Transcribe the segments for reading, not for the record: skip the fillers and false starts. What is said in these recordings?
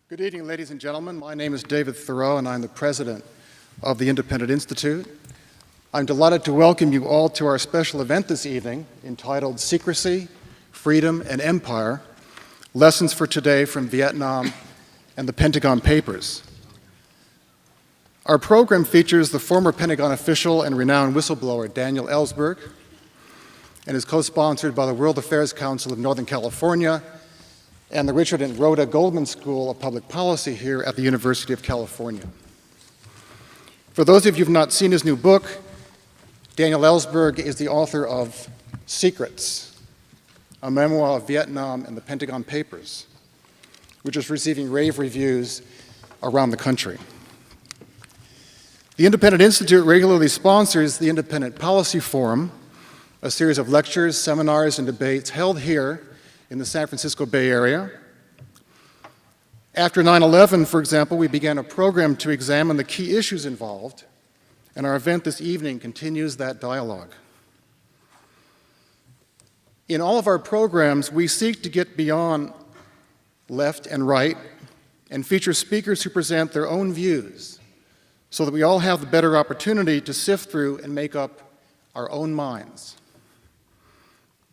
Good evening, ladies and gentlemen. My name is David Thoreau, and I'm the president of the Independent Institute. I'm delighted to welcome you all to our special event this evening entitled Secrecy, Freedom, and Empire, Lessons for Today from Vietnam and the Pentagon Papers. Our program features the former Pentagon official and renowned whistleblower Daniel Ellsberg and is co-sponsored by the World Affairs Council of Northern California and the Richard and Rhoda Goldman School of Public Policy here at the University of California. For those of you who have not seen his new book, Daniel Ellsberg is the author of Secrets, a memoir of Vietnam and the Pentagon Papers, which is receiving rave reviews around the country. The Independent Institute regularly sponsors the Independent Policy Forum, a series of lectures, seminars, and debates held here in the San Francisco Bay Area. After 9/11, for example, we began a program to examine the key issues involved, and our event this evening continues that dialogue. In all of our programs, we seek to get beyond left and right and feature speakers who present their own views so that we all have the better opportunity to sift through and make up our own minds.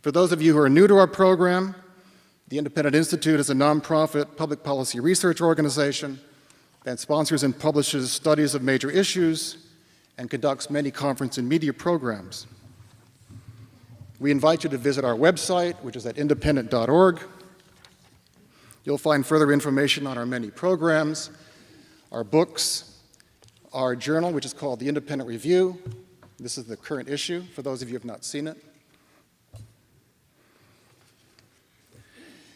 For those of you who are new to our program, the Independent Institute is a nonprofit public policy research organization that sponsors and publishes studies of major issues and conducts many conference and media programs. We invite you to visit our website, which is at independent.org. You'll find further information on our many programs, our books, our journal, which is called the Independent Review. This is the current issue, for those of you who have not seen it.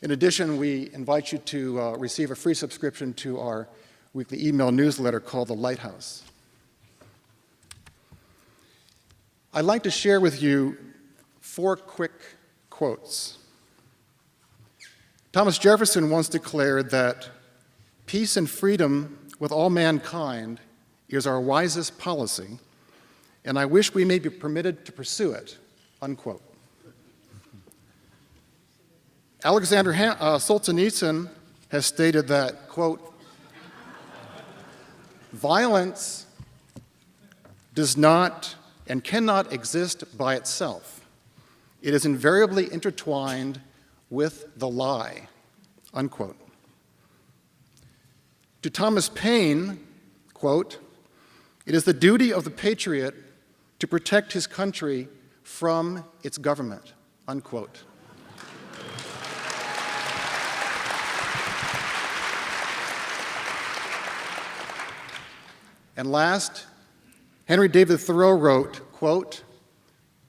In addition, we invite you to receive a free subscription to our weekly email newsletter called The Lighthouse. I'd like to share with you 4 quick quotes. Thomas Jefferson once declared that peace and freedom with all mankind is our wisest policy, and I wish we may be permitted to pursue it, unquote. Alexander Solzhenitsyn has stated that, quote, violence does not and cannot exist by itself. It is invariably intertwined with the lie, unquote. To Thomas Paine, quote, it is the duty of the patriot to protect his country from its government, unquote. And last, Henry David Thoreau wrote, quote,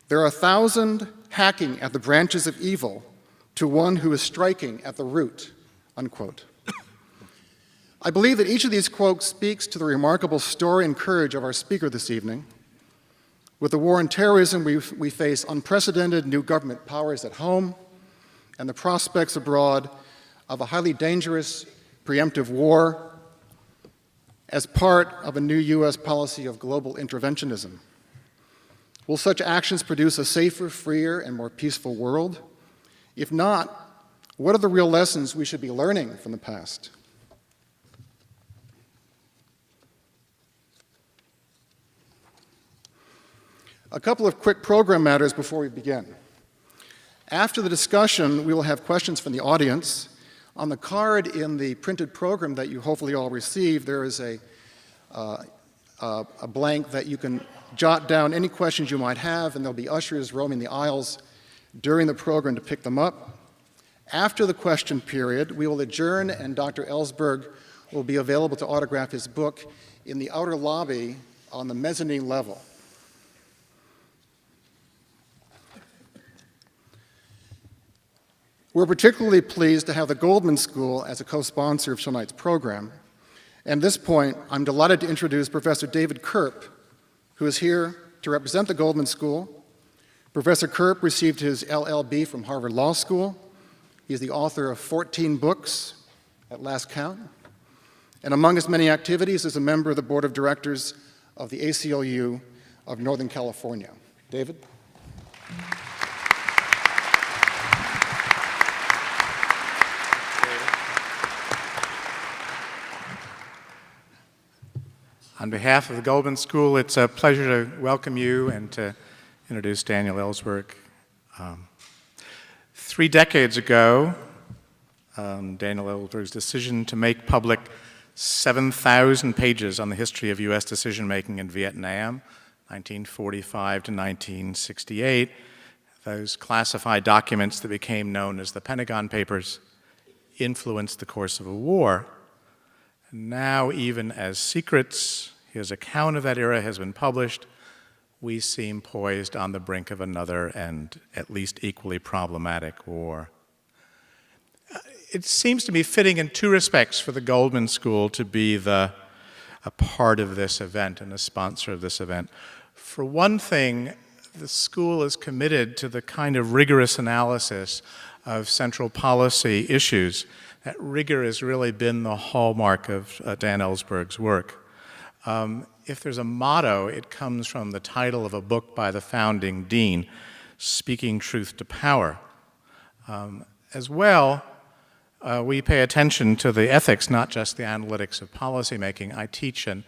there are 1,000 hacking at the branches of evil to one who is striking at the root, unquote. I believe that each of these quotes speaks to the remarkable story and courage of our speaker this evening. With the war on terrorism, we face unprecedented new government powers at home and the prospects abroad of a highly dangerous preemptive war as part of a new U.S. policy of global interventionism. Will such actions produce a safer, freer, and more peaceful world? If not, what are the real lessons we should be learning from the past? A couple of quick program matters before we begin. After the discussion, we will have questions from the audience. On the card in the printed program that you hopefully all received, there is a blank that you can jot down any questions you might have, and there'll be ushers roaming the aisles during the program to pick them up. After the question period, we will adjourn, and Dr. Ellsberg will be available to autograph his book in the outer lobby on the mezzanine level. We're particularly pleased to have the Goldman School as a co-sponsor of tonight's program. And at this point, I'm delighted to introduce Professor David Kerp, who is here to represent the Goldman School. Professor Kerp received his LLB from Harvard Law School. He's the author of 14 books at last count. And among his many activities is a member of the board of directors of the ACLU of Northern California. David? On behalf of the Goldman School, it's a pleasure to welcome you and to introduce Daniel Ellsberg. 3 decades ago, Daniel Ellsberg's decision to make public 7,000 pages on the history of U.S. decision-making in Vietnam, 1945 to 1968, those classified documents that became known as the Pentagon Papers, influenced the course of a war. Now, even as secrets, his account of that era has been published, we seem poised on the brink of another and at least equally problematic war. It seems to be fitting in 2 respects for the Goldman School to be a part of this event and a sponsor of this event. For one thing, the school is committed to the kind of rigorous analysis of central policy issues. That rigor has really been the hallmark of Dan Ellsberg's work. If there's a motto, it comes from the title of a book by the founding dean, Speaking Truth to Power. As well, we pay attention to the ethics, not just the analytics of policymaking. I teach an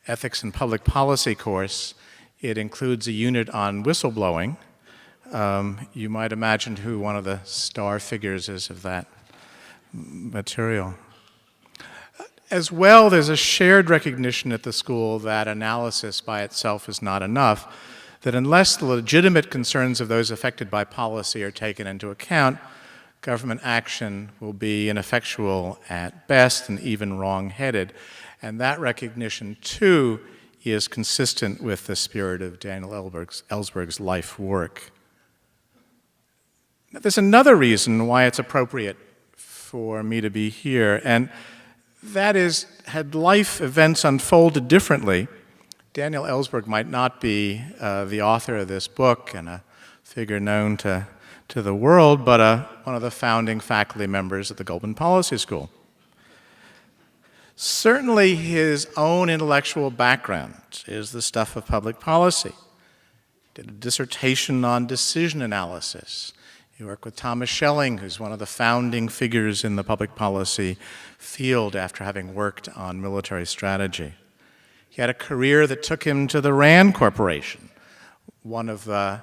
ethics and public policy course. It includes a unit on whistleblowing. You might imagine who one of the star figures is of that material. As well, there's a shared recognition at the school that analysis by itself is not enough, that unless the legitimate concerns of those affected by policy are taken into account, government action will be ineffectual at best and even wrong-headed. And that recognition, too, is consistent with the spirit of Daniel Ellsberg's life work. Now, there's another reason why it's appropriate for me to be here, and that is, had life events unfolded differently, Daniel Ellsberg might not be the author of this book and a figure known to the world, but one of the founding faculty members at the Goldman Policy School. Certainly his own intellectual background is the stuff of public policy. He did a dissertation on decision analysis. He worked with Thomas Schelling, who's one of the founding figures in the public policy field after having worked on military strategy. He had a career that took him to the RAND Corporation, one of the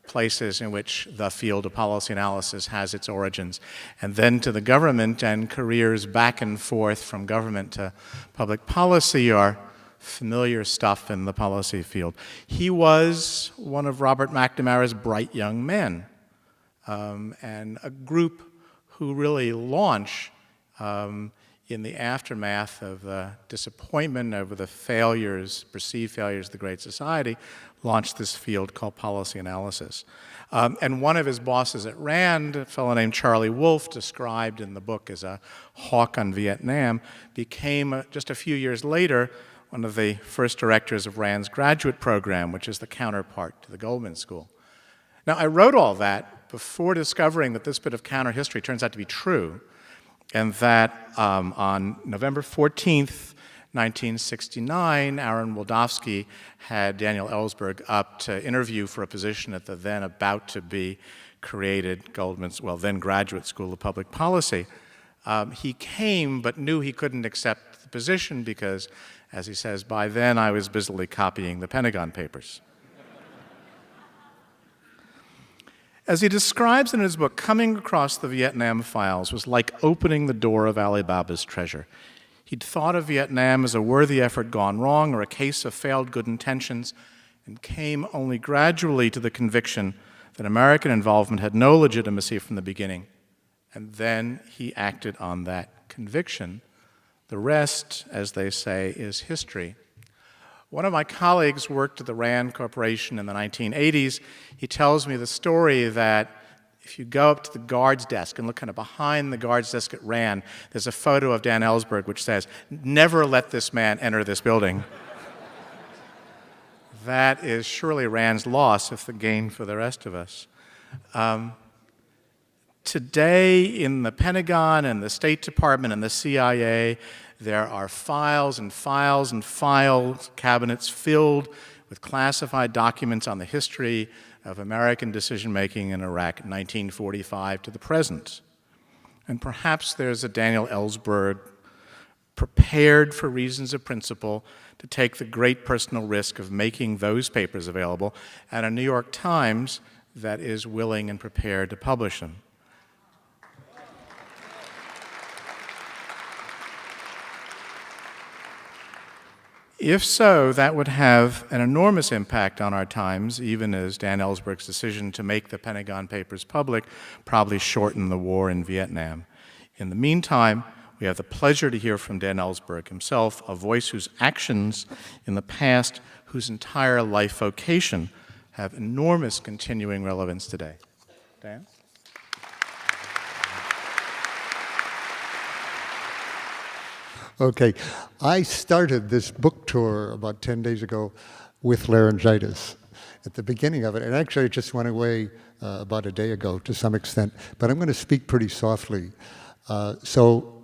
places in which the field of policy analysis has its origins, and then to the government, and careers back and forth from government to public policy are familiar stuff in the policy field. He was one of Robert McNamara's bright young men, and a group who really launch in the aftermath of the disappointment over the failures, perceived failures of the Great Society, launched this field called policy analysis. And one of his bosses at RAND, a fellow named Charlie Wolfe, described in the book as a hawk on Vietnam, became, just a few years later, one of the first directors of RAND's graduate program, which is the counterpart to the Goldman School. Now, I wrote all that before discovering that this bit of counter-history turns out to be true, and that on November 14th, 1969, Aaron Wildavsky had Daniel Ellsberg up to interview for a position at the then about to be created Goldman's, well, then Graduate School of Public Policy. He came, but knew he couldn't accept the position because, as he says, by then I was busily copying the Pentagon Papers. As he describes in his book, coming across the Vietnam files was like opening the door of Alibaba's treasure. He'd thought of Vietnam as a worthy effort gone wrong or a case of failed good intentions, and came only gradually to the conviction that American involvement had no legitimacy from the beginning. And then he acted on that conviction. The rest, as they say, is history. One of my colleagues worked at the RAND Corporation in the 1980s. He tells me the story that if you go up to the guard's desk and look kind of behind the guard's desk at RAND, there's a photo of Dan Ellsberg which says, "Never let this man enter this building." That is surely RAND's loss, if the gain for the rest of us. Today in the Pentagon and the State Department and the CIA, there are files and files and file cabinets filled with classified documents on the history of American decision-making in Iraq, 1945 to the present. And perhaps there's a Daniel Ellsberg prepared for reasons of principle to take the great personal risk of making those papers available, and a New York Times that is willing and prepared to publish them. If so, that would have an enormous impact on our times, even as Dan Ellsberg's decision to make the Pentagon Papers public probably shortened the war in Vietnam. In the meantime, we have the pleasure to hear from Dan Ellsberg himself, a voice whose actions in the past, whose entire life vocation, have enormous continuing relevance today. Dan? Okay, I started this book tour about 10 days ago with laryngitis at the beginning of it, and actually it just went away about a day ago to some extent, but I'm going to speak pretty softly. So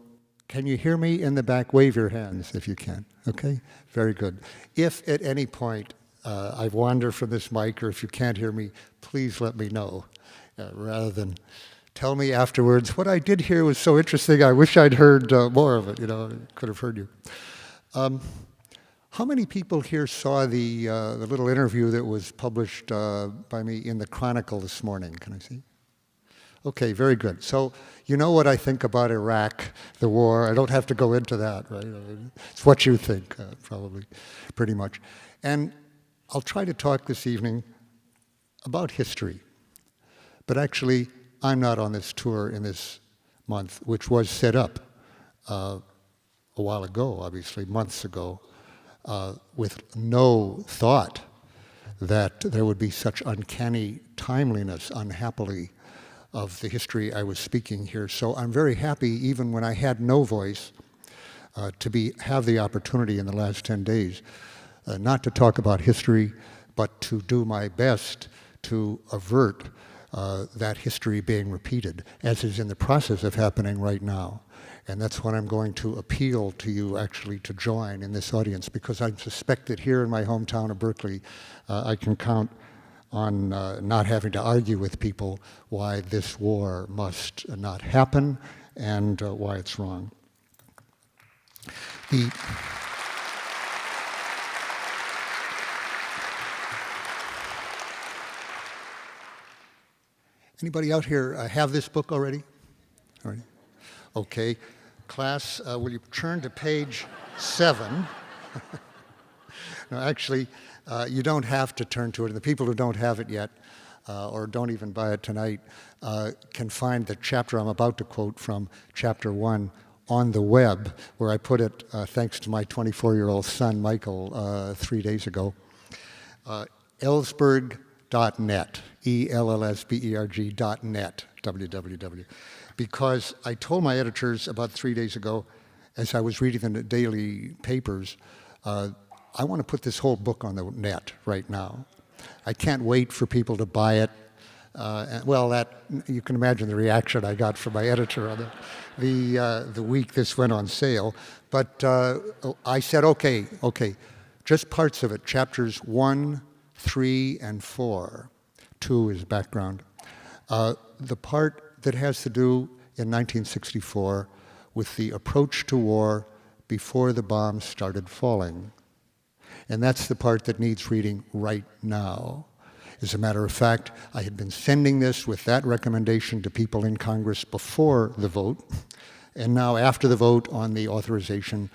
can you hear me in the back? Wave your hands if you can, okay? Very good. If at any point I wander from this mic, or if you can't hear me, please let me know, rather than tell me afterwards, what I did hear was so interesting, I wish I'd heard more of it, I could have heard you. How many people here saw the little interview that was published by me in the Chronicle this morning? Can I see? Okay, very good. So you know what I think about Iraq, the war. I don't have to go into that, right? It's what you think, probably, pretty much. And I'll try to talk this evening about history, but actually, I'm not on this tour in this month, which was set up a while ago, obviously, months ago, with no thought that there would be such uncanny timeliness, unhappily, of the history I was speaking here. So I'm very happy, even when I had no voice, to have the opportunity in the last 10 days, not to talk about history, but to do my best to avert that history being repeated, as is in the process of happening right now. And that's what I'm going to appeal to you, actually, to join in this audience, because I suspect that here in my hometown of Berkeley, I can count on not having to argue with people why this war must not happen and why it's wrong. Anybody out here have this book already? Okay. Class, will you turn to page 7? No, actually, you don't have to turn to it. And the people who don't have it yet, or don't even buy it tonight, can find the chapter I'm about to quote from, chapter 1, on the web, where I put it, thanks to my 24-year-old son, Michael, 3 days ago. Ellsberg.net, ELLSBERG.net, www. Because I told my editors about 3 days ago, as I was reading the daily papers, I want to put this whole book on the net right now. I can't wait for people to buy it. You can imagine the reaction I got from my editor on the week this went on sale. But I said, okay, just parts of it, chapters 1, 3, and 4. 2 is background. The part that has to do in 1964 with the approach to war before the bombs started falling. And that's the part that needs reading right now. As a matter of fact, I had been sending this with that recommendation to people in Congress before the vote, and now after the vote on the authorization,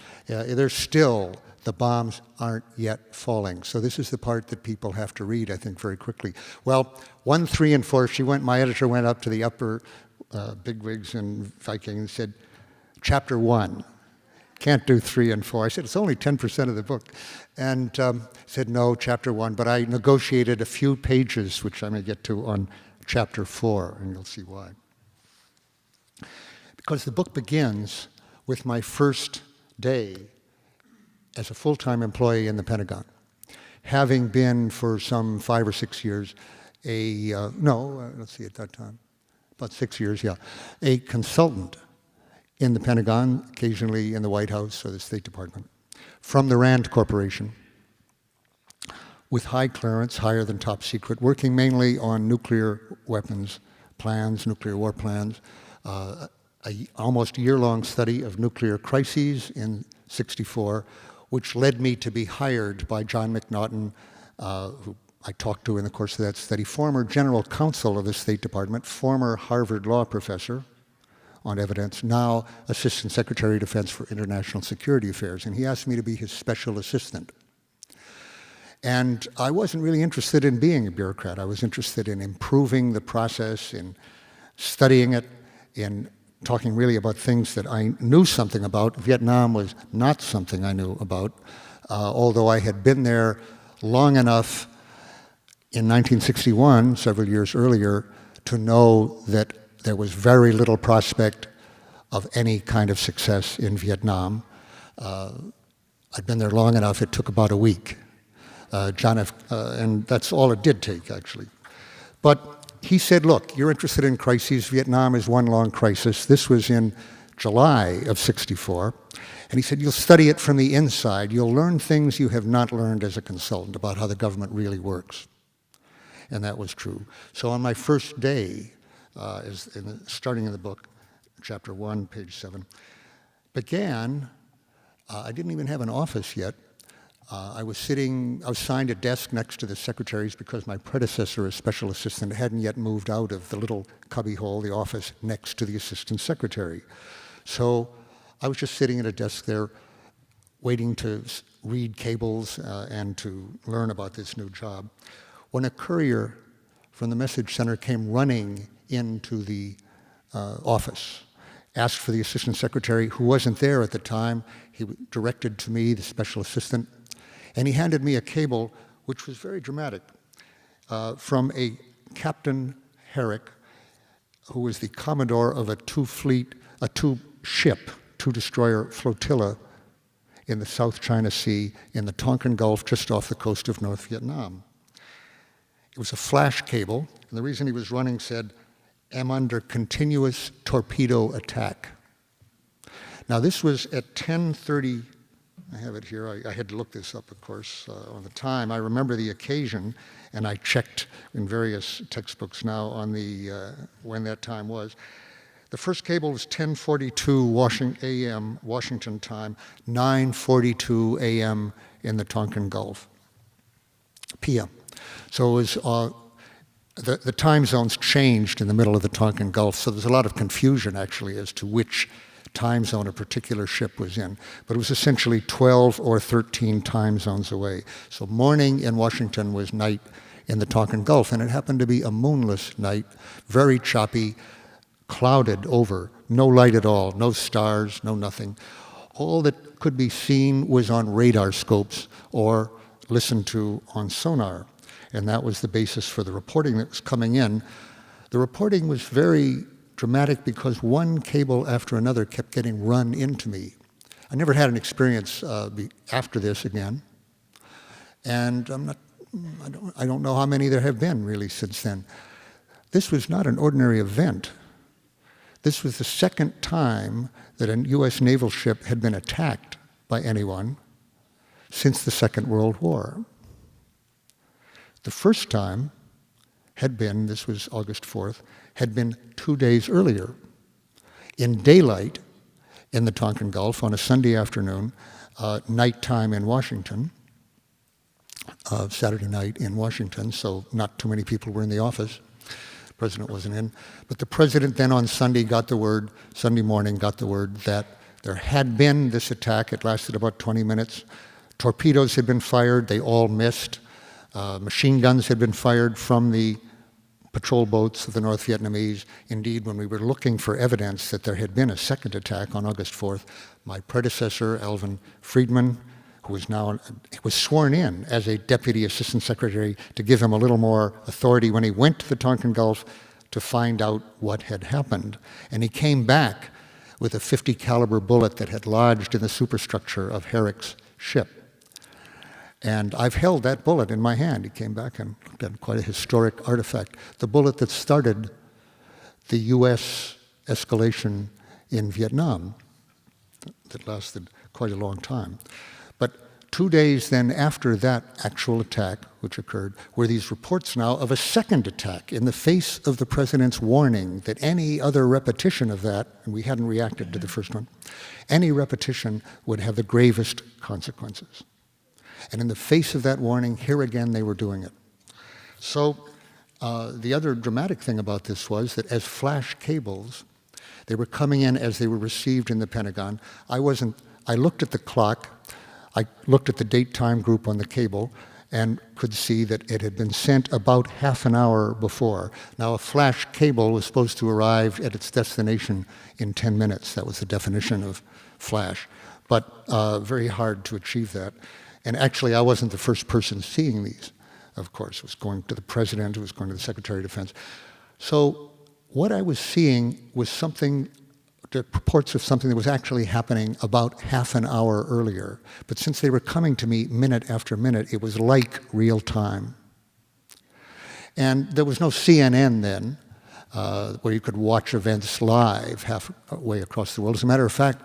the bombs aren't yet falling. So this is the part that people have to read, I think, very quickly. Well, 1, 3, and 4, my editor went up to the upper bigwigs in Viking and said, chapter 1, can't do 3 and 4. I said, it's only 10% of the book. And said, no, chapter 1, but I negotiated a few pages, which I may get to, on chapter 4, and you'll see why. Because the book begins with my first day as a full-time employee in the Pentagon, having been for some 5 or 6 years at that time, about 6 years, a consultant in the Pentagon, occasionally in the White House or the State Department, from the Rand Corporation, with high clearance, higher than top secret, working mainly on nuclear weapons plans, nuclear war plans, almost year-long study of nuclear crises in '64, which led me to be hired by John McNaughton, who I talked to in the course of that study, former general counsel of the State Department, former Harvard law professor on evidence, now Assistant Secretary of Defense for International Security Affairs, and he asked me to be his special assistant. And I wasn't really interested in being a bureaucrat. I was interested in improving the process, in studying it, in talking really about things that I knew something about. Vietnam was not something I knew about, although I had been there long enough in 1961, several years earlier, to know that there was very little prospect of any kind of success in Vietnam. I'd been there long enough, it took about a week. And that's all it did take, actually. But he said, look, you're interested in crises. Vietnam is one long crisis. This was in July of '64. And he said, you'll study it from the inside. You'll learn things you have not learned as a consultant about how the government really works. And that was true. So on my first day, starting in the book, chapter 1, page 7, I didn't even have an office yet. I was assigned a desk next to the secretaries because my predecessor as special assistant hadn't yet moved out of the little cubbyhole, the office next to the assistant secretary. So I was just sitting at a desk there waiting to read cables and to learn about this new job, when a courier from the message center came running into the office, asked for the assistant secretary, who wasn't there at the time. He directed to me, the special assistant, and he handed me a cable, which was very dramatic, from a Captain Herrick, who was the commodore of a two-destroyer flotilla in the South China Sea, in the Tonkin Gulf, just off the coast of North Vietnam. It was a flash cable, and the reason he was running said, "Am under continuous torpedo attack." Now this was at 10:30, I have it here, I had to look this up, of course, on the time. I remember the occasion, and I checked in various textbooks now on when that time was. The first cable was 10:42 a.m. Washington time, 9:42 a.m. in the Tonkin Gulf, p.m. So it was, the time zones changed in the middle of the Tonkin Gulf, so there's a lot of confusion actually as to which time zone a particular ship was in. But it was essentially 12 or 13 time zones away. So morning in Washington was night in the Tonkin Gulf, and it happened to be a moonless night, very choppy, clouded over, no light at all, no stars, no nothing. All that could be seen was on radar scopes or listened to on sonar. And that was the basis for the reporting that was coming in. The reporting was very dramatic because one cable after another kept getting run into me. I never had an experience after this again. And I don't know how many there have been really since then. This was not an ordinary event. This was the second time that a U.S. naval ship had been attacked by anyone since the Second World War. The first time had been, this was August 4th, had been 2 days earlier, in daylight in the Tonkin Gulf on a Sunday afternoon, nighttime in Washington, Saturday night in Washington, so not too many people were in the office. The president wasn't in. But the president then on Sunday morning got the word that there had been this attack. It lasted about 20 minutes. Torpedoes had been fired. They all missed. Machine guns had been fired from the patrol boats of the North Vietnamese. Indeed, when we were looking for evidence that there had been a second attack on August 4th, my predecessor, Alvin Friedman, who was sworn in as a deputy assistant secretary to give him a little more authority when he went to the Tonkin Gulf to find out what had happened. And he came back with a .50 caliber bullet that had lodged in the superstructure of Herrick's ship. And I've held that bullet in my hand. He came back and looked at quite a historic artifact. The bullet that started the U.S. escalation in Vietnam that lasted quite a long time. But 2 days then after that actual attack, which occurred, were these reports now of a second attack in the face of the president's warning that any other repetition of that, and we hadn't reacted to the first one, any repetition would have the gravest consequences. And in the face of that warning, here again they were doing it. So the other dramatic thing about this was that as flash cables, they were coming in as they were received in the Pentagon. I looked at the clock, I looked at the date-time group on the cable, and could see that it had been sent about half an hour before. Now, a flash cable was supposed to arrive at its destination in 10 minutes. That was the definition of flash, but very hard to achieve that. And actually, I wasn't the first person seeing these, of course. It was going to the president, it was going to the Secretary of Defense. So what I was seeing was something, the reports of something that was actually happening about half an hour earlier. But since they were coming to me minute after minute, it was like real time. And there was no CNN then, where you could watch events live halfway across the world. As a matter of fact,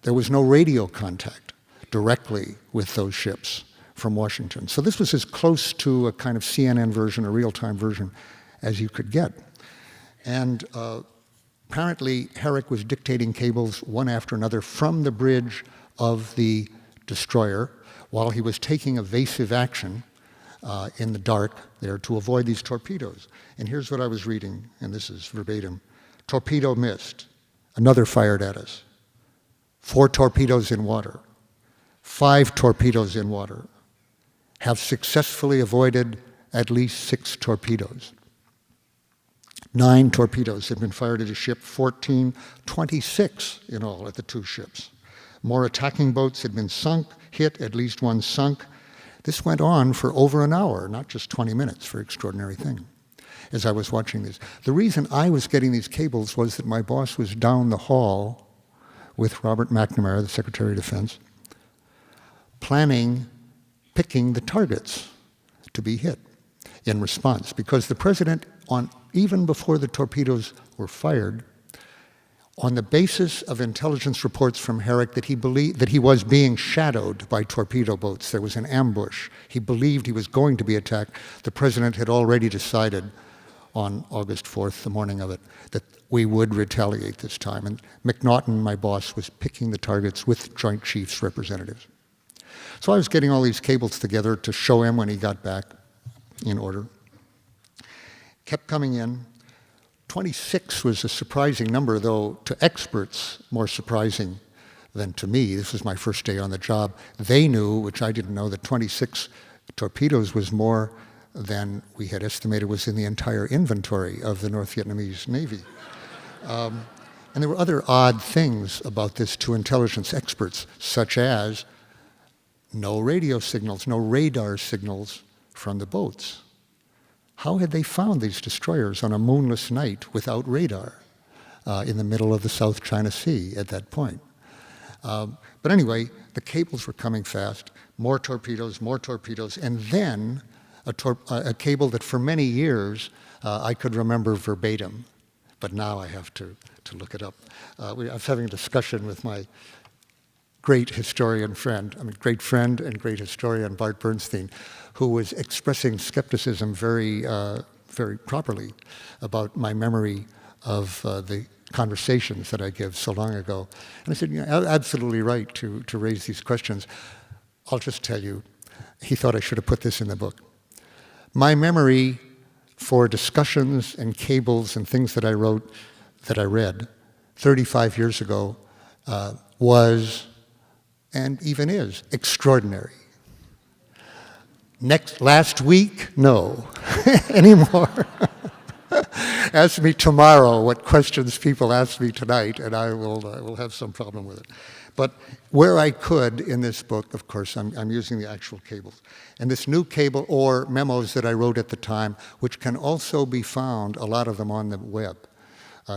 there was no radio contact directly with those ships from Washington. So this was as close to a kind of CNN version, a real-time version, as you could get. And apparently, Herrick was dictating cables one after another from the bridge of the destroyer while he was taking evasive action in the dark there to avoid these torpedoes. And here's what I was reading, and this is verbatim. Torpedo missed. Another fired at us. 4 torpedoes in water. 5 torpedoes in water. Have successfully avoided at least 6 torpedoes. 9 torpedoes had been fired at a ship, 14, 26 in all at the 2 ships. More attacking boats had been sunk, hit, at least one sunk. This went on for over an hour, not just 20 minutes, very extraordinary thing, as I was watching this. The reason I was getting these cables was that my boss was down the hall with Robert McNamara, the Secretary of Defense, picking the targets to be hit in response, because the president, even before the torpedoes were fired, on the basis of intelligence reports from Herrick that he believed that he was being shadowed by torpedo boats, there was an ambush, he believed he was going to be attacked, the president had already decided on August 4th, the morning of it, that we would retaliate this time. And McNaughton, my boss, was picking the targets with Joint Chiefs representatives. So I was getting all these cables together to show him when he got back in order. Kept coming in. 26 was a surprising number, though to experts more surprising than to me. This was my first day on the job. They knew, which I didn't know, that 26 torpedoes was more than we had estimated was in the entire inventory of the North Vietnamese Navy. And there were other odd things about this to intelligence experts, such as no radio signals, no radar signals from the boats. How had they found these destroyers on a moonless night without radar in the middle of the South China Sea at that point? But anyway, the cables were coming fast, more torpedoes, and then a cable that for many years I could remember verbatim, but now I have to look it up. I was having a discussion with my great historian friend, great friend and great historian, Bart Bernstein, who was expressing skepticism very properly about my memory of the conversations that I give so long ago. And I said, absolutely right to raise these questions. I'll just tell you, he thought I should have put this in the book. My memory for discussions and cables and things that I wrote, that I read 35 years ago was, and even is, extraordinary. Last week, no, anymore. Ask me tomorrow what questions people ask me tonight, and I will have some problem with it. But where I could in this book, of course, I'm using the actual cables. And this new cable, or memos that I wrote at the time, which can also be found, a lot of them on the web.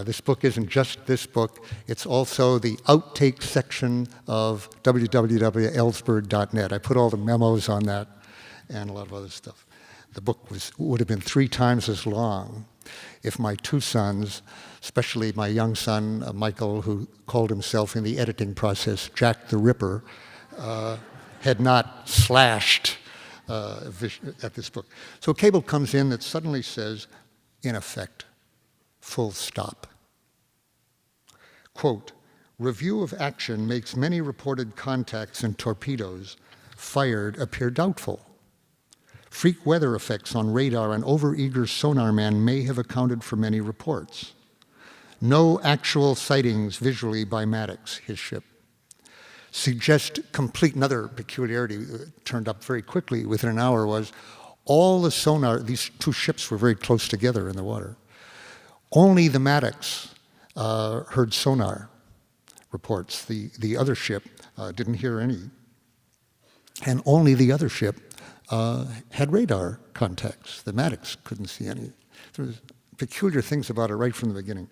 This book isn't just this book, it's also the outtake section of www.ellsberg.net. I put all the memos on that and a lot of other stuff. The book would have been 3 times as long if my 2 sons, especially my young son, Michael, who called himself in the editing process Jack the Ripper, had not slashed at this book. So a cable comes in that suddenly says, in effect, full stop. Quote, review of action makes many reported contacts and torpedoes fired appear doubtful. Freak weather effects on radar and overeager sonarman may have accounted for many reports. No actual sightings visually by Maddox, his ship. Suggest complete, another peculiarity that turned up very quickly within an hour was all the sonar, these two ships were very close together in the water. Only the Maddox heard sonar reports. The other ship didn't hear any. And only the other ship had radar contacts. The Maddox couldn't see any. There was peculiar things about it right from the beginning.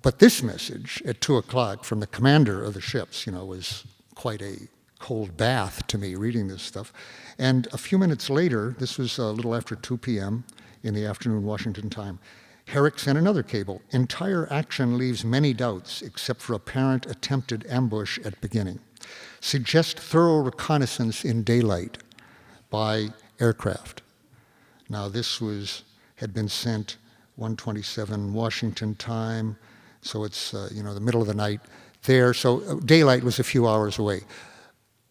But this message at 2 o'clock from the commander of the ships, was quite a cold bath to me reading this stuff. And a few minutes later, this was a little after 2 p.m. in the afternoon Washington time, Herrick sent another cable. Entire action leaves many doubts except for apparent attempted ambush at beginning. Suggest thorough reconnaissance in daylight by aircraft. Now this had been sent 1:27 Washington time, so it's the middle of the night there. So daylight was a few hours away.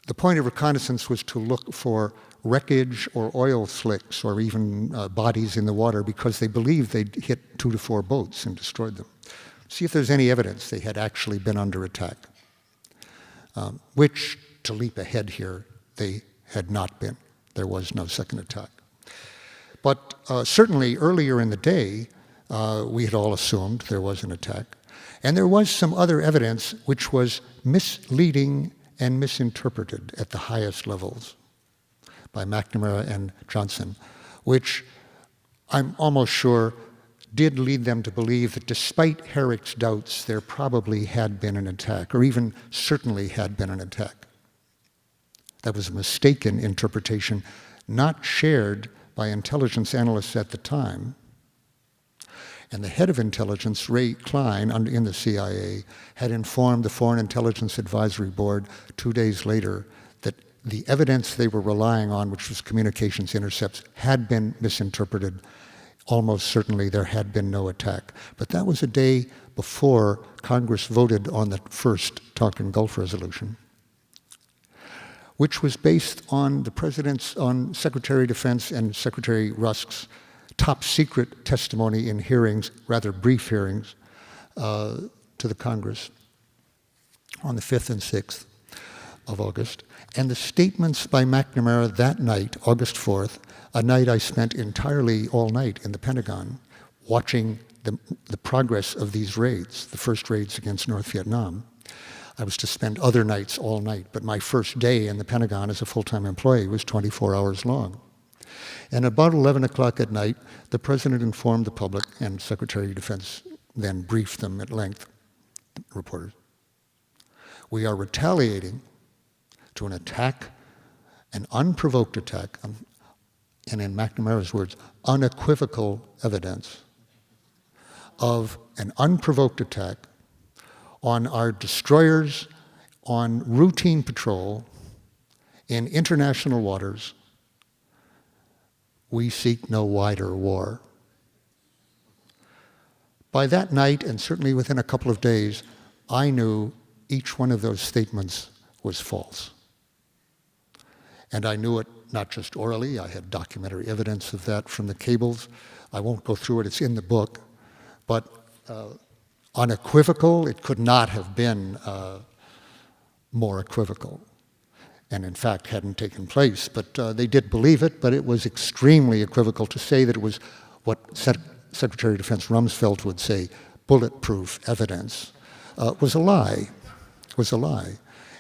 The point of reconnaissance was to look for wreckage or oil slicks or even bodies in the water because they believed they'd hit 2 to 4 boats and destroyed them. See if there's any evidence they had actually been under attack, which, to leap ahead here, they had not been. There was no second attack. But certainly earlier in the day, we had all assumed there was an attack. And there was some other evidence which was misleading and misinterpreted at the highest levels by McNamara and Johnson, which I'm almost sure did lead them to believe that despite Herrick's doubts, there probably had been an attack, or even certainly had been an attack. That was a mistaken interpretation, not shared by intelligence analysts at the time. And the head of intelligence, Ray Klein, in the CIA, had informed the Foreign Intelligence Advisory Board 2 days later that the evidence they were relying on, which was communications intercepts, had been misinterpreted. Almost certainly there had been no attack. But that was a day before Congress voted on the first Tonkin Gulf resolution, which was based on on Secretary of Defense and Secretary Rusk's top secret testimony in hearings, rather brief hearings, to the Congress on the 5th and 6th of August. And the statements by McNamara that night, August 4th, a night I spent entirely all night in the Pentagon watching the progress of these raids, the first raids against North Vietnam. I was to spend other nights all night, but my first day in the Pentagon as a full-time employee was 24 hours long. And about 11 o'clock at night, the President informed the public, and Secretary of Defense then briefed them at length, reporters. We are retaliating to an attack, an unprovoked attack, and in McNamara's words, unequivocal evidence of an unprovoked attack on our destroyers on routine patrol in international waters. We seek no wider war. By that night, and certainly within a couple of days, I knew each one of those statements was false. And I knew it not just orally, I had documentary evidence of that from the cables. I won't go through it, it's in the book. But unequivocal, it could not have been more equivocal. And in fact hadn't taken place. But they did believe it, but it was extremely equivocal to say that it was what Secretary of Defense Rumsfeld would say, bulletproof evidence, was a lie,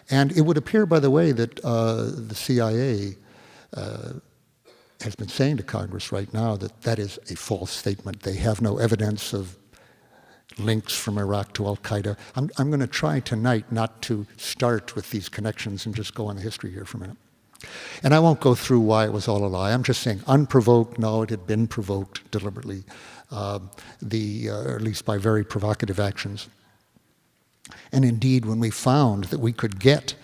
And it would appear, by the way, that the CIA has been saying to Congress right now that that is a false statement. They have no evidence of links from Iraq to Al-Qaeda. I'm going to try tonight not to start with these connections and just go on the history here for a minute. And I won't go through why it was all a lie. I'm just saying unprovoked, no, it had been provoked deliberately, or at least by very provocative actions. And indeed, when we found that we could get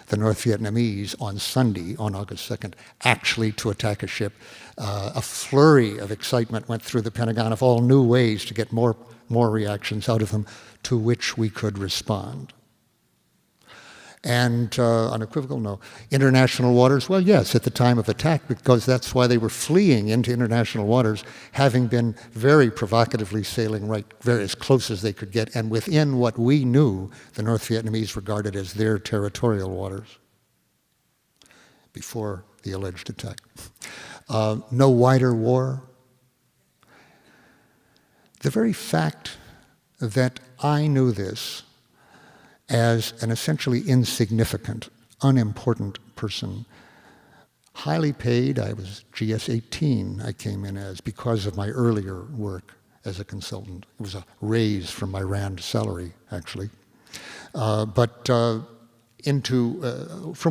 the North Vietnamese on Sunday, on August 2nd, actually to attack a ship. A flurry of excitement went through the Pentagon of all new ways to get more reactions out of them, to which we could respond. And unequivocal, no. International waters, well, yes, at the time of attack, because that's why they were fleeing into international waters, having been very provocatively sailing right very as close as they could get, and within what we knew the North Vietnamese regarded as their territorial waters before the alleged attack. No wider war. The very fact that I knew this as an essentially insignificant, unimportant person, highly paid. I was GS 18, I came in as, because of my earlier work as a consultant. It was a raise from my RAND salary, actually. From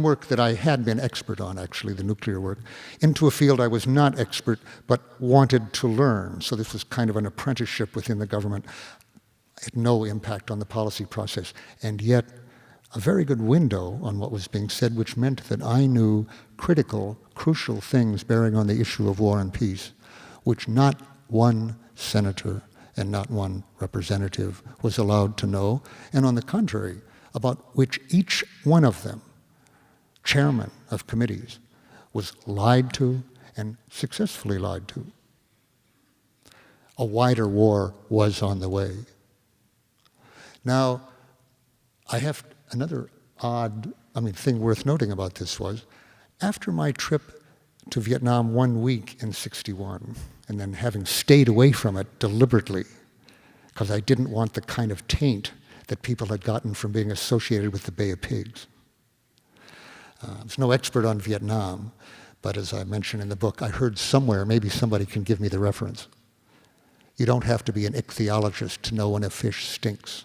work that I had been expert on, actually, the nuclear work, into a field I was not expert, but wanted to learn. So this was kind of an apprenticeship within the government. Had no impact on the policy process, and yet a very good window on what was being said, which meant that I knew critical, crucial things bearing on the issue of war and peace, which not one senator and not one representative was allowed to know, and on the contrary, about which each one of them, chairman of committees, was lied to and successfully lied to. A wider war was on the way. Now, I have another thing worth noting about this was, after my trip to Vietnam 1 week in '61, and then having stayed away from it deliberately, because I didn't want the kind of taint that people had gotten from being associated with the Bay of Pigs. I was no expert on Vietnam, but as I mentioned in the book, I heard somewhere, maybe somebody can give me the reference, you don't have to be an ichthyologist to know when a fish stinks.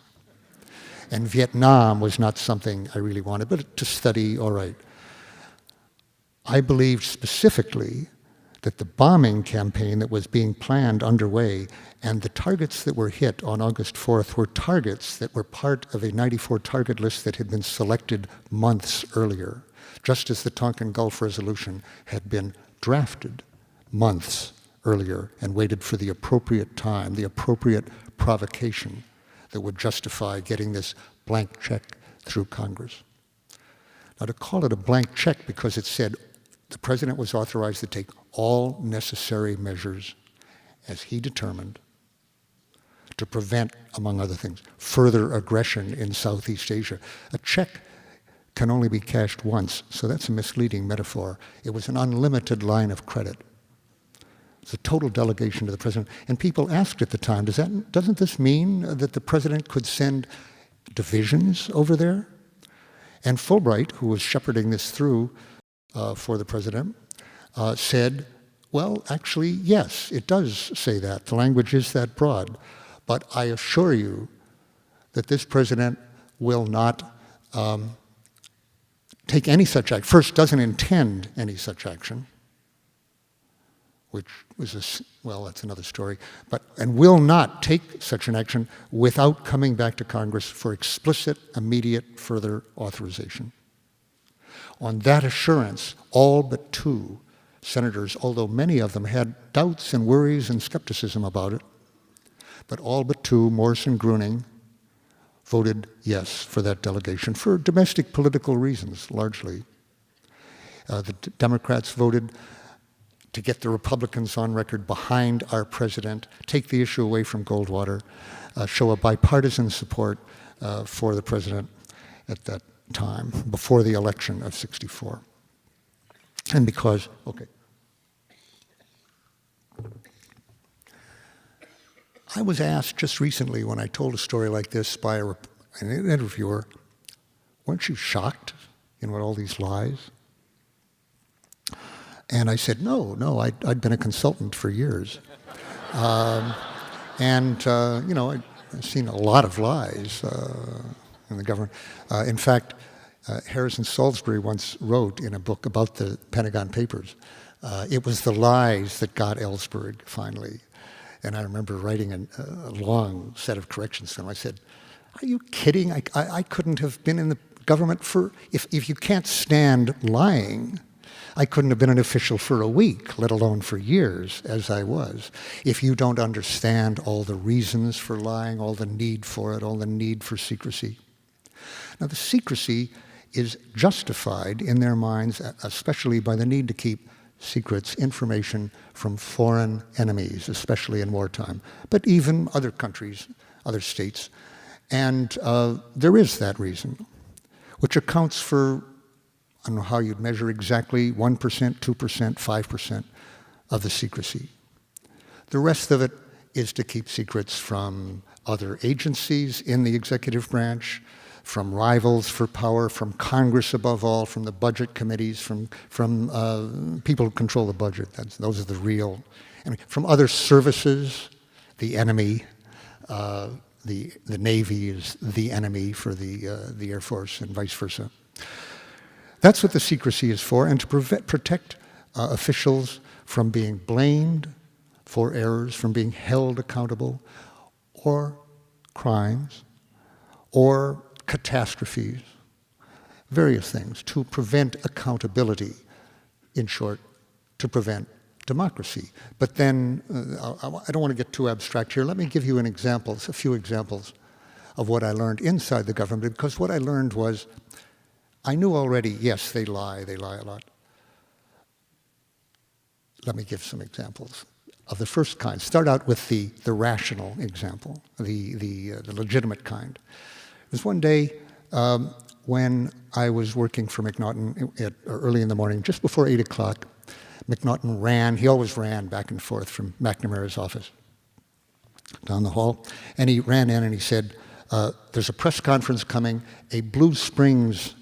And Vietnam was not something I really wanted, but to study, all right. I believed specifically that the bombing campaign that was being planned underway and the targets that were hit on August 4th were targets that were part of a 94 target list that had been selected months earlier, just as the Tonkin Gulf Resolution had been drafted months earlier and waited for the appropriate time, the appropriate provocation that would justify getting this blank check through Congress. Now, to call it a blank check because it said the president was authorized to take all necessary measures as he determined to prevent, among other things, further aggression in Southeast Asia. A check can only be cashed once, so that's a misleading metaphor. It was an unlimited line of credit. It's a total delegation to the president. And people asked at the time, doesn't this mean that the president could send divisions over there? And Fulbright, who was shepherding this through for the president, said, well, actually, yes, it does say that. The language is that broad. But I assure you that this president will not take any such action. First, doesn't intend any such action, which was well, that's another story, and will not take such an action without coming back to Congress for explicit, immediate further authorization. On that assurance, all but 2 senators, although many of them had doubts and worries and skepticism about it, but all but 2, Morse and Gruning, voted yes for that delegation for domestic political reasons, largely. The Democrats voted to get the Republicans on record behind our president, take the issue away from Goldwater, show a bipartisan support for the president at that time, before the election of '64. And because, okay. I was asked just recently when I told a story like this by an interviewer, weren't you shocked in what all these lies? And I said, no, I'd been a consultant for years. I've seen a lot of lies in the government. In fact, Harrison Salisbury once wrote in a book about the Pentagon Papers, it was the lies that got Ellsberg finally. And I remember writing a long set of corrections to him. I said, are you kidding? I couldn't have been in the government for, if you can't stand lying, I couldn't have been an official for a week, let alone for years, as I was, if you don't understand all the reasons for lying, all the need for it, all the need for secrecy. Now, the secrecy is justified in their minds, especially by the need to keep secrets, information from foreign enemies, especially in wartime, but even other countries, other states. And there is that reason, which accounts for, I don't know how you'd measure exactly, 1%, 2%, 5% of the secrecy. The rest of it is to keep secrets from other agencies in the executive branch, from rivals for power, from Congress above all, from the budget committees, from people who control the budget. Those are the real, from other services, the enemy. The Navy is the enemy for the Air Force and vice versa. That's what the secrecy is for, and to protect officials from being blamed for errors, from being held accountable, or crimes, or catastrophes, various things, to prevent accountability, in short, to prevent democracy. But then, I don't want to get too abstract here. Let me give you a few examples of what I learned inside the government, because what I learned was, I knew already, yes, they lie a lot. Let me give some examples of the first kind. Start out with the rational example, the legitimate kind. It was one day when I was working for McNaughton early in the morning, just before 8 o'clock. McNaughton ran, he always ran back and forth from McNamara's office down the hall, and he ran in and he said, there's a press conference coming, a Blue Springs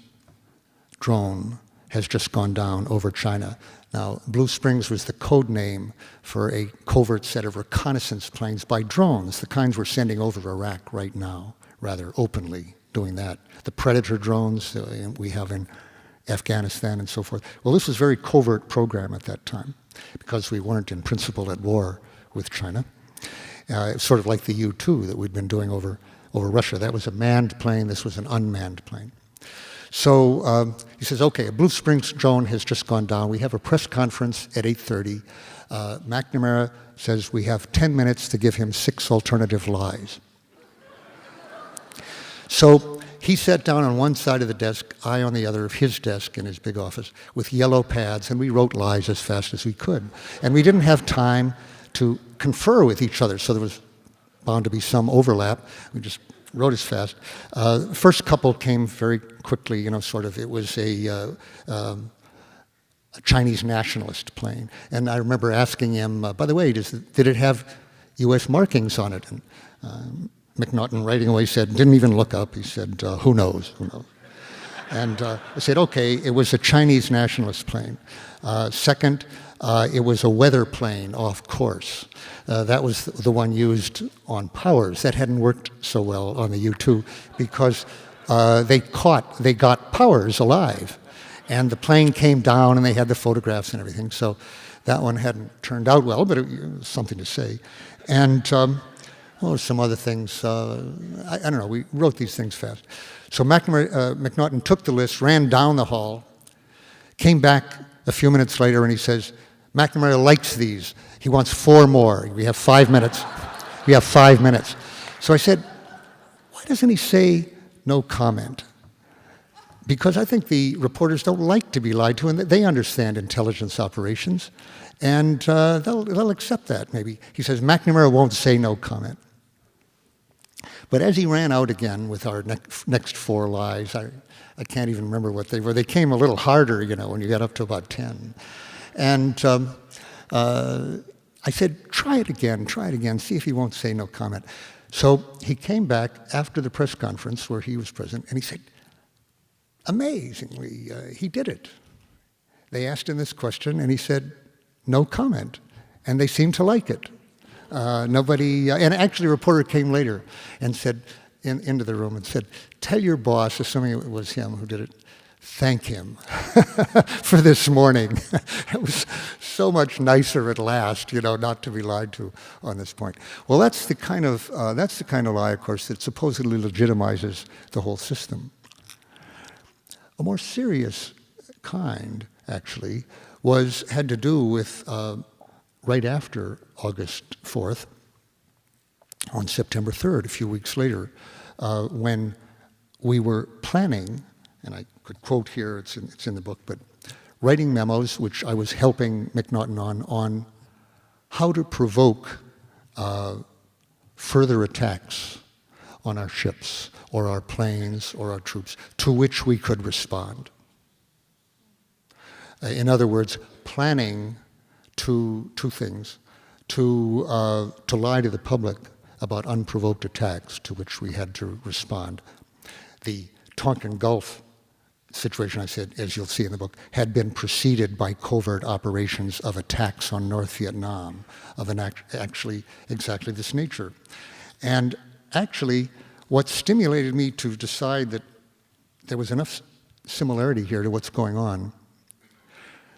drone has just gone down over China. Now, Blue Springs was the code name for a covert set of reconnaissance planes by drones, the kinds we're sending over Iraq right now, rather openly doing that. The Predator drones we have in Afghanistan and so forth. Well, this was a very covert program at that time because we weren't in principle at war with China. It's sort of like the U-2 that we'd been doing over Russia. That was a manned plane. This was an unmanned plane. So he says, okay, a Blue Springs drone has just gone down. We have a press conference at 8:30. McNamara says we have 10 minutes to give him 6 alternative lies. So he sat down on one side of the desk, I on the other of his desk in his big office with yellow pads, and we wrote lies as fast as we could. And we didn't have time to confer with each other, so there was bound to be some overlap. We just wrote as fast. First couple came very quickly, it was a Chinese nationalist plane. And I remember asking him, by the way, did it have U.S. markings on it? And McNaughton writing away said, didn't even look up. He said, who knows? And I said, okay, it was a Chinese nationalist plane. Second, it was a weather plane off course. That was the one used on Powers. That hadn't worked so well on the U-2 because they got Powers alive. And the plane came down and they had the photographs and everything. So that one hadn't turned out well, but it was something to say. And some other things. I don't know, we wrote these things fast. So McNaughton took the list, ran down the hall, came back a few minutes later and he says, McNamara likes these. He wants 4 more. We have 5 minutes. We have 5 minutes. So I said, why doesn't he say no comment? Because I think the reporters don't like to be lied to, and they understand intelligence operations, and they'll accept that, maybe. He says, McNamara won't say no comment. But as he ran out again with our next 4 lies, I can't even remember what they were. They came a little harder, when you got up to about 10. And I said, try it again, see if he won't say no comment. So he came back after the press conference where he was present, and he said, amazingly, he did it. They asked him this question, and he said, no comment. And they seemed to like it. Nobody, and actually a reporter came later and said, into the room and said, tell your boss, assuming it was him who did it, thank him for this morning. It was so much nicer at last, not to be lied to on this point. Well, that's the kind of lie, of course, that supposedly legitimizes the whole system. A more serious kind, actually, had to do with right after August 4th, on September 3rd, a few weeks later, when we were planning, and I could quote here, it's in the book, but writing memos, which I was helping McNaughton on how to provoke further attacks on our ships or our planes or our troops, to which we could respond. In other words, planning two things: to lie to the public about unprovoked attacks to which we had to respond. The Tonkin Gulf situation, I said, as you'll see in the book, had been preceded by covert operations of attacks on North Vietnam of actually exactly this nature. And actually, what stimulated me to decide that there was enough similarity here to what's going on,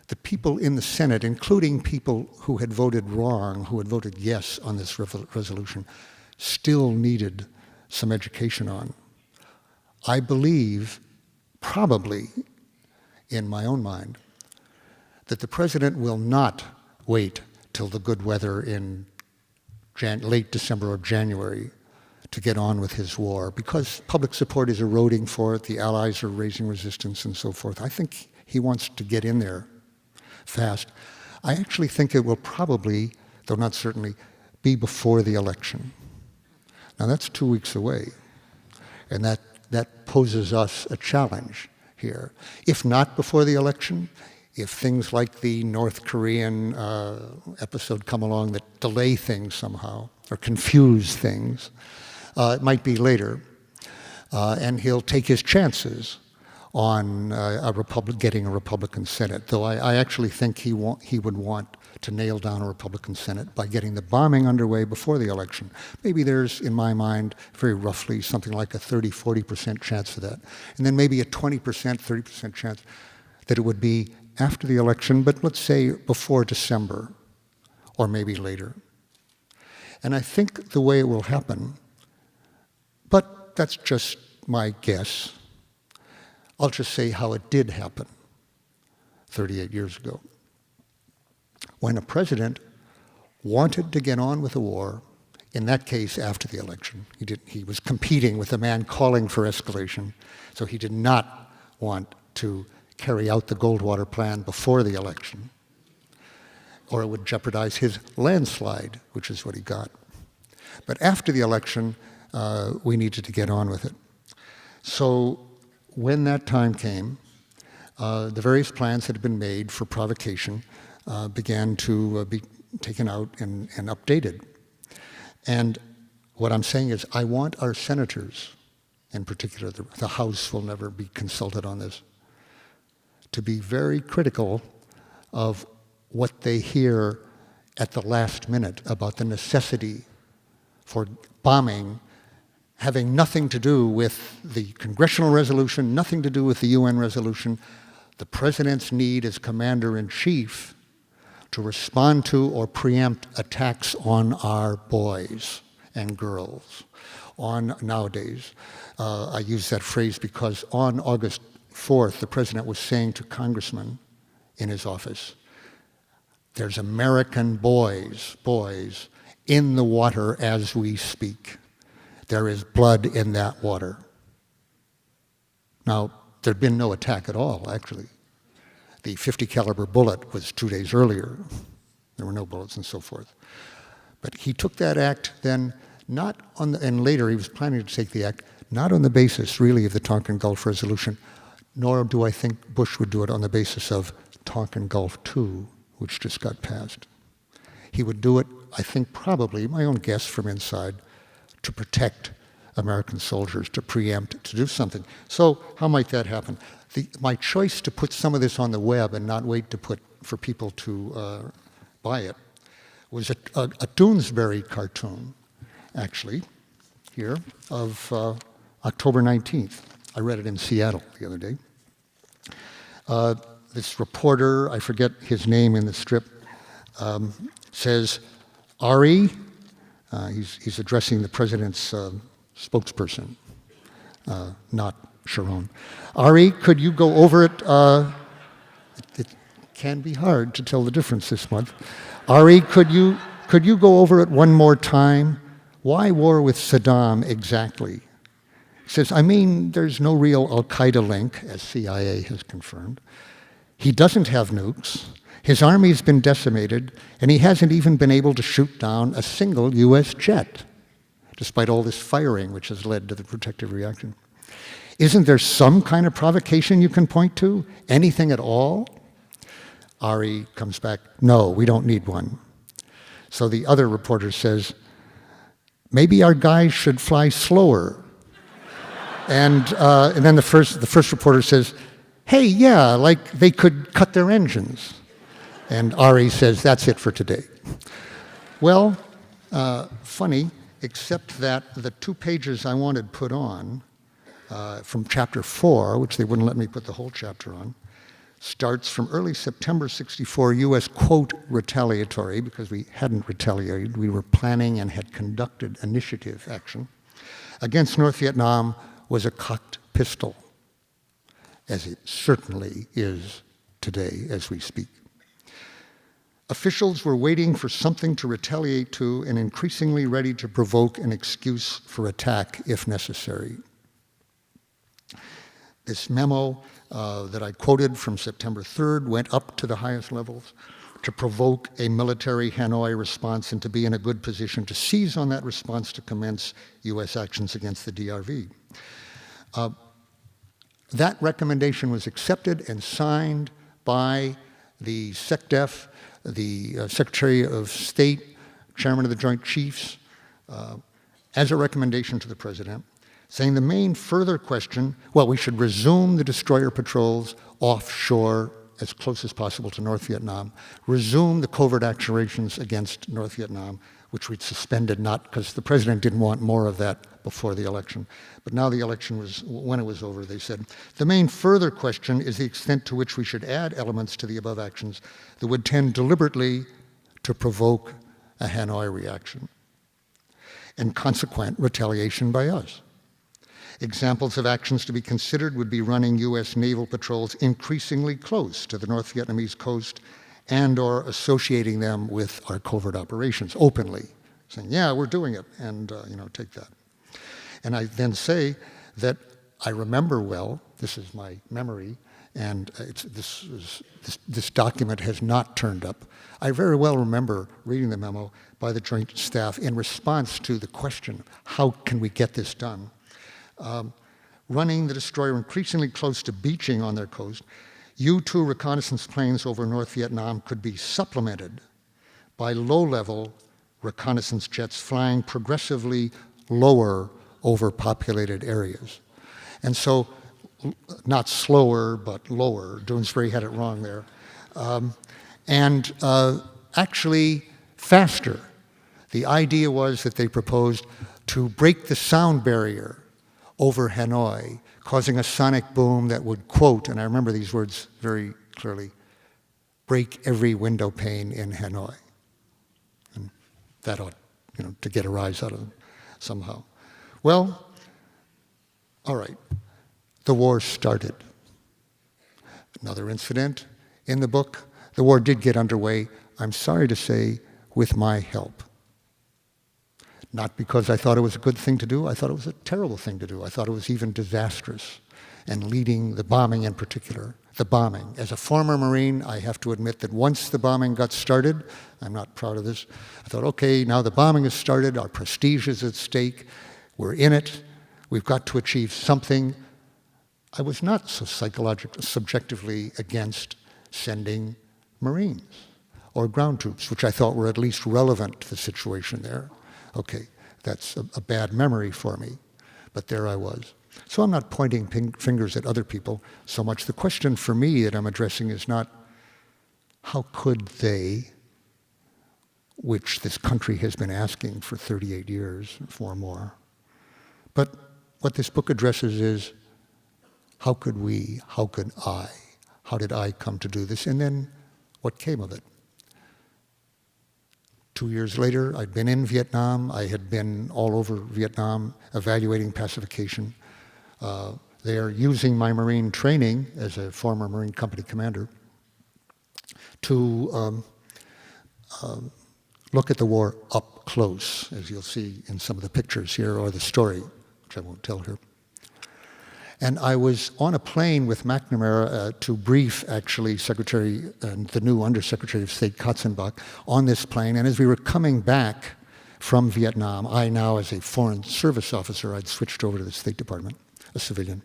the people in the Senate, including people who had voted wrong, who had voted yes on this resolution, still needed some education on. I believe, probably in my own mind, that the president will not wait till the good weather in late December or January to get on with his war, because public support is eroding for it, the Allies are raising resistance and so forth. I think he wants to get in there fast. I actually think it will probably, though not certainly, be before the election. Now that's 2 weeks away, and that poses us a challenge here. If not before the election, if things like the North Korean episode come along that delay things somehow or confuse things, it might be later, and he'll take his chances on getting a Republican Senate, though I actually think he would want to nail down a Republican Senate by getting the bombing underway before the election. Maybe there's, in my mind, very roughly something like a 30-40% chance of that. And then maybe a 20%, 30% chance that it would be after the election, but let's say before December, or maybe later. And I think the way it will happen, but that's just my guess, I'll just say how it did happen 38 years ago. When a president wanted to get on with the war, in that case after the election, he was competing with a man calling for escalation, so he did not want to carry out the Goldwater plan before the election, or it would jeopardize his landslide, which is what he got. But after the election, we needed to get on with it. So when that time came, the various plans that had been made for provocation began to be taken out and updated. And what I'm saying is I want our senators, in particular, the House will never be consulted on this, to be very critical of what they hear at the last minute about the necessity for bombing having nothing to do with the congressional resolution, nothing to do with the UN resolution. The president's need as commander-in-chief to respond to or preempt attacks on our boys and girls. Nowadays, I use that phrase because on August 4th, the president was saying to congressmen in his office, there's American boys in the water as we speak. There is blood in that water. Now, there'd been no attack at all, actually. The 50 caliber bullet was 2 days earlier. There were no bullets and so forth. But he took that act then not on and later he was planning to take the act not on the basis really of the Tonkin Gulf resolution, nor do I think Bush would do it on the basis of Tonkin Gulf II, which just got passed. He would do it, I think probably, my own guess from inside, to protect American soldiers, to preempt, to do something. So how might that happen? My choice to put some of this on the web and not wait for people to buy it was a Doonesbury cartoon, actually, here, of October 19th. I read it in Seattle the other day. This reporter, I forget his name in the strip, says, Ari, he's addressing the president's spokesperson, not Sharon. Ari, could you go over it? It can be hard to tell the difference this month. Ari, could you go over it one more time? Why war with Saddam exactly? He says, I mean, there's no real Al-Qaeda link, as CIA has confirmed. He doesn't have nukes. His army's been decimated, and he hasn't even been able to shoot down a single U.S. jet, despite all this firing which has led to the protective reaction. Isn't there some kind of provocation you can point to? Anything at all? Ari comes back, no, we don't need one. So the other reporter says, maybe our guys should fly slower. And then the first reporter says, hey, yeah, like they could cut their engines. And Ari says, that's it for today. Well, funny, except that the 2 pages I wanted put on from chapter 4, which they wouldn't let me put the whole chapter on, starts from early September 64, U.S., quote, retaliatory, because we hadn't retaliated, we were planning and had conducted initiative action, against North Vietnam was a cocked pistol, as it certainly is today as we speak. Officials were waiting for something to retaliate to and increasingly ready to provoke an excuse for attack if necessary. This memo that I quoted from September 3rd went up to the highest levels to provoke a military Hanoi response and to be in a good position to seize on that response to commence U.S. actions against the DRV. That recommendation was accepted and signed by the SecDef, the Secretary of State, Chairman of the Joint Chiefs, as a recommendation to the President, saying the main further question, well, we should resume the destroyer patrols offshore as close as possible to North Vietnam, resume the covert actions against North Vietnam, which we'd suspended, not because the President didn't want more of that before the election. But now the election was, when it was over, they said, the main further question is the extent to which we should add elements to the above actions that would tend deliberately to provoke a Hanoi reaction and consequent retaliation by us. Examples of actions to be considered would be running U.S. naval patrols increasingly close to the North Vietnamese coast and or associating them with our covert operations openly, saying, yeah, we're doing it, and take that. And I then say that I remember well, this is my memory, and this document has not turned up. I very well remember reading the memo by the Joint Staff in response to the question, how can we get this done? Running the destroyer increasingly close to beaching on their coast, U-2 reconnaissance planes over North Vietnam could be supplemented by low-level reconnaissance jets flying progressively lower over populated areas. And so, not slower, but lower. Doonesbury had it wrong there. Actually faster. The idea was that they proposed to break the sound barrier over Hanoi, causing a sonic boom that would, quote, and I remember these words very clearly, break every window pane in Hanoi. And that ought, to get a rise out of them somehow. Well, all right, the war started. Another incident in the book, the war did get underway, I'm sorry to say, with my help. Not because I thought it was a good thing to do, I thought it was a terrible thing to do. I thought it was even disastrous. And leading the bombing in particular, the bombing. As a former Marine, I have to admit that once the bombing got started, I'm not proud of this, I thought, okay, now the bombing has started, our prestige is at stake, we're in it, we've got to achieve something. I was not so subjectively against sending Marines or ground troops, which I thought were at least relevant to the situation there. Okay, that's a bad memory for me, but there I was. So I'm not pointing fingers at other people so much. The question for me that I'm addressing is not how could they, which this country has been asking for 38 years or more, but what this book addresses is how could we, how could I, how did I come to do this, and then what came of it? 2 years later, I'd been in Vietnam. I had been all over Vietnam evaluating pacification. They are using my Marine training as a former Marine company commander to look at the war up close, as you'll see in some of the pictures here, or the story, which I won't tell here. And I was on a plane with McNamara to brief, actually, Secretary and the new Undersecretary of State Katzenbach on this plane. And as we were coming back from Vietnam, I now, as a Foreign Service officer, I'd switched over to the State Department, a civilian.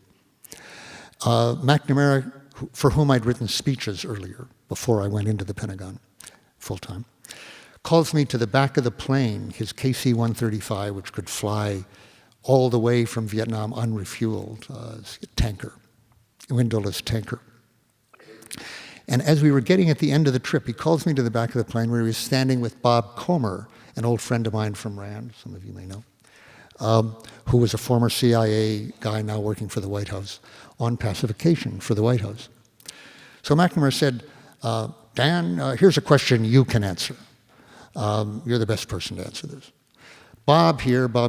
McNamara, for whom I'd written speeches earlier, before I went into the Pentagon full-time, calls me to the back of the plane, his KC-135, which could fly all the way from Vietnam unrefueled, tanker, windowless tanker. And as we were getting at the end of the trip, he calls me to the back of the plane where he was standing with Bob Comer, an old friend of mine from RAND, some of you may know, who was a former CIA guy now working for the White House on pacification for the White House. So McNamara said, Dan, here's a question you can answer. You're the best person to answer this. Bob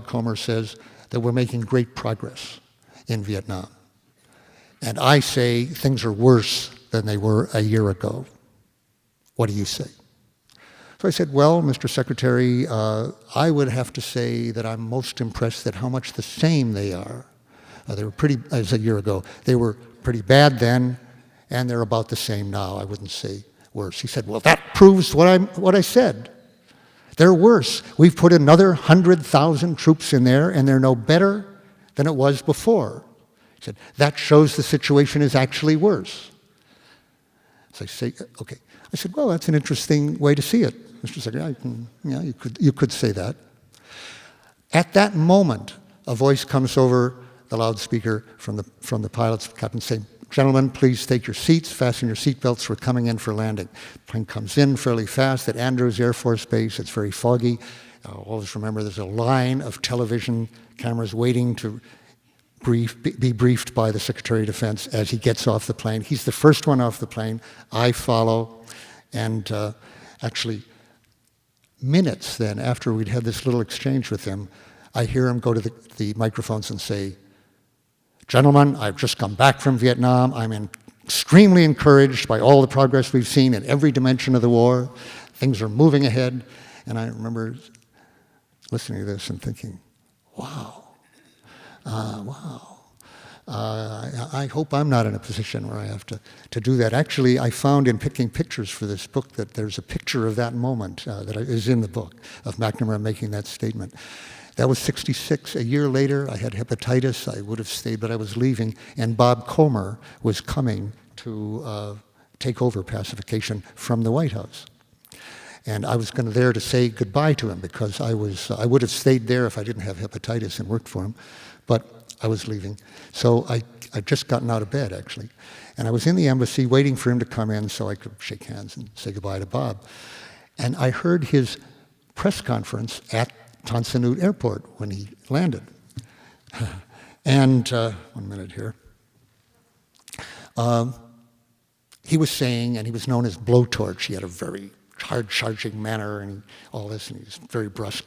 Comer says that we're making great progress in Vietnam. And I say things are worse than they were a year ago. What do you say? So I said, well, Mr. Secretary, I would have to say that I'm most impressed at how much the same they are. They were pretty, as a year ago, they were pretty bad then, and they're about the same now. I wouldn't say worse. He said, well, that proves what I said. They're worse. We've put another 100,000 troops in there, and they're no better than it was before. He said, that shows the situation is actually worse. So I say, okay. I said, well, that's an interesting way to see it, Mr. Secretary. You could say that. At that moment, a voice comes over the loudspeaker from the pilot's captain saying, gentlemen, please take your seats, fasten your seatbelts, we're coming in for landing. The plane comes in fairly fast at Andrews Air Force Base. It's very foggy. Always remember there's a line of television cameras waiting to be briefed by the Secretary of Defense as he gets off the plane. He's the first one off the plane. I follow. And actually, minutes then after we'd had this little exchange with him, I hear him go to the microphones and say, gentlemen, I've just come back from Vietnam. I'm extremely encouraged by all the progress we've seen in every dimension of the war. Things are moving ahead. And I remember listening to this and thinking, wow, wow. I hope I'm not in a position where I have to do that. Actually, I found in picking pictures for this book that there's a picture of that moment that is in the book of McNamara making that statement. That was 1966. A year later, I had hepatitis. I would have stayed, but I was leaving. And Bob Comer was coming to take over pacification from the White House. And I was there to say goodbye to him because I would have stayed there if I didn't have hepatitis and worked for him. But I was leaving. So I'd just gotten out of bed, actually. And I was in the embassy waiting for him to come in so I could shake hands and say goodbye to Bob. And I heard his press conference at Tan Son Nhut Airport when he landed. And 1 minute here. He was saying, and he was known as Blowtorch. He had a very hard-charging manner and all this, and he was very brusque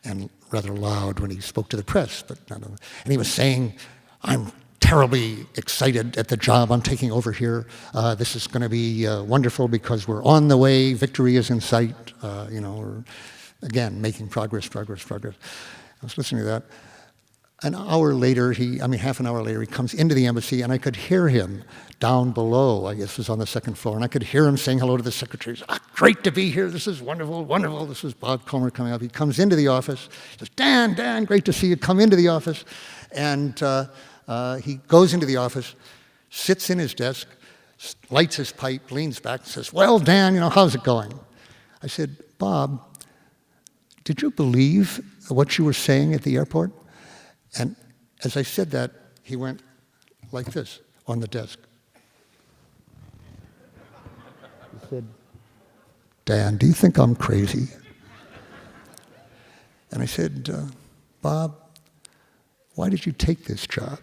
and rather loud when he spoke to the press. And he was saying, I'm terribly excited at the job I'm taking over here. This is going to be wonderful because we're on the way. Victory is in sight. We're, again, making progress. I was listening to that. An hour later, half an hour later, he comes into the embassy, and I could hear him down below, I guess it was on the second floor, and I could hear him saying hello to the secretaries. Great to be here. This is wonderful, wonderful. This is Bob Comer coming up. He comes into the office. He says, Dan, great to see you. Come into the office. And he goes into the office, sits in his desk, lights his pipe, leans back, and says, well, Dan, how's it going? I said, Bob, did you believe what you were saying at the airport? And as I said that, he went like this on the desk. He said, Dan, do you think I'm crazy? And I said, Bob, why did you take this job?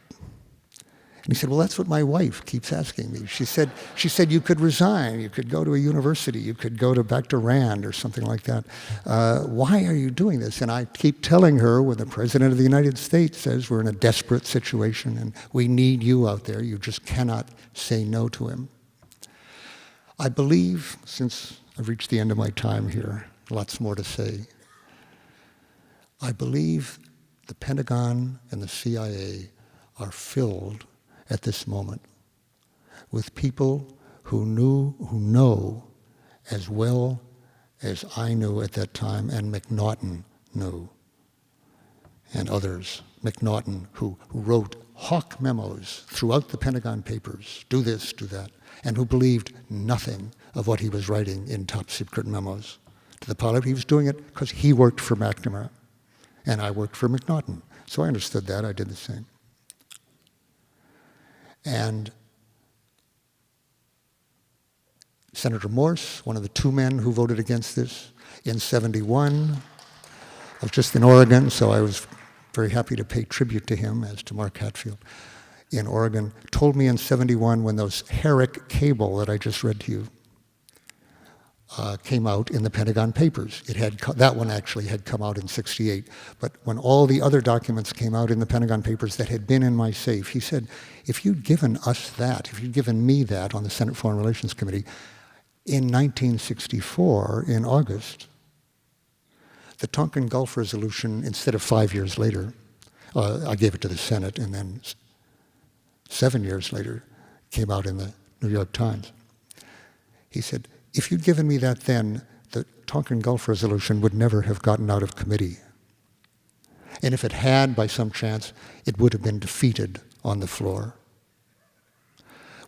And he said, well, that's what my wife keeps asking me. She said you could resign, you could go to a university, you could go back to Rand or something like that. Why are you doing this? And I keep telling her, when the President of the United States says we're in a desperate situation and we need you out there, you just cannot say no to him. I believe, since I've reached the end of my time here, lots more to say, I believe the Pentagon and the CIA are filled at this moment with people who know as well as I knew at that time, and McNaughton knew, and others. McNaughton, who wrote hawk memos throughout the Pentagon Papers, do this, do that, and who believed nothing of what he was writing in top secret memos to the pilot. He was doing it because he worked for McNamara, and I worked for McNaughton. So I understood that, I did the same. And Senator Morse, one of the two men who voted against this, in '71, I was just in Oregon, so I was very happy to pay tribute to him, as to Mark Hatfield, in Oregon, told me in '71, when those Herrick cable that I just read to you came out in the Pentagon Papers. That one actually had come out in '68. But when all the other documents came out in the Pentagon Papers that had been in my safe, he said, if you'd given us that, if you'd given me that on the Senate Foreign Relations Committee, in 1964, in August, the Tonkin Gulf Resolution, instead of 5 years later, I gave it to the Senate, and then 7 years later, came out in the New York Times. He said, if you'd given me that then, the Tonkin Gulf Resolution would never have gotten out of committee. And if it had, by some chance, it would have been defeated on the floor.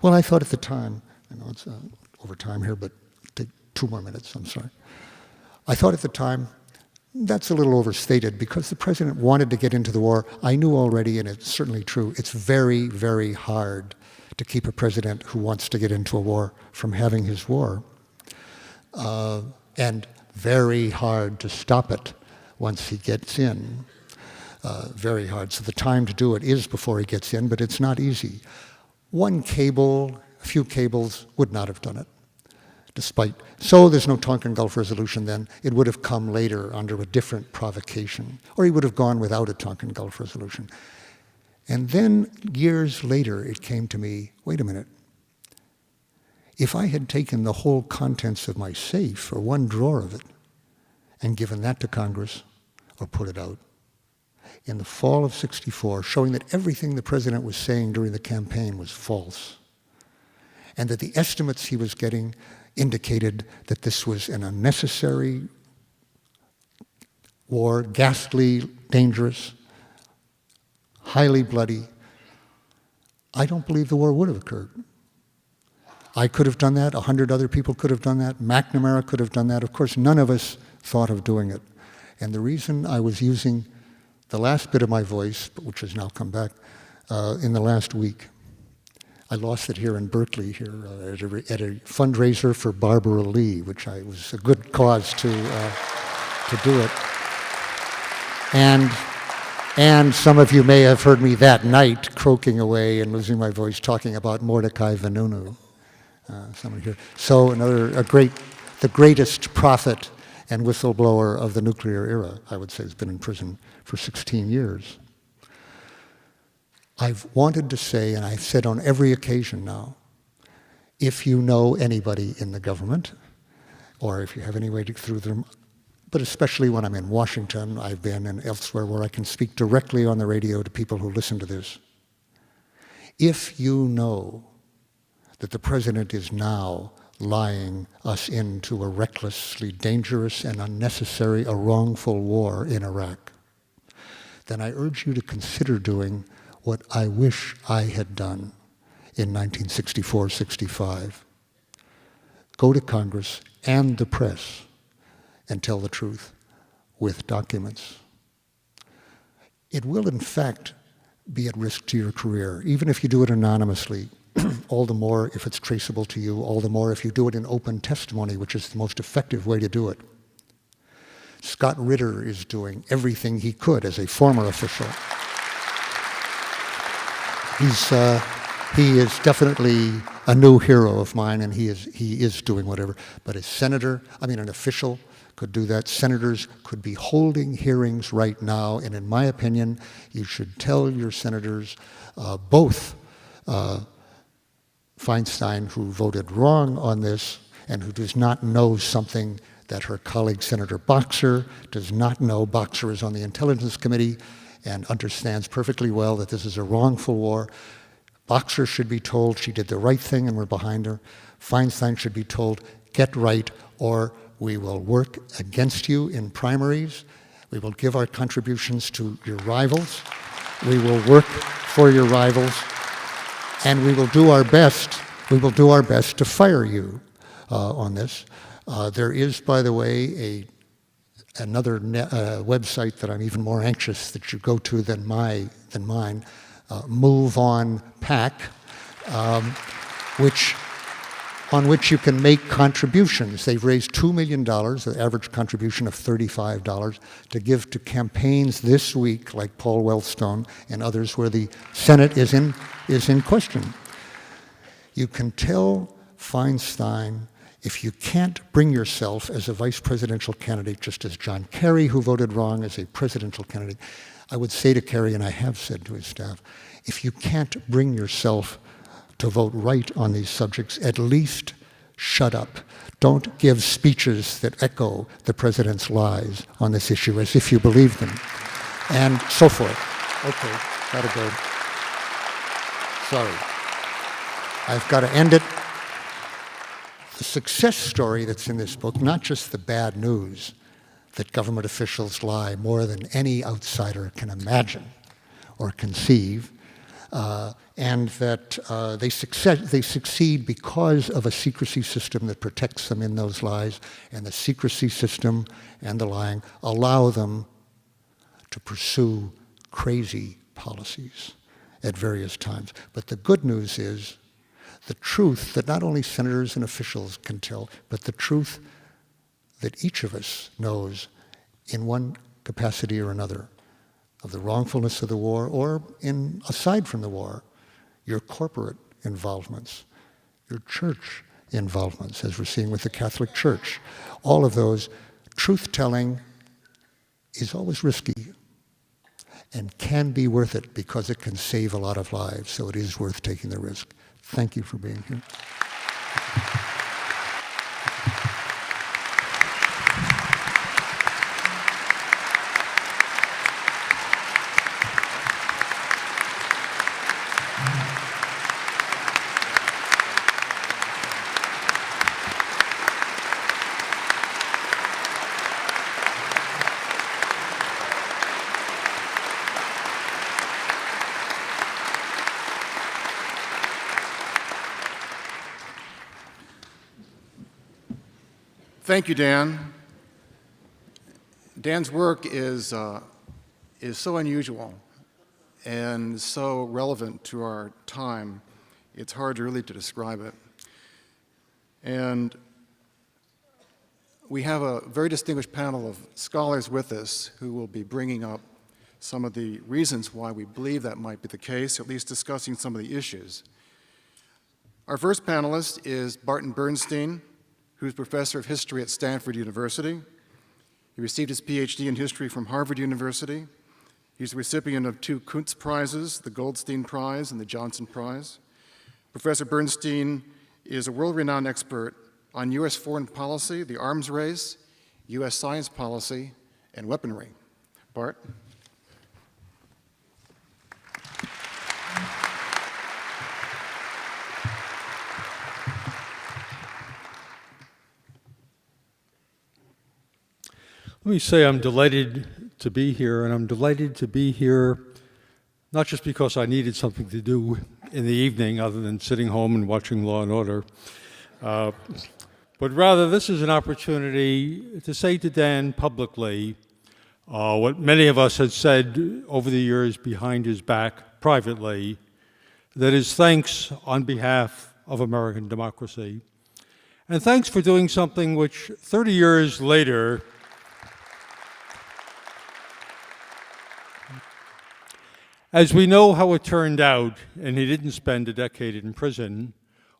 Well, I thought at the time, I know it's over time here, but take 2 more minutes, I'm sorry. I thought at the time, that's a little overstated, because the president wanted to get into the war. I knew already, and it's certainly true, it's very, very hard to keep a president who wants to get into a war from having his war. And very hard to stop it once he gets in. Very hard. So the time to do it is before he gets in, but it's not easy. One cable, a few cables would not have done it. So there's no Tonkin Gulf Resolution then. It would have come later under a different provocation, or he would have gone without a Tonkin Gulf Resolution. And then years later, it came to me, wait a minute. If I had taken the whole contents of my safe, or one drawer of it, and given that to Congress, or put it out, in the fall of '64, showing that everything the president was saying during the campaign was false, and that the estimates he was getting indicated that this was an unnecessary war, ghastly, dangerous, highly bloody, I don't believe the war would have occurred. I could have done that, 100 other people could have done that, McNamara could have done that. Of course, none of us thought of doing it. And the reason I was using the last bit of my voice, which has now come back, in the last week, I lost it here in Berkeley, at a fundraiser for Barbara Lee, which was a good cause to do it. And some of you may have heard me that night croaking away and losing my voice talking about Mordecai Vanunu. Somebody here. So the greatest prophet and whistleblower of the nuclear era, I would say, has been in prison for 16 years. I've wanted to say, and I've said on every occasion now, if you know anybody in the government, or if you have any way to through them, but especially when I'm in Washington, I've been and elsewhere where I can speak directly on the radio to people who listen to this. If you know that the president is now lying us into a recklessly dangerous and unnecessary, a wrongful war in Iraq, then I urge you to consider doing what I wish I had done in 1964-65. Go to Congress and the press and tell the truth with documents. It will, in fact, be at risk to your career, even if you do it anonymously. All the more if it's traceable to you, all the more if you do it in open testimony, which is the most effective way to do it. Scott Ritter is doing everything he could as a former official. He is definitely a new hero of mine, and he is doing whatever. But an official could do that. Senators could be holding hearings right now, and in my opinion, you should tell your senators, both Feinstein, who voted wrong on this and who does not know something that her colleague Senator Boxer does not know. Boxer is on the Intelligence Committee and understands perfectly well that this is a wrongful war. Boxer should be told she did the right thing and we're behind her. Feinstein should be told, get right, or we will work against you in primaries. We will give our contributions to your rivals. We will work for your rivals. And we will do our best. We will do our best to fire you on this. There is, by the way, another website that I'm even more anxious that you go to than mine, Move On PAC, on which you can make contributions. They've raised $2 million, the average contribution of $35, to give to campaigns this week, like Paul Wellstone and others, where the Senate is in question. You can tell Feinstein, if you can't bring yourself as a vice presidential candidate, just as John Kerry, who voted wrong, as a presidential candidate, I would say to Kerry, and I have said to his staff, if you can't bring yourself to vote right on these subjects, at least shut up. Don't give speeches that echo the president's lies on this issue as if you believe them, and so forth. Okay, gotta go. Sorry. I've got to end it. The success story that's in this book, not just the bad news that government officials lie more than any outsider can imagine or conceive, and that they succeed because of a secrecy system that protects them in those lies, and the secrecy system and the lying allow them to pursue crazy policies at various times. But the good news is the truth that not only senators and officials can tell, but the truth that each of us knows in one capacity or another of the wrongfulness of the war, or aside from the war, your corporate involvements, your church involvements, as we're seeing with the Catholic Church. All of those, truth-telling is always risky and can be worth it because it can save a lot of lives, so it is worth taking the risk. Thank you for being here. Thank you, Dan. Dan's work is so unusual and so relevant to our time, it's hard really to describe it. And we have a very distinguished panel of scholars with us who will be bringing up some of the reasons why we believe that might be the case, or at least discussing some of the issues. Our first panelist is Barton Bernstein, who's professor of history at Stanford University. He received his PhD in history from Harvard University. He's the recipient of 2 Kuntz Prizes, the Goldstein Prize and the Johnson Prize. Professor Bernstein is a world-renowned expert on U.S. foreign policy, the arms race, U.S. science policy, and weaponry. Bart? Let me say I'm delighted to be here, and I'm delighted to be here not just because I needed something to do in the evening other than sitting home and watching Law and Order, but rather this is an opportunity to say to Dan publicly what many of us had said over the years behind his back privately, that is thanks on behalf of American democracy. And thanks for doing something which 30 years later As we know how it turned out, and he didn't spend a decade in prison,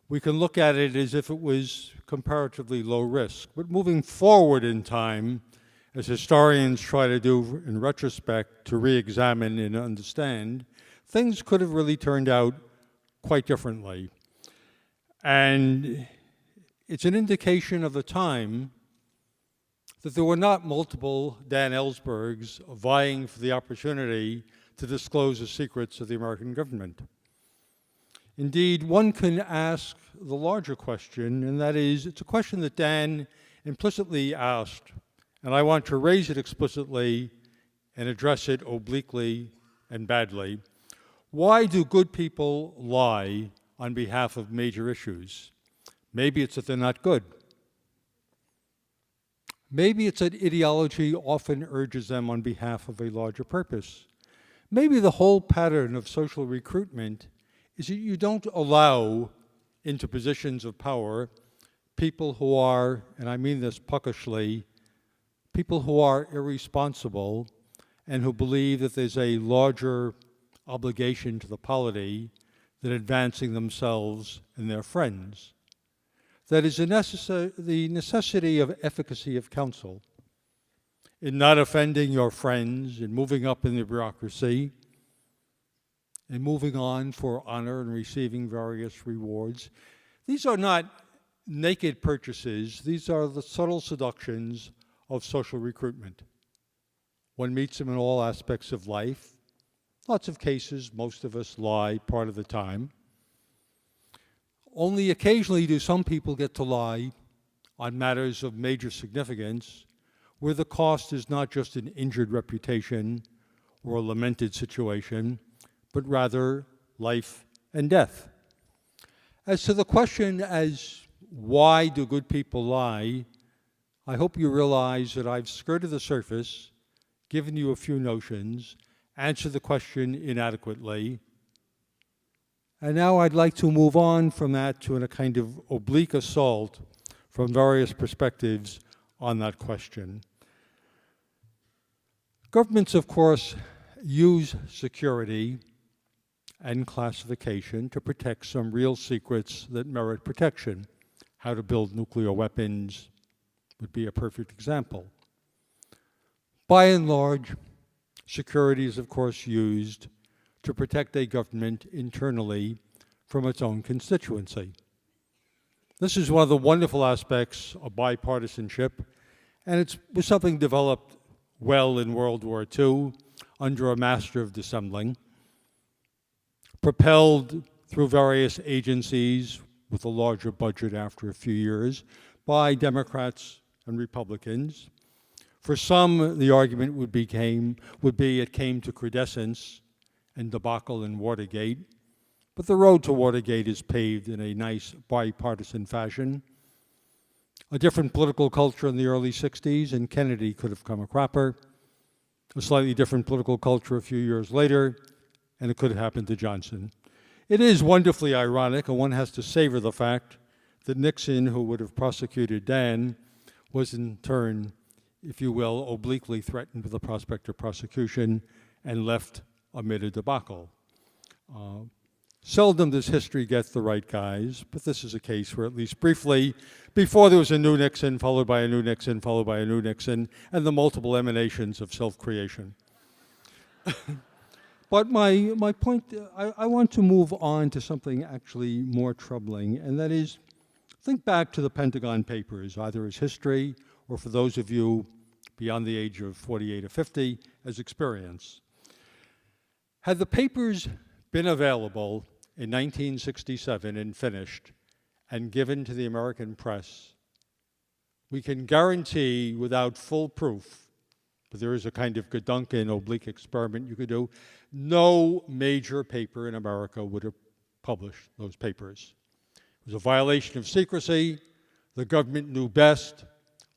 we can look at it as if it was comparatively low risk. But moving forward in time, as historians try to do in retrospect to re-examine and understand, things could have really turned out quite differently. And it's an indication of the time that there were not multiple Dan Ellsbergs vying for the opportunity to disclose the secrets of the American government. Indeed, one can ask the larger question, and that is, it's a question that Dan implicitly asked, and I want to raise it explicitly and address it obliquely and badly. Why do good people lie on behalf of major issues? Maybe it's that they're not good. Maybe it's that ideology often urges them on behalf of a larger purpose. Maybe the whole pattern of social recruitment is that you don't allow into positions of power people who are, and I mean this puckishly, people who are irresponsible and who believe that there's a larger obligation to the polity than advancing themselves and their friends. That is the necessity of efficacy of counsel, in not offending your friends, in moving up in the bureaucracy, in moving on for honor and receiving various rewards. These are not naked purchases. These are the subtle seductions of social recruitment. One meets them in all aspects of life. Lots of cases, most of us lie part of the time. Only occasionally do some people get to lie on matters of major significance, where the cost is not just an injured reputation or a lamented situation, but rather life and death. As to the question as why do good people lie, I hope you realize that I've skirted the surface, given you a few notions, answered the question inadequately, and now I'd like to move on from that to a kind of oblique assault from various perspectives on that question. Governments, of course, use security and classification to protect some real secrets that merit protection. How to build nuclear weapons would be a perfect example. By and large, security is, of course, used to protect a government internally from its own constituency. This is one of the wonderful aspects of bipartisanship, and it was something developed well in World War II under a master of dissembling, propelled through various agencies with a larger budget after a few years by Democrats and Republicans. For some, the argument would be it came to credescence and debacle in Watergate, but the road to Watergate is paved in a nice bipartisan fashion. A different political culture in the early 60s, and Kennedy could have come a cropper. A slightly different political culture a few years later, and it could have happened to Johnson. It is wonderfully ironic, and one has to savor the fact that Nixon, who would have prosecuted Dan, was in turn, if you will, obliquely threatened with the prospect of prosecution and left amid a debacle. Seldom does history get the right guys, but this is a case where, at least briefly, before there was a new Nixon, followed by a new Nixon, followed by a new Nixon, and the multiple emanations of self-creation. But my point, I want to move on to something actually more troubling, and that is, think back to the Pentagon Papers, either as history or, for those of you beyond the age of 48 or 50, as experience. Had the papers been available in 1967 and finished and given to the American press, we can guarantee without full proof, but there is a kind of Goduncan oblique experiment you could do, no major paper in America would have published those papers. It was a violation of secrecy. The government knew best.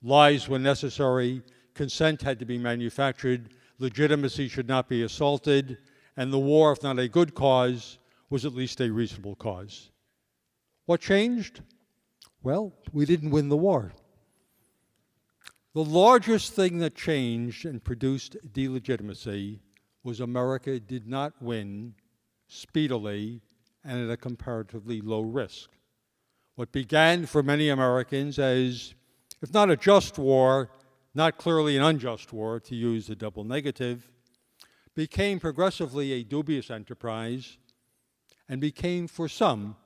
Lies were necessary. Consent had to be manufactured. Legitimacy should not be assaulted. And the war, if not a good cause, was at least a reasonable cause. What changed? Well, we didn't win the war. The largest thing that changed and produced delegitimacy was America did not win speedily and at a comparatively low risk. What began for many Americans as, if not a just war, not clearly an unjust war, to use the double negative, became progressively a dubious enterprise and became for some,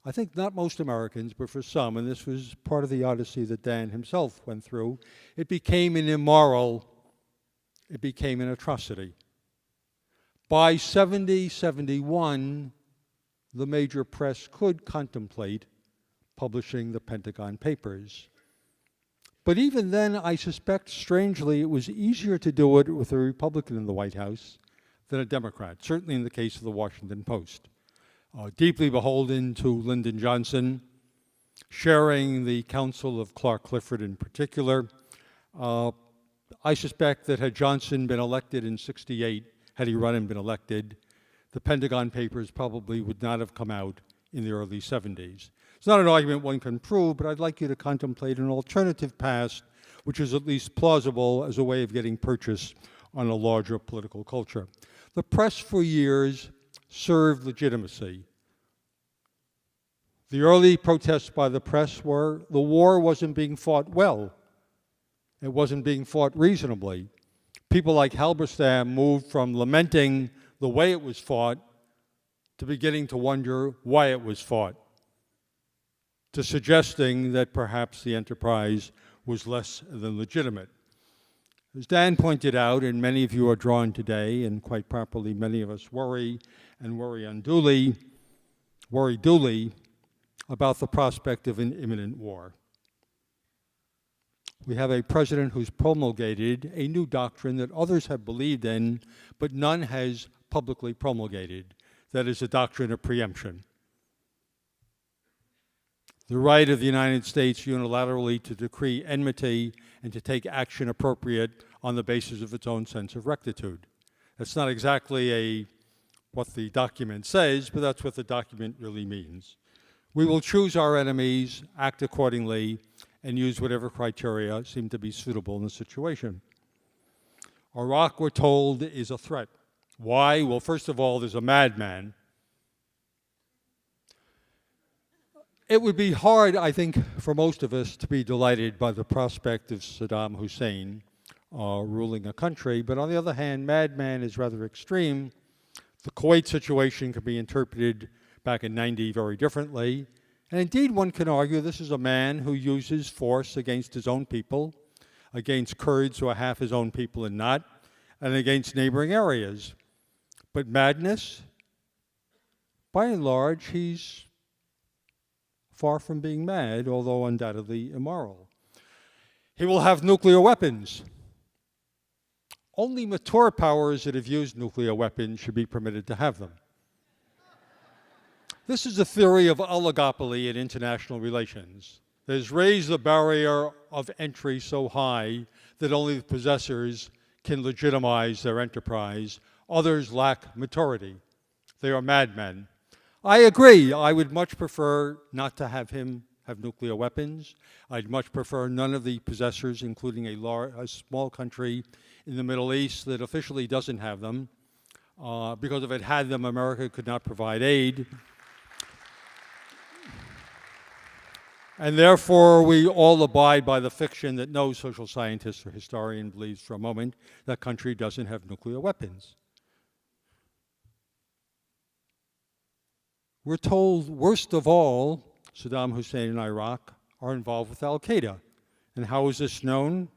I think not most Americans, but for some, and this was part of the odyssey that Dan himself went through, it became an immoral, it became an atrocity. By 70, 71, the major press could contemplate publishing the Pentagon Papers. But even then, I suspect, strangely, it was easier to do it with a Republican in the White House than a Democrat, certainly in the case of the Washington Post. Deeply beholden to Lyndon Johnson, sharing the counsel of Clark Clifford in particular. I suspect that had Johnson been elected in '68, had he run and been elected, the Pentagon Papers probably would not have come out in the early '70s. It's not an argument one can prove, but I'd like you to contemplate an alternative past which is at least plausible as a way of getting purchase on a larger political culture. The press for years served legitimacy. The early protests by the press were the war wasn't being fought well. It wasn't being fought reasonably. People like Halberstam moved from lamenting the way it was fought to beginning to wonder why it was fought, to suggesting that perhaps the enterprise was less than legitimate. As Dan pointed out, and many of you are drawn today, and quite properly many of us worry duly about the prospect of an imminent war. We have a president who's promulgated a new doctrine that others have believed in, but none has publicly promulgated. That is the doctrine of preemption. The right of the United States unilaterally to decree enmity and to take action appropriate on the basis of its own sense of rectitude. That's not exactly what the document says, but that's what the document really means. We will choose our enemies, act accordingly, and use whatever criteria seem to be suitable in the situation. Iraq, we're told, is a threat. Why? Well, first of all, there's a madman. It would be hard, I think, for most of us to be delighted by the prospect of Saddam Hussein ruling a country, but on the other hand, madman is rather extreme. The Kuwait situation can be interpreted back in '90 very differently, and indeed one can argue this is a man who uses force against his own people, against Kurds who are half his own people and not, and against neighboring areas. But madness, by and large, he's far from being mad, although undoubtedly immoral. He will have nuclear weapons. Only mature powers that have used nuclear weapons should be permitted to have them. This is a theory of oligopoly in international relations that has raised the barrier of entry so high that only the possessors can legitimize their enterprise. Others lack maturity. They are madmen. I agree. I would much prefer not to have him have nuclear weapons. I'd much prefer none of the possessors, including a small country in the Middle East that officially doesn't have them, because if it had them, America could not provide aid. And therefore, we all abide by the fiction that no social scientist or historian believes for a moment that country doesn't have nuclear weapons. We're told, worst of all, Saddam Hussein and Iraq are involved with al-Qaeda. And how is this known?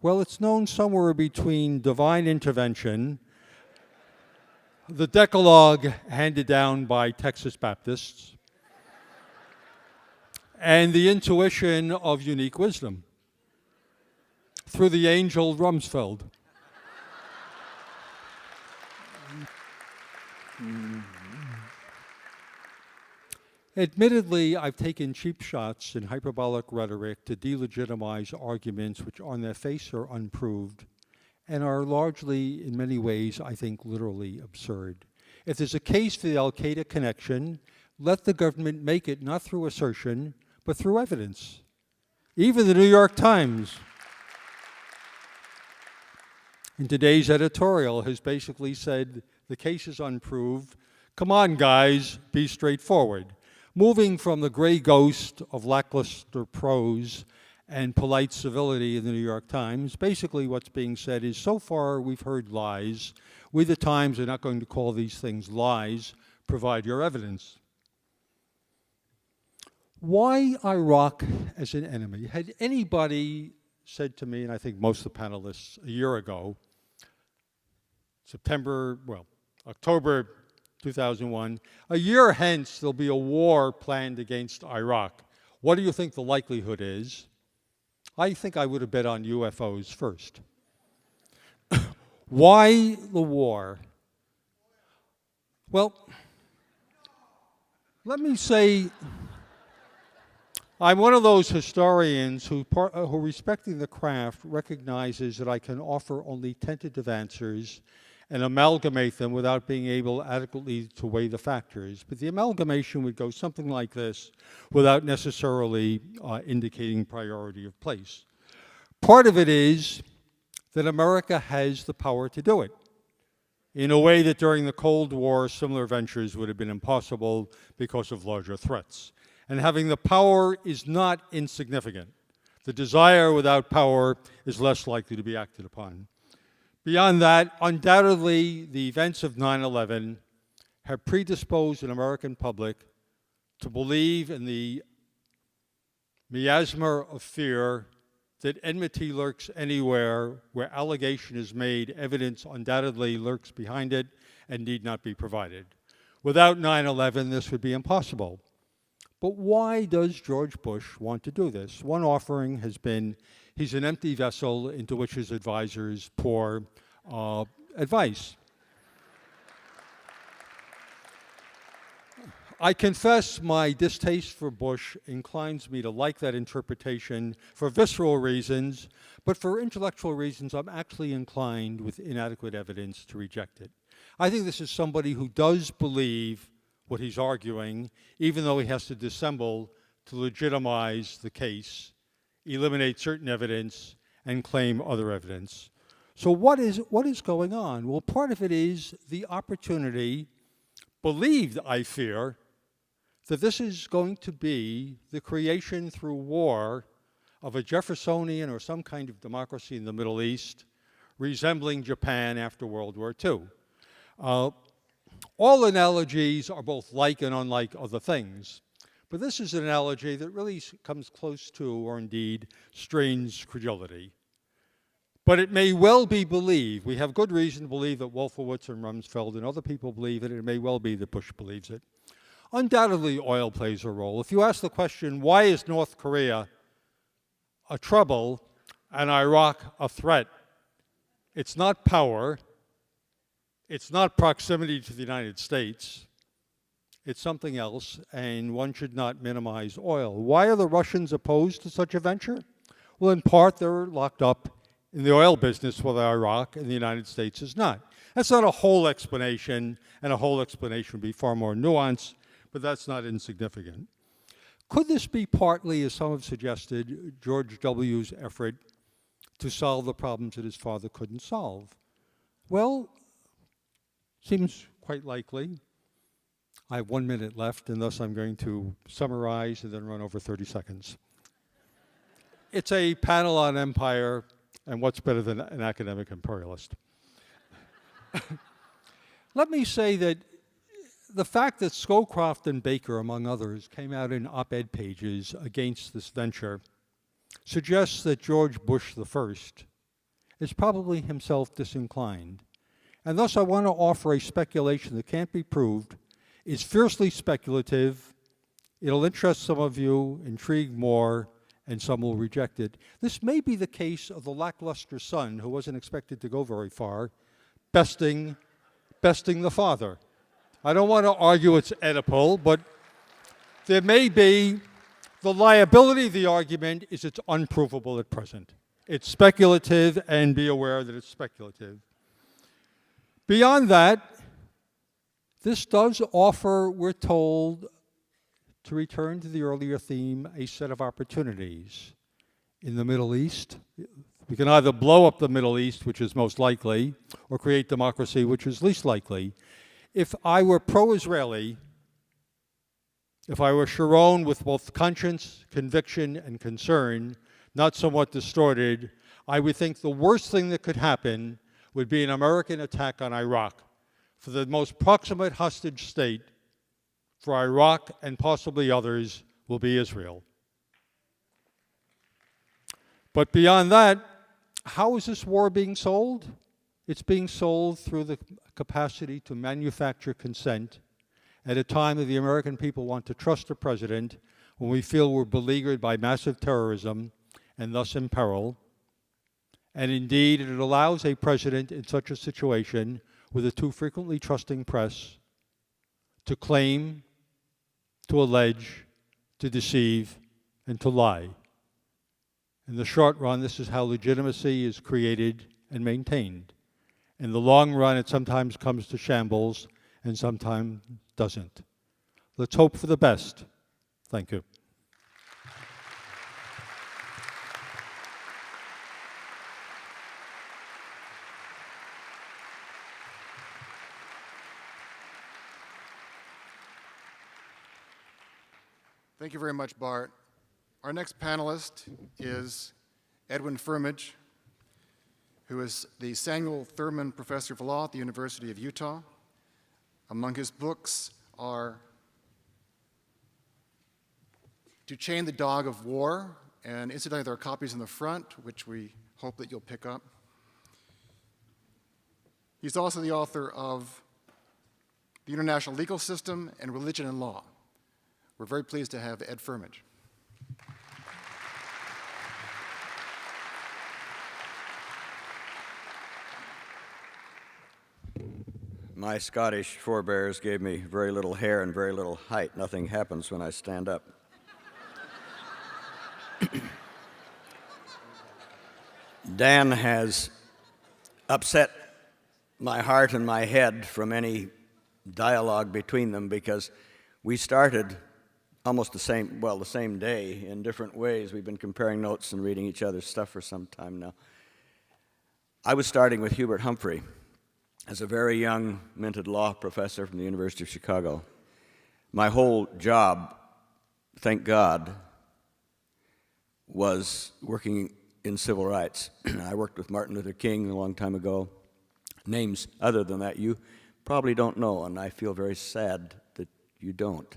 Well, it's known somewhere between divine intervention, the Decalogue handed down by Texas Baptists, and the intuition of unique wisdom through the angel Rumsfeld. Admittedly, I've taken cheap shots and hyperbolic rhetoric to delegitimize arguments which on their face are unproved and are largely, in many ways, I think, literally absurd. If there's a case for the al-Qaeda connection, let the government make it not through assertion, but through evidence. Even the New York Times. in today's editorial has basically said the case is unproved. Come on, guys, be straightforward. Moving from the gray ghost of lackluster prose and polite civility in the New York Times, basically what's being said is, so far we've heard lies. We, the Times, are not going to call these things lies. Provide your evidence. Why Iraq as an enemy? Had anybody said to me, and I think most of the panelists a year ago, October 2001, a year hence there'll be a war planned against Iraq. What do you think the likelihood is? I think I would have bet on UFOs first. Why the war? Well, let me say, I'm one of those historians who respecting the craft, recognizes that I can offer only tentative answers and amalgamate them without being able adequately to weigh the factors. But the amalgamation would go something like this without necessarily indicating priority of place. Part of it is that America has the power to do it in a way that during the Cold War, similar ventures would have been impossible because of larger threats. And having the power is not insignificant. The desire without power is less likely to be acted upon. Beyond that, undoubtedly, the events of 9/11 have predisposed an American public to believe in the miasma of fear that enmity lurks anywhere where allegation is made, evidence undoubtedly lurks behind it and need not be provided. Without 9/11, this would be impossible. But why does George Bush want to do this? One offering has been he's an empty vessel into which his advisors pour advice. I confess my distaste for Bush inclines me to like that interpretation for visceral reasons, but for intellectual reasons, I'm actually inclined with inadequate evidence to reject it. I think this is somebody who does believe what he's arguing, even though he has to dissemble to legitimize the case, eliminate certain evidence, and claim other evidence. So what is going on? Well, part of it is the opportunity, believed, I fear, that this is going to be the creation through war of a Jeffersonian or some kind of democracy in the Middle East, resembling Japan after World War II. All analogies are both like and unlike other things, but this is an analogy that really comes close to, or indeed strains credulity. But it may well be believed. We have good reason to believe that Wolfowitz and Rumsfeld and other people believe it. It may well be that Bush believes it. Undoubtedly, oil plays a role. If you ask the question, why is North Korea a trouble and Iraq a threat? It's not power. It's not proximity to the United States. It's something else, and one should not minimize oil. Why are the Russians opposed to such a venture? Well, in part, they're locked up in the oil business with Iraq, and the United States is not. That's not a whole explanation, and a whole explanation would be far more nuanced, but that's not insignificant. Could this be partly, as some have suggested, George W.'s effort to solve the problems that his father couldn't solve? Well, seems quite likely. I have 1 minute left, and thus I'm going to summarize and then run over 30 seconds. It's a panel on empire, and what's better than an academic imperialist? Let me say that the fact that Scowcroft and Baker, among others, came out in op-ed pages against this venture suggests that George Bush I is probably himself disinclined. And thus I want to offer a speculation that can't be proved, is fiercely speculative. It'll interest some of you, intrigue more, and some will reject it. This may be the case of the lackluster son who wasn't expected to go very far, besting the father. I don't want to argue it's Oedipal, but there may be, the liability of the argument is it's unprovable at present. It's speculative, and be aware that it's speculative. Beyond that, this does offer, we're told, to return to the earlier theme, a set of opportunities. In the Middle East, We can either blow up the Middle East, which is most likely, or create democracy, which is least likely. If I were pro-Israeli, if I were Sharon with both conscience, conviction, and concern, not somewhat distorted, I would think the worst thing that could happen would be an American attack on Iraq. For the most proximate hostage state for Iraq and possibly others will be Israel. But beyond that, how is this war being sold? It's being sold through the capacity to manufacture consent at a time that the American people want to trust the president when we feel we're beleaguered by massive terrorism and thus in peril. And indeed, it allows a president in such a situation with a too frequently trusting press to claim, to allege, to deceive, and to lie. In the short run, this is how legitimacy is created and maintained. In the long run, it sometimes comes to shambles and sometimes doesn't. Let's hope for the best. Thank you. Thank you very much, Bart. Our next panelist is Edwin Firmage, who is the Samuel Thurman Professor of Law at the University of Utah. Among his books are To Chain the Dog of War, and incidentally there are copies in the front, which we hope that you'll pick up. He's also the author of The International Legal System and Religion and Law. We're very pleased to have Ed Firmage. My Scottish forebears gave me very little hair and very little height. Nothing happens when I stand up. Dan has upset my heart and my head from any dialogue between them because we started almost the same day in different ways. We've been comparing notes and reading each other's stuff for some time now. I was starting with Hubert Humphrey as a very young minted law professor from the University of Chicago. My whole job, thank God, was working in civil rights. I worked with Martin Luther King a long time ago. Names other than that you probably don't know, and I feel very sad that you don't.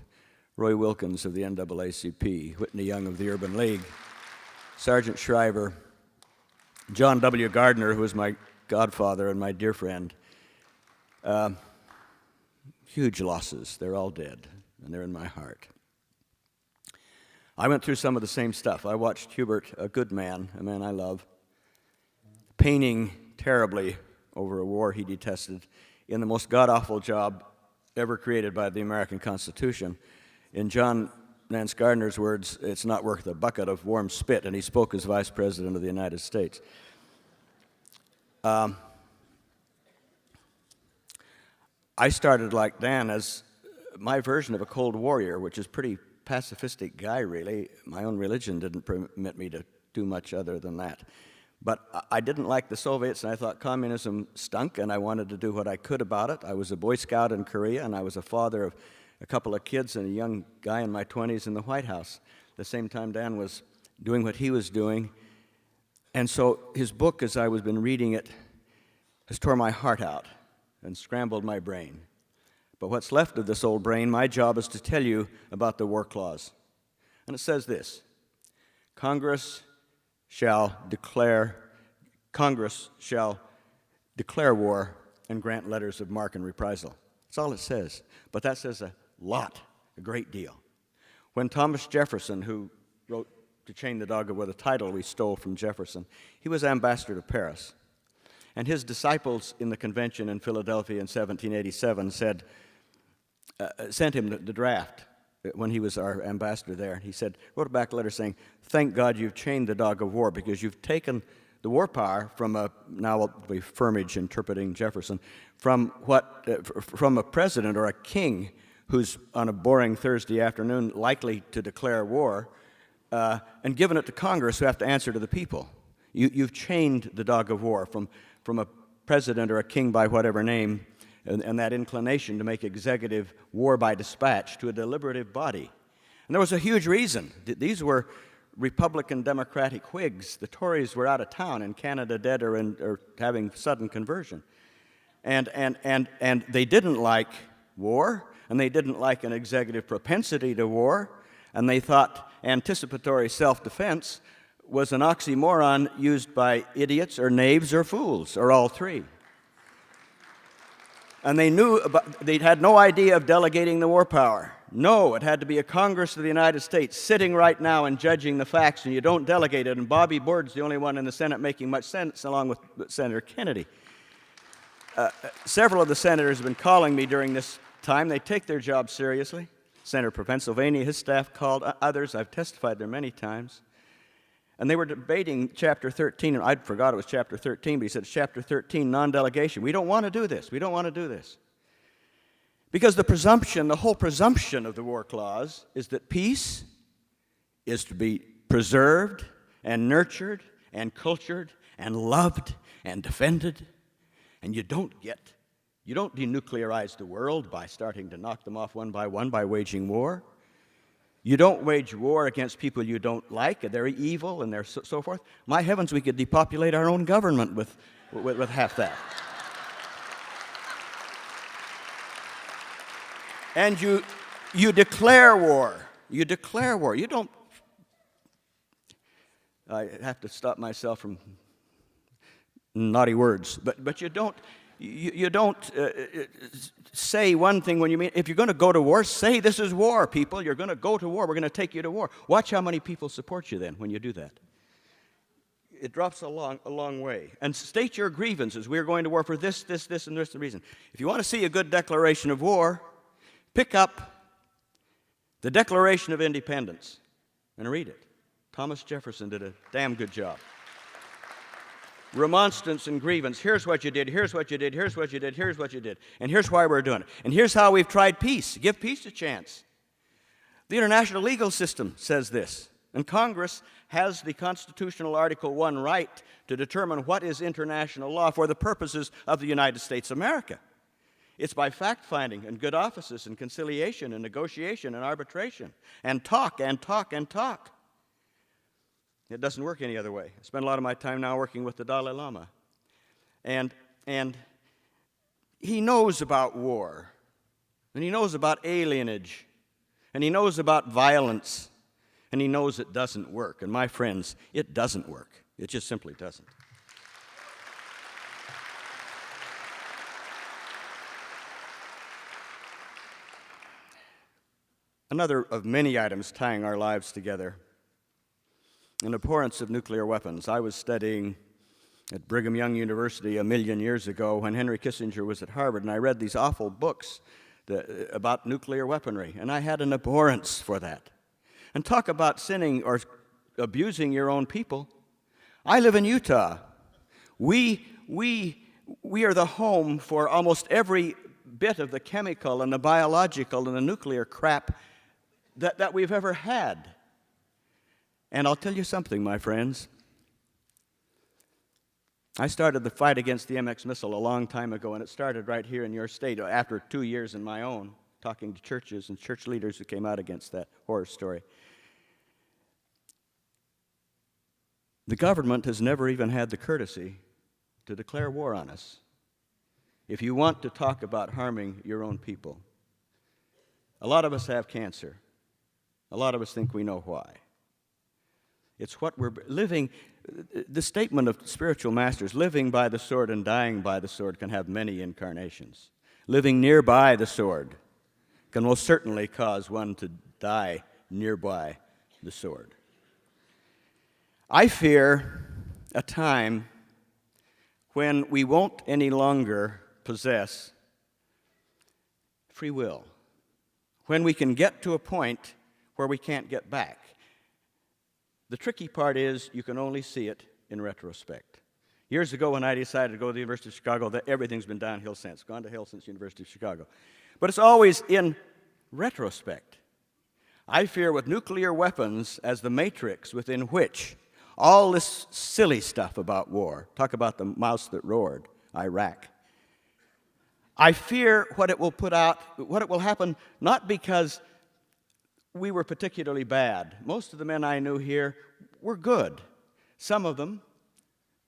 Roy Wilkins of the NAACP, Whitney Young of the Urban League, Sergeant Shriver, John W. Gardner, who was my godfather and my dear friend. Huge losses. They're all dead, and they're in my heart. I went through some of the same stuff. I watched Hubert, a good man, a man I love, painting terribly over a war he detested in the most god-awful job ever created by the American Constitution. In John Nance Gardner's words, it's not worth a bucket of warm spit, and he spoke as Vice President of the United States. I started like Dan as my version of a Cold Warrior, which is pretty pacifistic guy, really. My own religion didn't permit me to do much other than that. But I didn't like the Soviets, and I thought communism stunk, and I wanted to do what I could about it. I was a Boy Scout in Korea, and I was a father of a couple of kids and a young guy in my 20s in the White House. At the same time, Dan was doing what he was doing. And so his book, as I was been reading it, has tore my heart out and scrambled my brain. But what's left of this old brain, my job is to tell you about the war clause. And it says this: Congress shall declare war and grant letters of marque and reprisal. That's all it says. But that says a lot, a great deal. When Thomas Jefferson, who wrote To Chain the Dog of War, the title we stole from Jefferson, he was ambassador to Paris. And his disciples in the convention in Philadelphia in 1787 sent him the draft when he was our ambassador there. He wrote back a letter saying, "Thank God you've chained the dog of war, because you've taken the war power from now Firmage interpreting Jefferson, from a president or a king who's on a boring Thursday afternoon likely to declare war, and given it to Congress, who have to answer to the people. You've chained the dog of war from a president or a king by whatever name, and that inclination to make executive war by dispatch to a deliberative body. And there was a huge reason. These were Republican Democratic Whigs. The Tories were out of town, in Canada dead or having sudden conversion. And they didn't like war, and they didn't like an executive propensity to war, and they thought anticipatory self-defense was an oxymoron used by idiots or knaves or fools, or all three. And they had no idea of delegating the war power. No, it had to be a Congress of the United States sitting right now and judging the facts, and you don't delegate it. And Bobby Byrd's the only one in the Senate making much sense, along with Senator Kennedy. Several of the senators have been calling me during this time. They take their job seriously. Senator for Pennsylvania, his staff called. Others, I've testified there many times. And they were debating Chapter 13, and I forgot it was Chapter 13, but he said, Chapter 13, non-delegation. We don't want to do this. We don't want to do this. Because the whole presumption of the War Clause is that peace is to be preserved and nurtured and cultured and loved and defended. And you don't denuclearize the world by starting to knock them off one by waging war. You don't wage war against people you don't like, and they're evil, and they're so forth. My heavens, we could depopulate our own government with half that. And you declare war. You declare war. You don't... I have to stop myself from naughty words, but you don't... You don't say one thing when you mean, if you're going to go to war, say this is war, people. You're going to go to war. We're going to take you to war. Watch how many people support you then when you do that. It drops a long way. And state your grievances. We're going to war for this, and this reason. If you want to see a good declaration of war, pick up the Declaration of Independence and read it. Thomas Jefferson did a damn good job. Remonstrance and grievance. Here's what you did, here's what you did, here's what you did, here's what you did. And here's why we're doing it. And here's how we've tried peace. Give peace a chance. The international legal system says this. And Congress has the constitutional Article 1 right to determine what is international law for the purposes of the United States of America. It's by fact-finding and good offices and conciliation and negotiation and arbitration and talk and talk and talk. It doesn't work any other way. I spend a lot of my time now working with the Dalai Lama. And he knows about war, and he knows about alienage, and he knows about violence, and he knows it doesn't work. And my friends, it doesn't work. It just simply doesn't. Another of many items tying our lives together, an abhorrence of nuclear weapons. I was studying at Brigham Young University a million years ago when Henry Kissinger was at Harvard, and I read these awful books about nuclear weaponry, and I had an abhorrence for that. And talk about sinning or abusing your own people. I live in Utah. We are the home for almost every bit of the chemical and the biological and the nuclear crap that we've ever had. And I'll tell you something, my friends. I started the fight against the MX missile a long time ago, and it started right here in your state after 2 years in my own, talking to churches and church leaders who came out against that horror story. The government has never even had the courtesy to declare war on us. If you want to talk about harming your own people, a lot of us have cancer. A lot of us think we know why. It's what we're living. The statement of spiritual masters, living by the sword and dying by the sword, can have many incarnations. Living nearby the sword can most certainly cause one to die nearby the sword. I fear a time when we won't any longer possess free will, when we can get to a point where we can't get back. The tricky part is you can only see it in retrospect. Years ago when I decided to go to the University of Chicago, everything's been downhill since. Gone to hell since the University of Chicago. But it's always in retrospect. I fear with nuclear weapons as the matrix within which All this silly stuff about war. Talk about the mouse that roared, Iraq. I fear what it will put out, what it will happen, not because we were particularly bad. Most of the men I knew here were good. Some of them,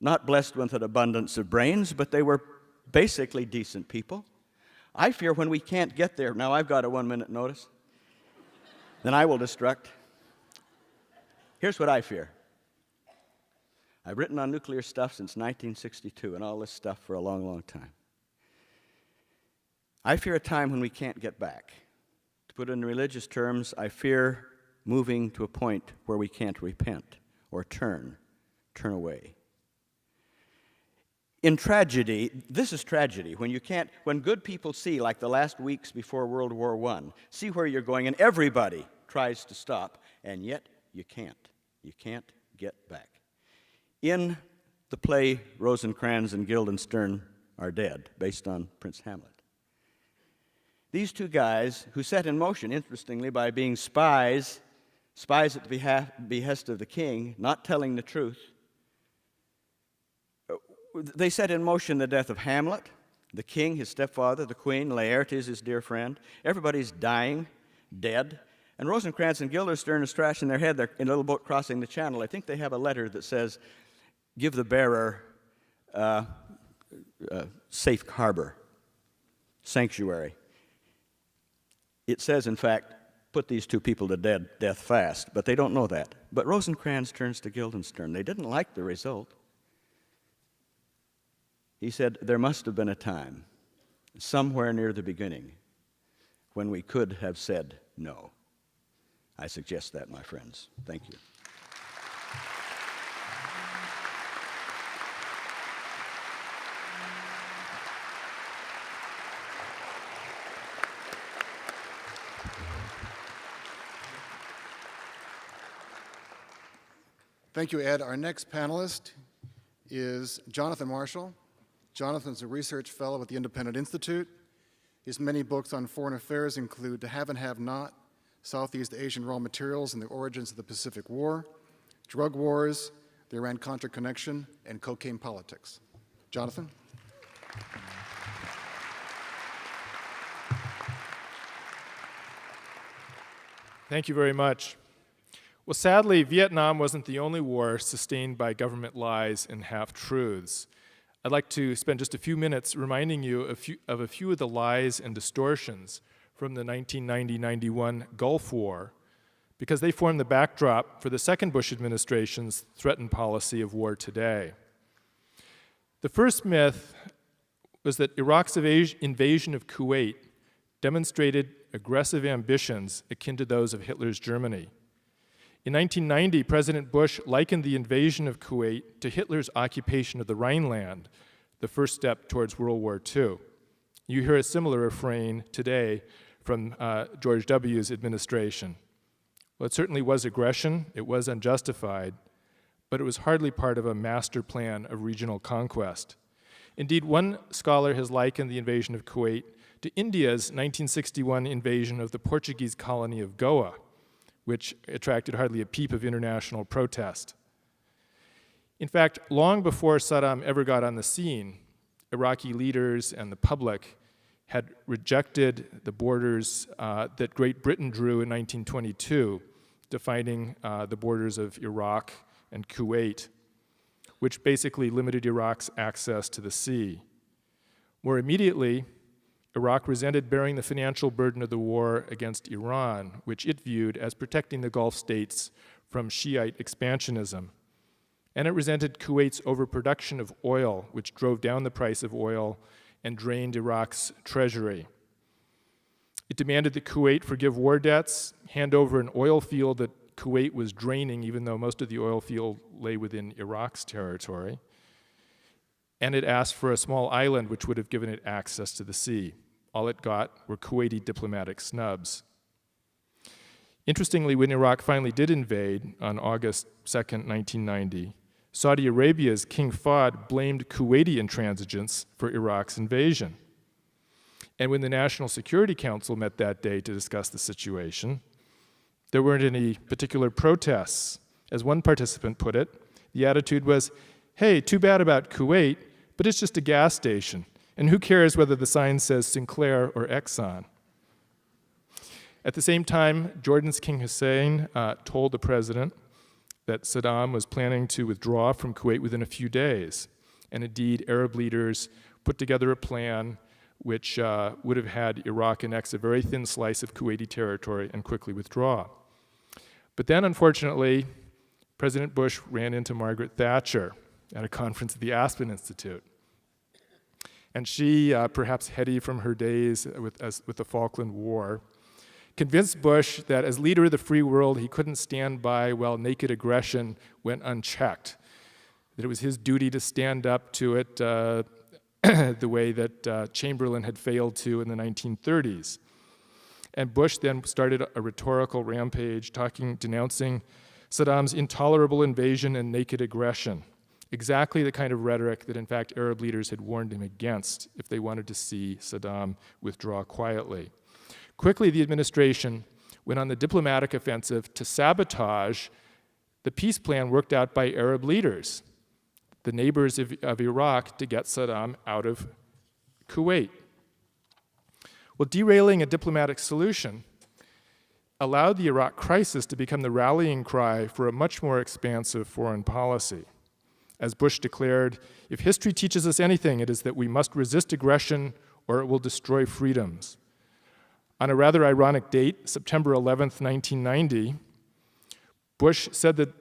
not blessed with an abundance of brains, but they were basically decent people. I fear when we can't get there. Now, I've got a 1-minute notice. Then I will destruct. Here's what I fear. I've written on nuclear stuff since 1962 and all this stuff for a long, long time. I fear a time when we can't get back. To put it in religious terms, I fear moving to a point where we can't repent or turn away. In tragedy, this is tragedy, when good people see, like the last weeks before World War I, see where you're going, and everybody tries to stop, and yet you can't. You can't get back. In the play, Rosencrantz and Guildenstern Are Dead, based on Prince Hamlet. These two guys, who set in motion, interestingly, by being spies at the behest of the king, not telling the truth, they set in motion the death of Hamlet, the king, his stepfather, the queen, Laertes, his dear friend. Everybody's dying, dead. And Rosencrantz and Guildenstern are scratching their head. They're in a little boat crossing the channel. I think they have a letter that says, give the bearer safe harbor, sanctuary. It says, in fact, put these two people to death fast, but they don't know that. But Rosencrantz turns to Guildenstern. They didn't like the result. He said, there must have been a time, somewhere near the beginning, when we could have said no. I suggest that, my friends. Thank you. Thank you, Ed. Our next panelist is Jonathan Marshall. Jonathan's a research fellow at the Independent Institute. His many books on foreign affairs include To Have and Have Not, Southeast Asian Raw Materials and the Origins of the Pacific War, Drug Wars, the Iran-Contra Connection, and Cocaine Politics. Jonathan? Thank you very much. Well, sadly, Vietnam wasn't the only war sustained by government lies and half-truths. I'd like to spend just a few minutes reminding you of a few of the lies and distortions from the 1990-91 Gulf War, because they form the backdrop for the second Bush administration's threatened policy of war today. The first myth was that Iraq's invasion of Kuwait demonstrated aggressive ambitions akin to those of Hitler's Germany. In 1990, President Bush likened the invasion of Kuwait to Hitler's occupation of the Rhineland, the first step towards World War II. You hear a similar refrain today from George W.'s administration. Well, it certainly was aggression, it was unjustified, but it was hardly part of a master plan of regional conquest. Indeed, one scholar has likened the invasion of Kuwait to India's 1961 invasion of the Portuguese colony of Goa, which attracted hardly a peep of international protest. In fact, long before Saddam ever got on the scene, Iraqi leaders and the public had rejected the borders that Great Britain drew in 1922, defining the borders of Iraq and Kuwait, which basically limited Iraq's access to the sea. More immediately, Iraq resented bearing the financial burden of the war against Iran, which it viewed as protecting the Gulf states from Shiite expansionism. And it resented Kuwait's overproduction of oil, which drove down the price of oil and drained Iraq's treasury. It demanded that Kuwait forgive war debts, hand over an oil field that Kuwait was draining, even though most of the oil field lay within Iraq's territory. And it asked for a small island which would have given it access to the sea. All it got were Kuwaiti diplomatic snubs. Interestingly, when Iraq finally did invade on August 2nd, 1990, Saudi Arabia's King Fahd blamed Kuwaiti intransigence for Iraq's invasion. And when the National Security Council met that day to discuss the situation, there weren't any particular protests. As one participant put it, The attitude was, hey, too bad about Kuwait, but it's just a gas station, and who cares whether the sign says Sinclair or Exxon? At the same time, Jordan's King Hussein told the president that Saddam was planning to withdraw from Kuwait within a few days. And indeed, Arab leaders put together a plan which would have had Iraq annex a very thin slice of Kuwaiti territory and quickly withdraw. But then, unfortunately, President Bush ran into Margaret Thatcher at a conference at the Aspen Institute. And she, perhaps heady from her days with the Falkland War, convinced Bush that as leader of the free world, he couldn't stand by while naked aggression went unchecked, that it was his duty to stand up to it the way that Chamberlain had failed to in the 1930s. And Bush then started a rhetorical rampage denouncing Saddam's intolerable invasion and naked aggression, exactly the kind of rhetoric that in fact Arab leaders had warned him against if they wanted to see Saddam withdraw quietly. Quickly, the administration went on the diplomatic offensive to sabotage the peace plan worked out by Arab leaders, the neighbors of Iraq, to get Saddam out of Kuwait. Well, derailing a diplomatic solution allowed the Iraq crisis to become the rallying cry for a much more expansive foreign policy. As Bush declared, if history teaches us anything, it is that we must resist aggression or it will destroy freedoms. On a rather ironic date, September 11th, 1990, Bush said that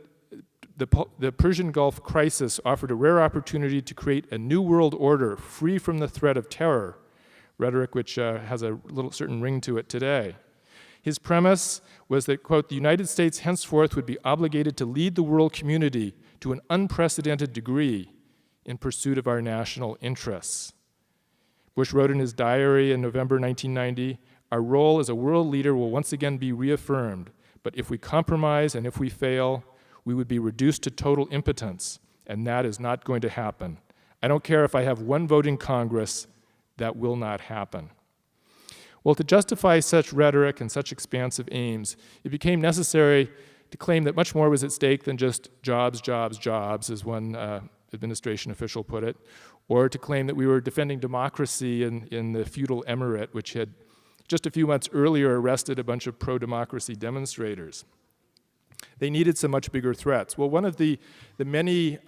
the Persian Gulf crisis offered a rare opportunity to create a new world order free from the threat of terror, rhetoric which has a little certain ring to it today. His premise was that, quote, the United States henceforth would be obligated to lead the world community to an unprecedented degree in pursuit of our national interests. Bush wrote in his diary in November 1990, our role as a world leader will once again be reaffirmed, but if we compromise and if we fail, we would be reduced to total impotence, and that is not going to happen. I don't care if I have one vote in Congress, that will not happen. Well, to justify such rhetoric and such expansive aims, it became necessary to claim that much more was at stake than just jobs, jobs, jobs, as one administration official put it, or to claim that we were defending democracy in the feudal emirate, which had just a few months earlier arrested a bunch of pro-democracy demonstrators. They needed some much bigger threats. Well, one of the many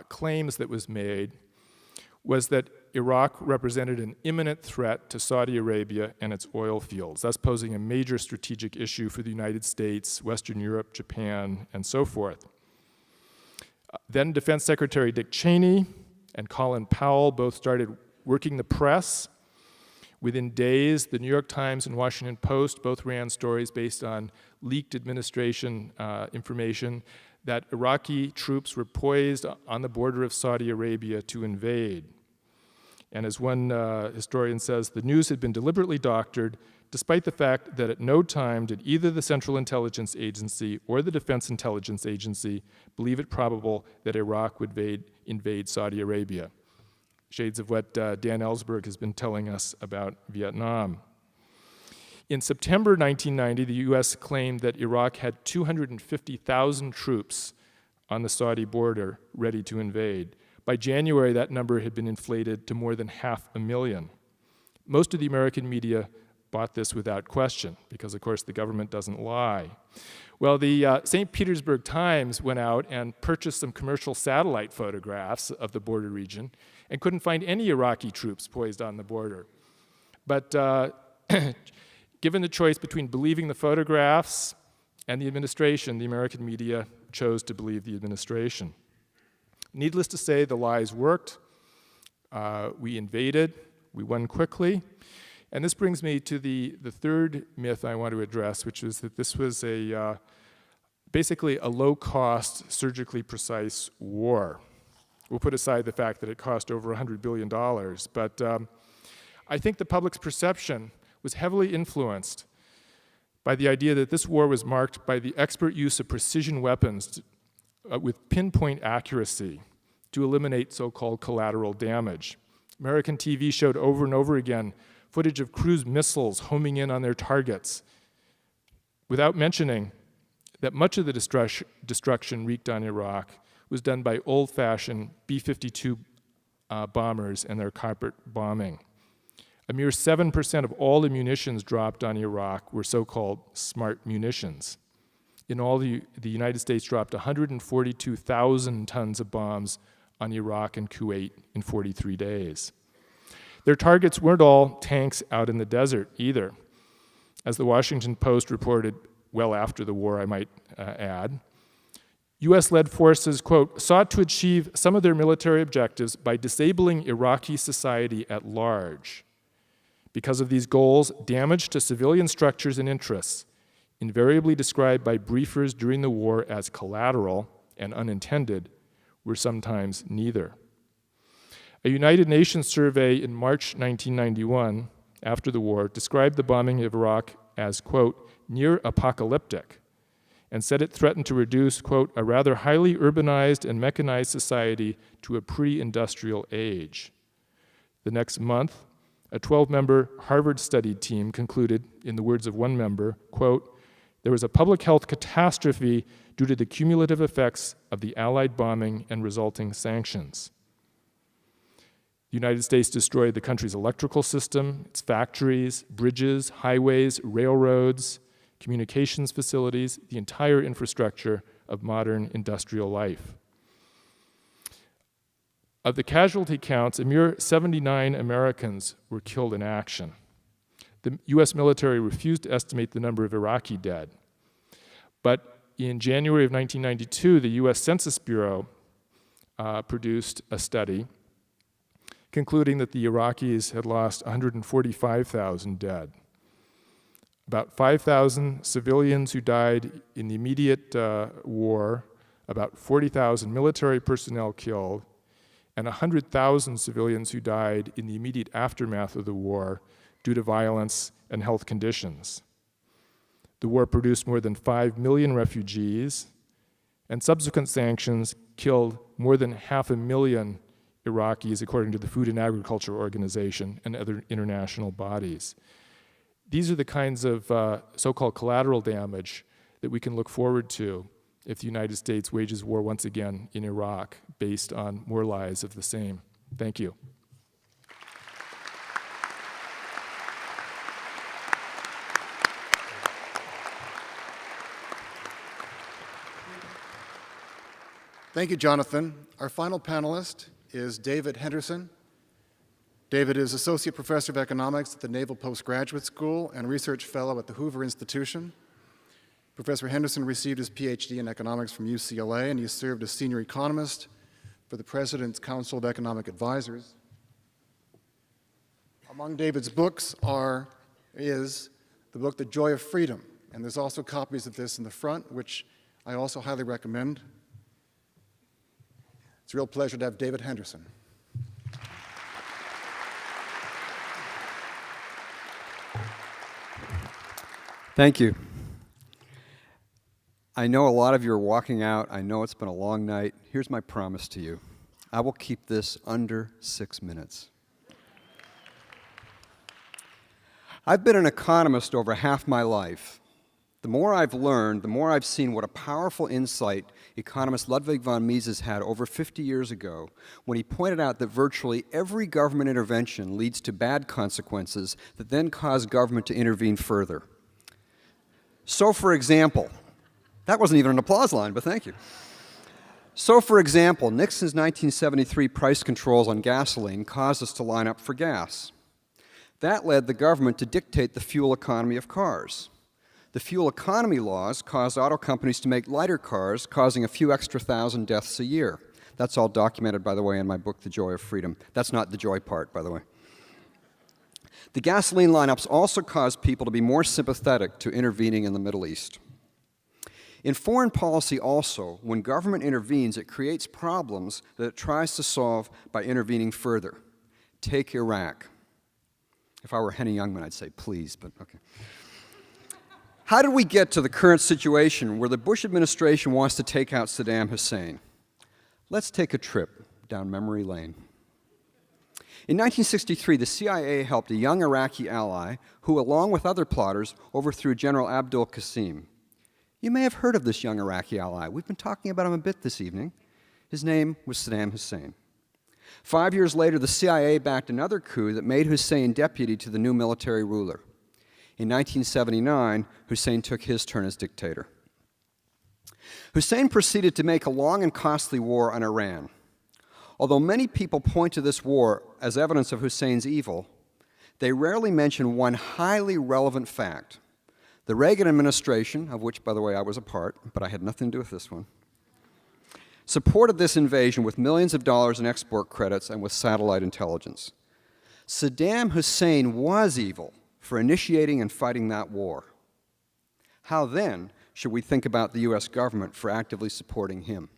claims that was made was that Iraq represented an imminent threat to Saudi Arabia and its oil fields, thus posing a major strategic issue for the United States, Western Europe, Japan, and so forth. Then Defense Secretary Dick Cheney and Colin Powell both started working the press. Within days, the New York Times and Washington Post both ran stories based on leaked administration information that Iraqi troops were poised on the border of Saudi Arabia to invade. And as one historian says, the news had been deliberately doctored, despite the fact that at no time did either the Central Intelligence Agency or the Defense Intelligence Agency believe it probable that Iraq would invade Saudi Arabia. Shades of what Dan Ellsberg has been telling us about Vietnam. In September 1990, the US claimed that Iraq had 250,000 troops on the Saudi border ready to invade. By January, that number had been inflated to more than 500,000. Most of the American media bought this without question, because of course the government doesn't lie. Well, the St. Petersburg Times went out and purchased some commercial satellite photographs of the border region and couldn't find any Iraqi troops poised on the border. But given the choice between believing the photographs and the administration, the American media chose to believe the administration. Needless to say, the lies worked. We invaded. We won quickly. And this brings me to the third myth I want to address, which is that this was basically a low-cost, surgically precise war. We'll put aside the fact that it cost over $100 billion, but I think the public's perception was heavily influenced by the idea that this war was marked by the expert use of precision weapons with pinpoint accuracy to eliminate so-called collateral damage. American TV showed over and over again footage of cruise missiles homing in on their targets, without mentioning that much of the destruction wreaked on Iraq was done by old-fashioned B-52 bombers and their carpet bombing. A mere 7% of all the munitions dropped on Iraq were so-called smart munitions. In all, the United States dropped 142,000 tons of bombs on Iraq and Kuwait in 43 days. Their targets weren't all tanks out in the desert either. As the Washington Post reported well after the war, I might add, US-led forces, quote, sought to achieve some of their military objectives by disabling Iraqi society at large. Because of these goals, damage to civilian structures and interests, invariably described by briefers during the war as collateral and unintended, were sometimes neither. A United Nations survey in March 1991, after the war, described the bombing of Iraq as, quote, near apocalyptic, and said it threatened to reduce, quote, a rather highly urbanized and mechanized society to a pre-industrial age. The next month, a 12-member Harvard study team concluded, in the words of one member, quote, there was a public health catastrophe due to the cumulative effects of the Allied bombing and resulting sanctions. The United States destroyed the country's electrical system, its factories, bridges, highways, railroads, communications facilities, the entire infrastructure of modern industrial life. Of the casualty counts, a mere 79 Americans were killed in action. The US military refused to estimate the number of Iraqi dead. But in January of 1992, the US Census Bureau produced a study concluding that the Iraqis had lost 145,000 dead. About 5,000 civilians who died in the immediate war, about 40,000 military personnel killed, and 100,000 civilians who died in the immediate aftermath of the war due to violence and health conditions. The war produced more than 5 million refugees, and subsequent sanctions killed more than 500,000 Iraqis, according to the Food and Agriculture Organization and other international bodies. These are the kinds of so-called collateral damage that we can look forward to if the United States wages war once again in Iraq based on more lies of the same. Thank you. Thank you, Jonathan. Our final panelist is David Henderson. David is Associate Professor of Economics at the Naval Postgraduate School and Research Fellow at the Hoover Institution. Professor Henderson received his PhD in economics from UCLA, and he served as senior economist for the President's Council of Economic Advisors. Among David's books is the book, The Joy of Freedom, and there's also copies of this in the front, which I also highly recommend. It's a real pleasure to have David Henderson. Thank you. I know a lot of you are walking out. I know it's been a long night. Here's my promise to you. I will keep this under 6 minutes. I've been an economist over half my life. The more I've learned, the more I've seen what a powerful insight economist Ludwig von Mises had over 50 years ago when he pointed out that virtually every government intervention leads to bad consequences that then cause government to intervene further. So, for example, that wasn't even an applause line, but thank you. So, for example, Nixon's 1973 price controls on gasoline caused us to line up for gas. That led the government to dictate the fuel economy of cars. The fuel economy laws caused auto companies to make lighter cars, causing a few extra thousand deaths a year. That's all documented, by the way, in my book, The Joy of Freedom. That's not the joy part, by the way. The gasoline lineups also caused people to be more sympathetic to intervening in the Middle East. In foreign policy also, when government intervenes, it creates problems that it tries to solve by intervening further. Take Iraq. If I were Henny Youngman, I'd say please, but okay. How did we get to the current situation where the Bush administration wants to take out Saddam Hussein? Let's take a trip down memory lane. In 1963, the CIA helped a young Iraqi ally who, along with other plotters, overthrew General Abdul Qasim. You may have heard of this young Iraqi ally. We've been talking about him a bit this evening. His name was Saddam Hussein. 5 years later, the CIA backed another coup that made Hussein deputy to the new military ruler. In 1979, Hussein took his turn as dictator. Hussein proceeded to make a long and costly war on Iran. Although many people point to this war as evidence of Hussein's evil, they rarely mention one highly relevant fact. The Reagan administration, of which, by the way, I was a part, but I had nothing to do with this one, supported this invasion with millions of dollars in export credits and with satellite intelligence. Saddam Hussein was evil for initiating and fighting that war. How then should we think about the U.S. government for actively supporting him?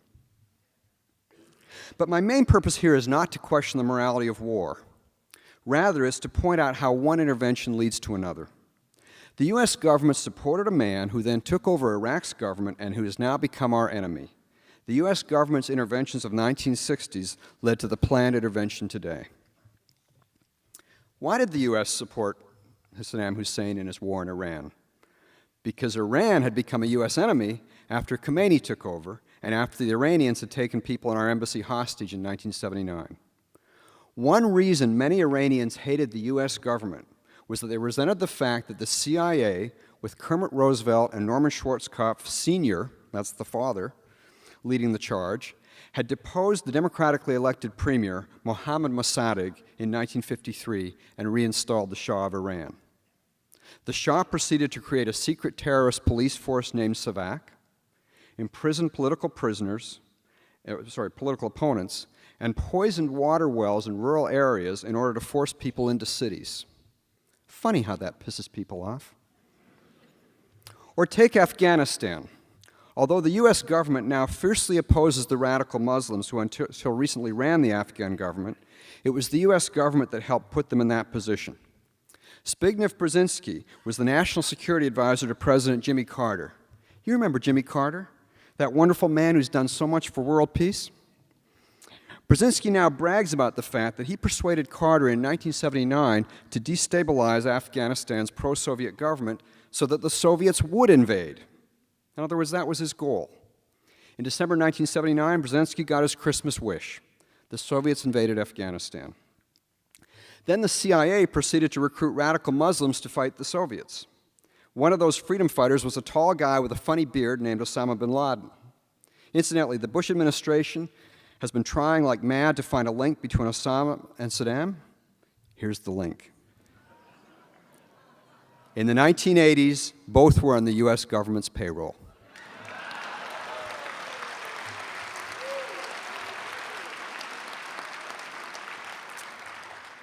But my main purpose here is not to question the morality of war. Rather, it's to point out how one intervention leads to another. The U.S. government supported a man who then took over Iraq's government and who has now become our enemy. The U.S. government's interventions of the 1960s led to the planned intervention today. Why did the U.S. support Saddam Hussein in his war in Iran? Because Iran had become a U.S. enemy after Khomeini took over and after the Iranians had taken people in our embassy hostage in 1979. One reason many Iranians hated the U.S. government was that they resented the fact that the CIA, with Kermit Roosevelt and Norman Schwarzkopf Sr., that's the father, leading the charge, had deposed the democratically elected premier, Mohammad Mossadegh, in 1953 and reinstalled the Shah of Iran. The Shah proceeded to create a secret terrorist police force named SAVAK, imprisoned political opponents, and poisoned water wells in rural areas in order to force people into cities. Funny how that pisses people off. Or take Afghanistan. Although the U.S. government now fiercely opposes the radical Muslims who until recently ran the Afghan government, it was the U.S. government that helped put them in that position. Zbigniew Brzezinski was the national security advisor to President Jimmy Carter. You remember Jimmy Carter? That wonderful man who's done so much for world peace? Brzezinski now brags about the fact that he persuaded Carter in 1979 to destabilize Afghanistan's pro-Soviet government so that the Soviets would invade. In other words, that was his goal. In December 1979, Brzezinski got his Christmas wish. The Soviets invaded Afghanistan. Then the CIA proceeded to recruit radical Muslims to fight the Soviets. One of those freedom fighters was a tall guy with a funny beard named Osama bin Laden. Incidentally, the Bush administration has been trying like mad to find a link between Osama and Saddam. Here's the link. In the 1980s, both were on the U.S. government's payroll.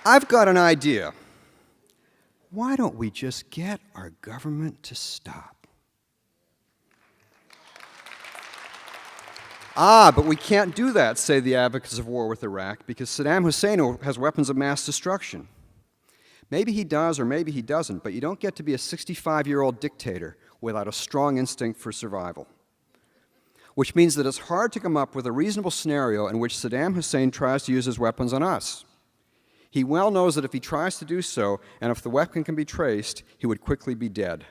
I've got an idea. Why don't we just get our government to stop? But we can't do that, say the advocates of war with Iraq, because Saddam Hussein has weapons of mass destruction. Maybe he does or maybe he doesn't, but you don't get to be a 65-year-old dictator without a strong instinct for survival. Which means that it's hard to come up with a reasonable scenario in which Saddam Hussein tries to use his weapons on us. He well knows that if he tries to do so, and if the weapon can be traced, he would quickly be dead.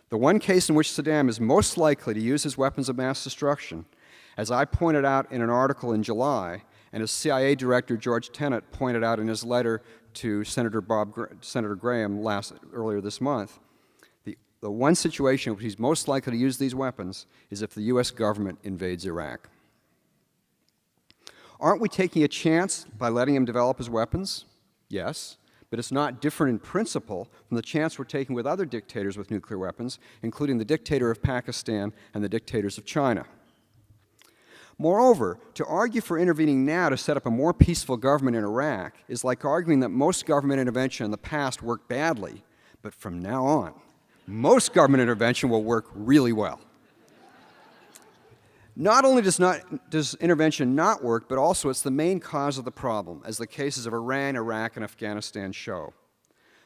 The one case in which Saddam is most likely to use his weapons of mass destruction, as I pointed out in an article in July, and as CIA Director George Tenet pointed out in his letter to Senator Graham earlier this month, the one situation in which he's most likely to use these weapons is if the U.S. government invades Iraq. Aren't we taking a chance by letting him develop his weapons? Yes, but it's not different in principle from the chance we're taking with other dictators with nuclear weapons, including the dictator of Pakistan and the dictators of China. Moreover, to argue for intervening now to set up a more peaceful government in Iraq is like arguing that most government intervention in the past worked badly, but from now on, most government intervention will work really well. Not only does intervention not work, but also it's the main cause of the problem, as the cases of Iran, Iraq, and Afghanistan show.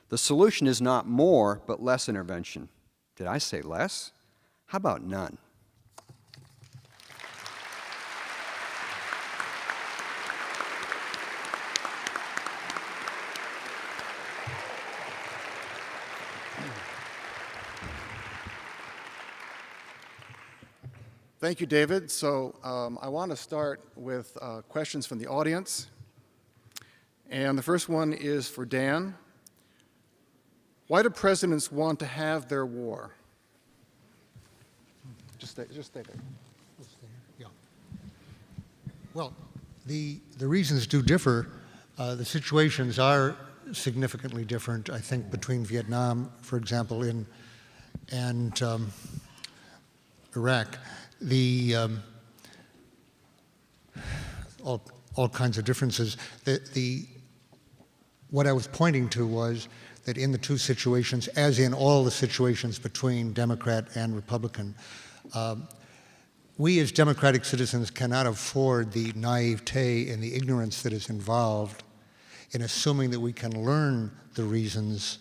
The solution is not more, but less intervention. Did I say less? How about none? Thank you, David. So I want to start with questions from the audience. And the first one is for Dan. Why do presidents want to have their war? Just stay there. Yeah. Well, the reasons do differ. The situations are significantly different, I think, between Vietnam, for example, and Iraq. All kinds of differences. What I was pointing to was that in the two situations, as in all the situations between Democrat and Republican, we as democratic citizens cannot afford the naivete and the ignorance that is involved in assuming that we can learn the reasons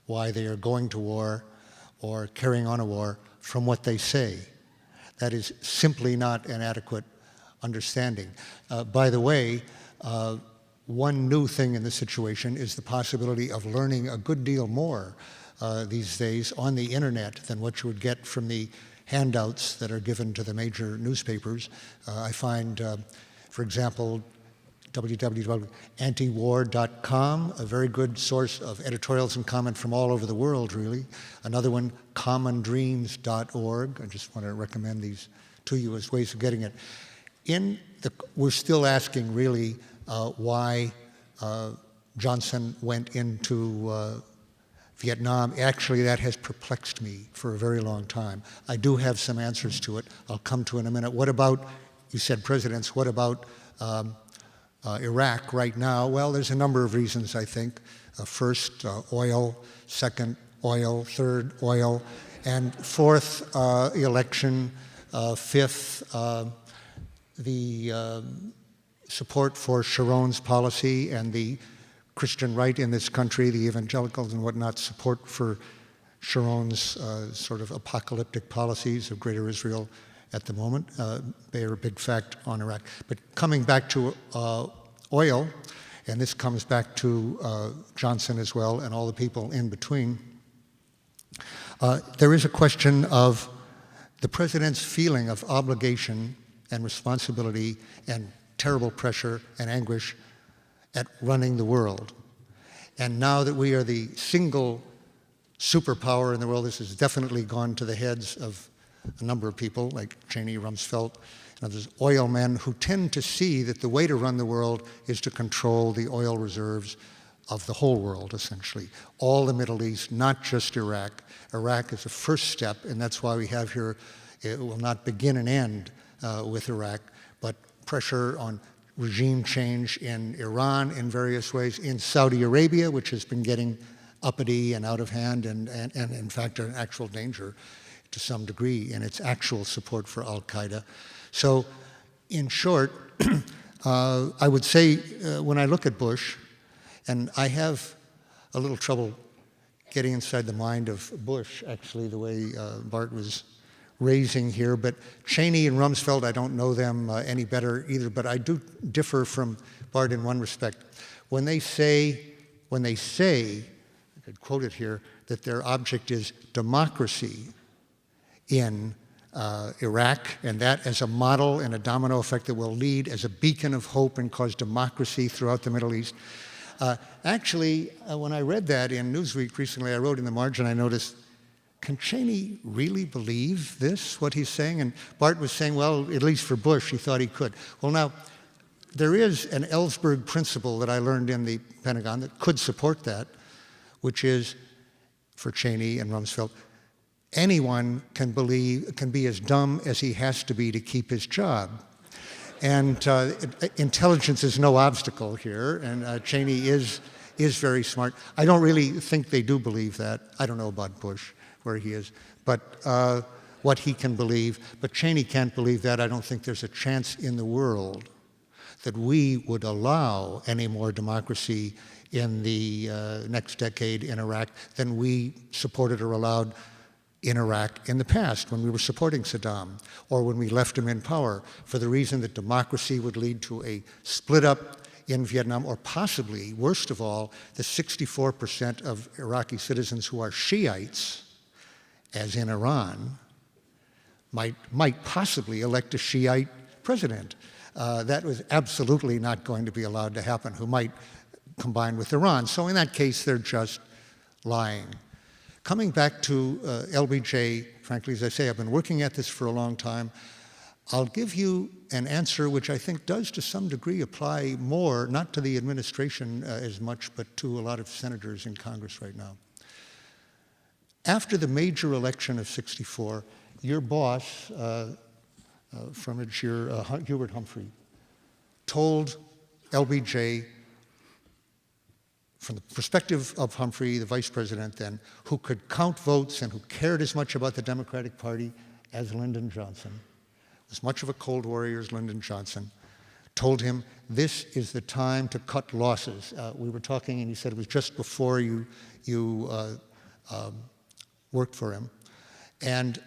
why they are going to war or carrying on a war from what they say. That is simply not an adequate understanding. By the way, one new thing in this situation is the possibility of learning a good deal more these days on the internet than what you would get from the handouts that are given to the major newspapers. I find, for example, www.antiwar.com, a very good source of editorials and comment from all over the world, really. Another one, commondreams.org. I just want to recommend these to you as ways of getting it. We're still asking, really, why Johnson went into Vietnam. Actually, that has perplexed me for a very long time. I do have some answers to it. I'll come to in a minute. What about, you said presidents, what about Iraq right now? Well, there's a number of reasons, I think. First, oil. Second, oil. Third, oil. And fourth, election. Fifth, the support for Sharon's policy and the Christian right in this country, the evangelicals and whatnot, support for Sharon's sort of apocalyptic policies of Greater Israel at the moment. They are a big fact on Iraq. But coming back to oil, and this comes back to Johnson as well and all the people in between, there is a question of the president's feeling of obligation and responsibility and terrible pressure and anguish at running the world. And now that we are the single superpower in the world, this has definitely gone to the heads of a number of people like Cheney, Rumsfeld, and others, oil men who tend to see that the way to run the world is to control the oil reserves of the whole world, essentially. All the Middle East, not just Iraq. Iraq is a first step, and that's why we have here, it will not begin and end with Iraq, but pressure on regime change in Iran in various ways, in Saudi Arabia, which has been getting uppity and out of hand and in fact are in actual danger to some degree in its actual support for al-Qaeda. So in short, I would say when I look at Bush, and I have a little trouble getting inside the mind of Bush, actually, the way Bart was raising here, but Cheney and Rumsfeld, I don't know them any better either, but I do differ from Bart in one respect. When they say, I could quote it here, that their object is democracy in Iraq, and that as a model and a domino effect that will lead as a beacon of hope and cause democracy throughout the Middle East. Actually, when I read that in Newsweek recently, I wrote in the margin, I noticed, can Cheney really believe this, what he's saying? And Bart was saying, well, at least for Bush, he thought he could. Well, now, there is an Ellsberg principle that I learned in the Pentagon that could support that, which is, for Cheney and Rumsfeld, anyone can be as dumb as he has to keep his job. And intelligence is no obstacle here, and Cheney is very smart. I don't really think they do believe that. I don't know about Bush, where he is, but what he can believe. But Cheney can't believe that. I don't think there's a chance in the world that we would allow any more democracy in the next decade in Iraq than we supported or allowed in Iraq in the past when we were supporting Saddam or when we left him in power, for the reason that democracy would lead to a split up in Vietnam, or possibly, worst of all, the 64% of Iraqi citizens who are Shiites, as in Iran, might possibly elect a Shiite president. That was absolutely not going to be allowed to happen, who might combine with Iran. So in that case, they're just lying. Coming back to LBJ, frankly, as I say, I've been working at this for a long time. I'll give you an answer which I think does to some degree apply more, not to the administration as much, but to a lot of senators in Congress right now. After the major election of '64, your boss, Hubert Humphrey, told LBJ, from the perspective of Humphrey, the vice president then, who could count votes and who cared as much about the Democratic Party as Lyndon Johnson, as much of a Cold Warrior as Lyndon Johnson, told him, this is the time to cut losses. We were talking, and he said it was just before you worked for him. And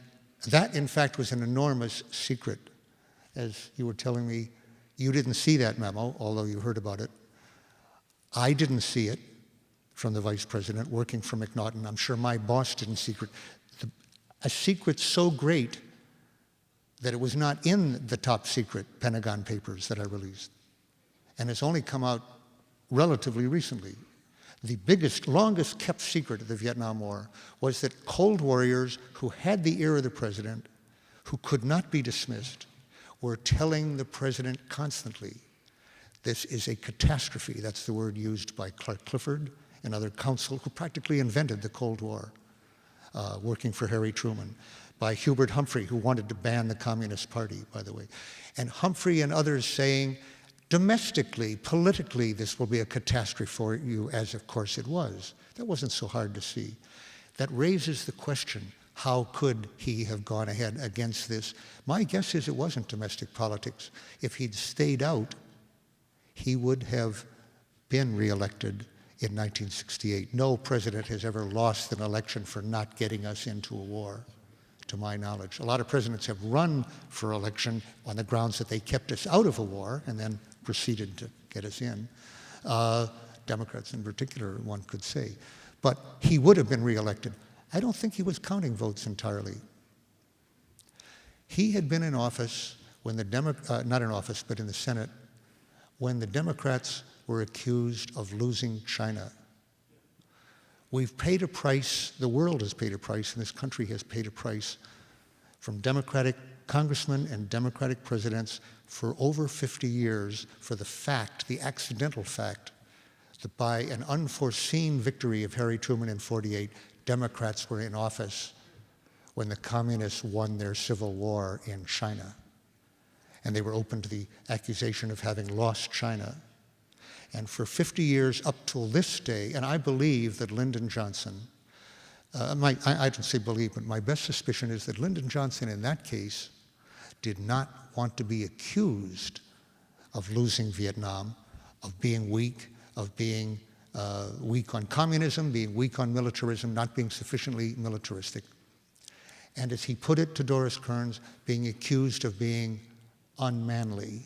that, in fact, was an enormous secret. As you were telling me, you didn't see that memo, although you heard about it. I didn't see it from the vice president working for McNaughton. I'm sure my boss didn't see it. A secret so great that it was not in the top secret Pentagon Papers that I released. And it's only come out relatively recently. The biggest, longest kept secret of the Vietnam War was that Cold Warriors who had the ear of the president, who could not be dismissed, were telling the president constantly, this is a catastrophe. That's the word used by Clark Clifford and other counsel who practically invented the Cold War, working for Harry Truman, by Hubert Humphrey, who wanted to ban the Communist Party, by the way. And Humphrey and others saying, domestically, politically, this will be a catastrophe for you, as of course it was. That wasn't so hard to see. That raises the question, how could he have gone ahead against this? My guess is it wasn't domestic politics. If he'd stayed out, he would have been reelected in 1968. No president has ever lost an election for not getting us into a war, to my knowledge. A lot of presidents have run for election on the grounds that they kept us out of a war and then proceeded to get us in. Democrats in particular, one could say. But he would have been reelected. I don't think he was counting votes entirely. He had been in office when the not in office, but in the Senate, when the Democrats were accused of losing China. We've paid a price, the world has paid a price, and this country has paid a price from Democratic congressmen and Democratic presidents for over 50 years for the fact, the accidental fact, that by an unforeseen victory of Harry Truman in '48, Democrats were in office when the communists won their civil war in China. And they were open to the accusation of having lost China. And for 50 years up till this day, and I believe that Lyndon Johnson, I don't say believe, but my best suspicion is that Lyndon Johnson in that case did not want to be accused of losing Vietnam, of being weak, of being weak on communism, being weak on militarism, not being sufficiently militaristic. And as he put it to Doris Kearns, being accused of being unmanly,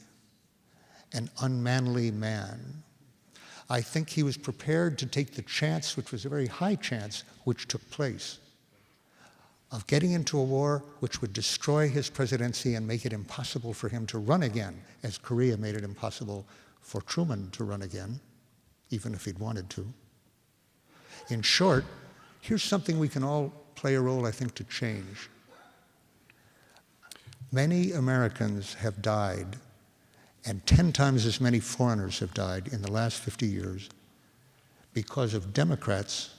an unmanly man. I think he was prepared to take the chance, which was a very high chance, which took place, of getting into a war which would destroy his presidency and make it impossible for him to run again, as Korea made it impossible for Truman to run again, even if he'd wanted to. In short, here's something we can all play a role, I think, to change. Many Americans have died, and 10 times as many foreigners have died in the last 50 years because of Democrats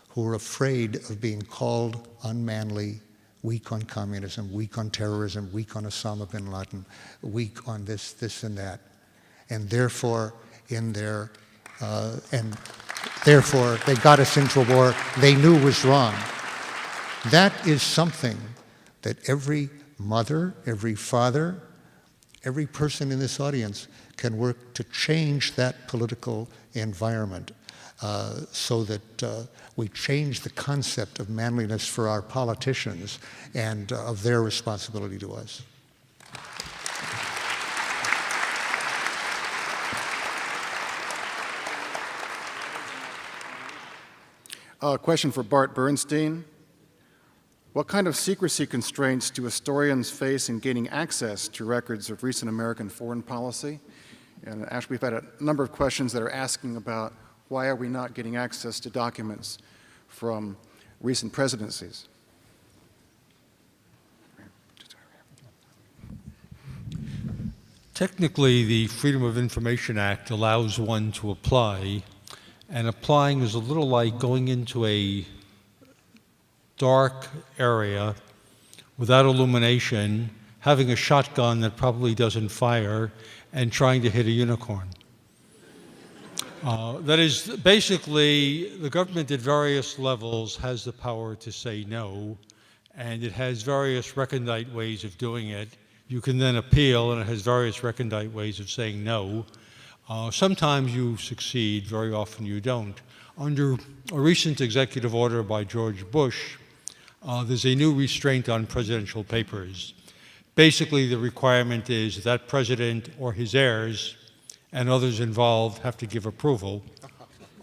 who were afraid of being called unmanly, weak on communism, weak on terrorism, weak on Osama bin Laden, weak on this, this, and that. And therefore, therefore, they got us into a war they knew was wrong. That is something that every mother, every father, every person in this audience can work to change that political environment so that we change the concept of manliness for our politicians and of their responsibility to us. A question for Bart Bernstein. What kind of secrecy constraints do historians face in gaining access to records of recent American foreign policy? And actually, we've had a number of questions that are asking about why are we not getting access to documents from recent presidencies? Technically, the Freedom of Information Act allows one to apply, and applying is a little like going into a dark area without illumination, having a shotgun that probably doesn't fire, and trying to hit a unicorn. That is, basically, the government at various levels has the power to say no, and it has various recondite ways of doing it. You can then appeal, and it has various recondite ways of saying no. Sometimes you succeed, very often you don't. Under a recent executive order by George Bush, there's a new restraint on presidential papers. Basically, the requirement is that president or his heirs and others involved have to give approval.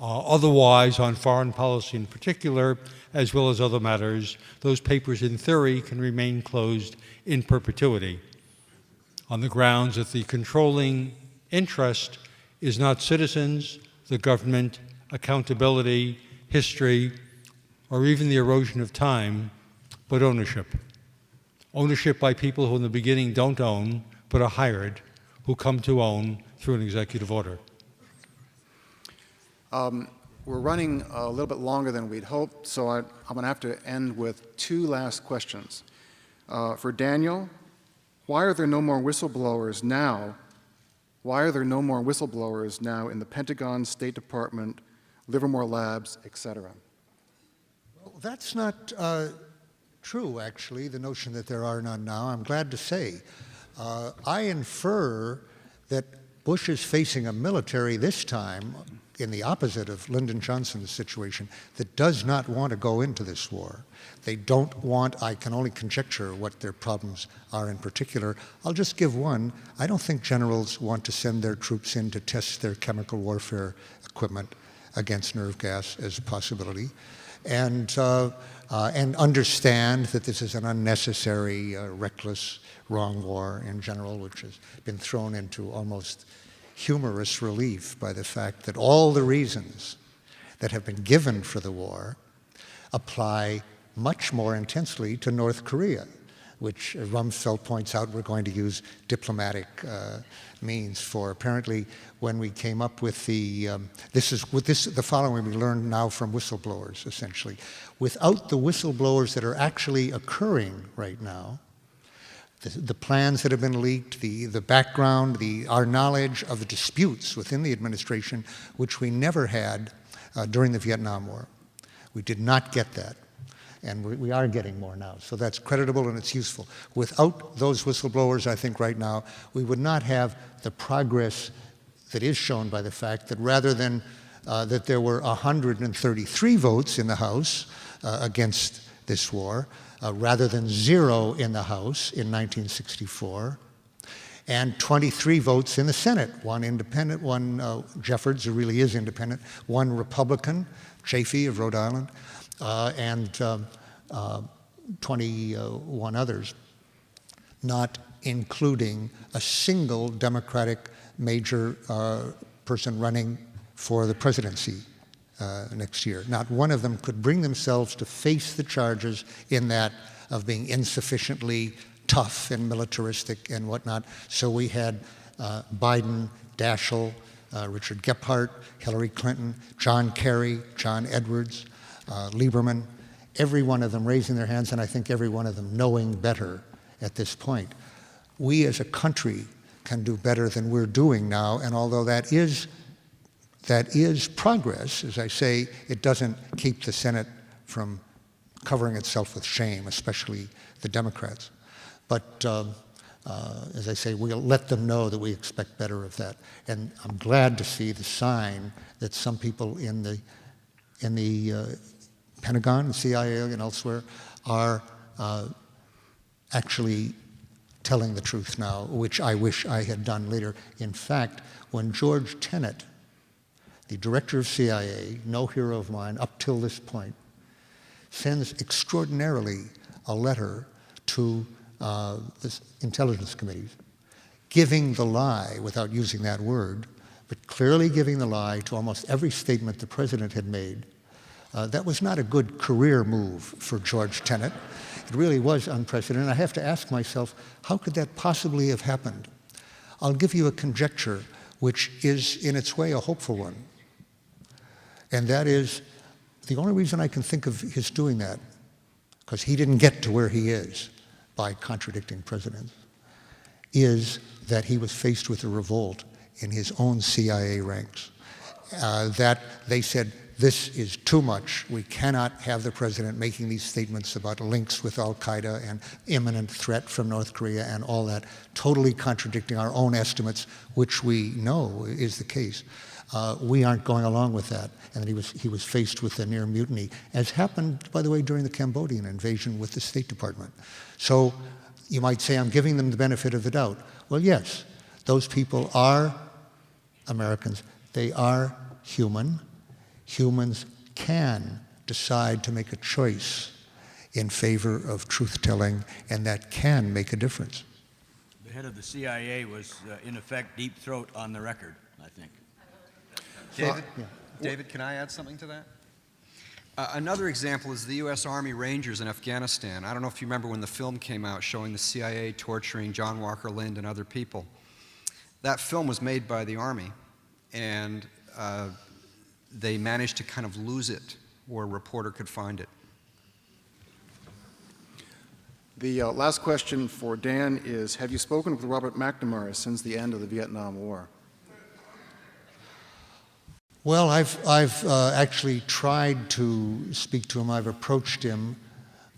Otherwise, on foreign policy in particular, as well as other matters, those papers in theory can remain closed in perpetuity on the grounds that the controlling interest is not citizens, the government, accountability, history, or even the erosion of time, but ownership. Ownership by people who in the beginning don't own, but are hired, who come to own through an executive order. We're running a little bit longer than we'd hoped, so I'm going to have to end with two last questions. For Daniel, why are there no more whistleblowers now? Why are there no more whistleblowers now in the Pentagon, State Department, Livermore Labs, et cetera? Well, that's not true, actually, the notion that there are none now. I'm glad to say. I infer that Bush is facing a military this time, in the opposite of Lyndon Johnson's situation, that does not want to go into this war. They don't want, I can only conjecture what their problems are in particular. I'll just give one. I don't think generals want to send their troops in to test their chemical warfare equipment against nerve gas as a possibility, and understand that this is an unnecessary, reckless, wrong war in general, which has been thrown into almost humorous relief by the fact that all the reasons that have been given for the war apply much more intensely to North Korea, which Rumsfeld points out we're going to use diplomatic means for. Apparently, when we came up with the, the following we learned now from whistleblowers, essentially. Without the whistleblowers that are actually occurring right now, the plans that have been leaked, the background, our knowledge of the disputes within the administration, which we never had during the Vietnam War. We did not get that, and we are getting more now. So that's creditable and it's useful. Without those whistleblowers, I think right now, we would not have the progress that is shown by the fact that rather than that there were 133 votes in the House against this war, rather than 0 in the House in 1964, and 23 votes in the Senate, 1 independent, 1 Jeffords, who really is independent, 1 Republican, Chafee of Rhode Island, and 21 others, not including a single Democratic major person running for the presidency next year. Not one of them could bring themselves to face the charges in that of being insufficiently tough and militaristic and whatnot. So we had Biden, Daschle, Richard Gephardt, Hillary Clinton, John Kerry, John Edwards, Lieberman, every one of them raising their hands, and I think every one of them knowing better at this point. We as a country can do better than we're doing now, and although that is progress, as I say, it doesn't keep the Senate from covering itself with shame, especially the Democrats. But as I say, we'll let them know that we expect better of that. And I'm glad to see the sign that some people in the Pentagon, the CIA, and elsewhere are actually telling the truth now, which I wish I had done later. In fact, when George Tenet, the director of CIA, no hero of mine up till this point, sends extraordinarily a letter to the intelligence committees, giving the lie, without using that word, but clearly giving the lie to almost every statement the president had made. That was not a good career move for George Tenet. It really was unprecedented. I have to ask myself, how could that possibly have happened? I'll give you a conjecture, which is in its way a hopeful one. And that is, the only reason I can think of his doing that, because he didn't get to where he is by contradicting presidents, is that he was faced with a revolt in his own CIA ranks. That they said, this is too much. We cannot have the president making these statements about links with Al-Qaeda and imminent threat from North Korea and all that, totally contradicting our own estimates, which we know is the case. We aren't going along with that. And he was faced with a near mutiny, as happened, by the way, during the Cambodian invasion with the State Department. So you might say, I'm giving them the benefit of the doubt. Well, yes, those people are Americans. They are human. Humans can decide to make a choice in favor of truth-telling, and that can make a difference. The head of the CIA was, in effect, deep throat on the record, I think. David, David, can I add something to that? Another example is the U.S. Army Rangers in Afghanistan. I don't know if you remember when the film came out showing the CIA torturing John Walker Lindh and other people. That film was made by the Army, and they managed to kind of lose it where a reporter could find it. The last question for Dan is, have you spoken with Robert McNamara since the end of the Vietnam War? Well, I've actually tried to speak to him. I've approached him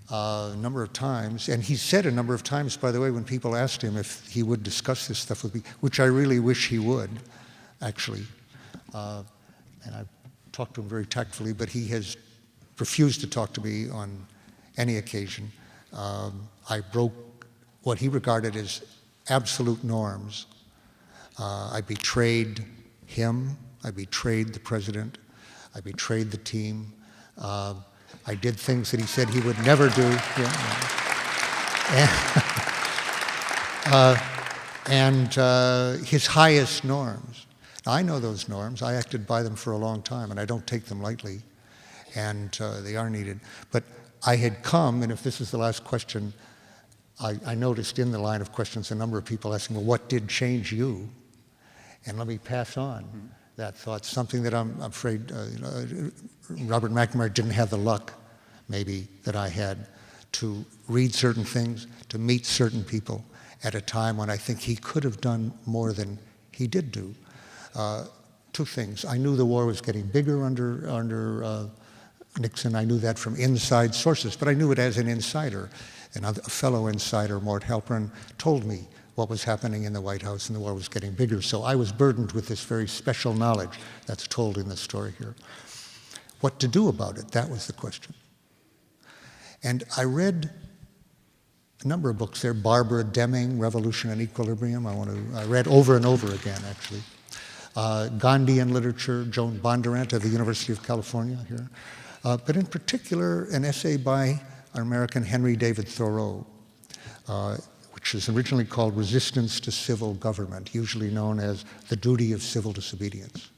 a number of times, and he said a number of times, by the way, when people asked him if he would discuss this stuff with me, which I really wish he would, actually. And I've talked to him very tactfully, but he has refused to talk to me on any occasion. I broke what he regarded as absolute norms. I betrayed him. I betrayed the president. I betrayed the team. I did things that he said he would never do. And his highest norms. Now, I know those norms. I acted by them for a long time, and I don't take them lightly, and they are needed. But I had come, and if this is the last question, I noticed in the line of questions a number of people asking, well, what did change you? And let me pass on that thought, something that I'm afraid Robert McNamara didn't have the luck, maybe, that I had to read certain things, to meet certain people at a time when I think he could have done more than he did do. Two things. I knew the war was getting bigger under Nixon. I knew that from inside sources, but I knew it as an insider. And a fellow insider, Mort Halperin, told me what was happening in the White House, and the war was getting bigger. So I was burdened with this very special knowledge that's told in the story here. What to do about it, that was the question. And I read a number of books there. Barbara Deming, Revolution and Equilibrium. I read over and over again, actually. Gandhian literature, Joan Bondurant of the University of California here. But in particular, an essay by our American Henry David Thoreau, which is originally called Resistance to Civil Government, usually known as The Duty of Civil Disobedience.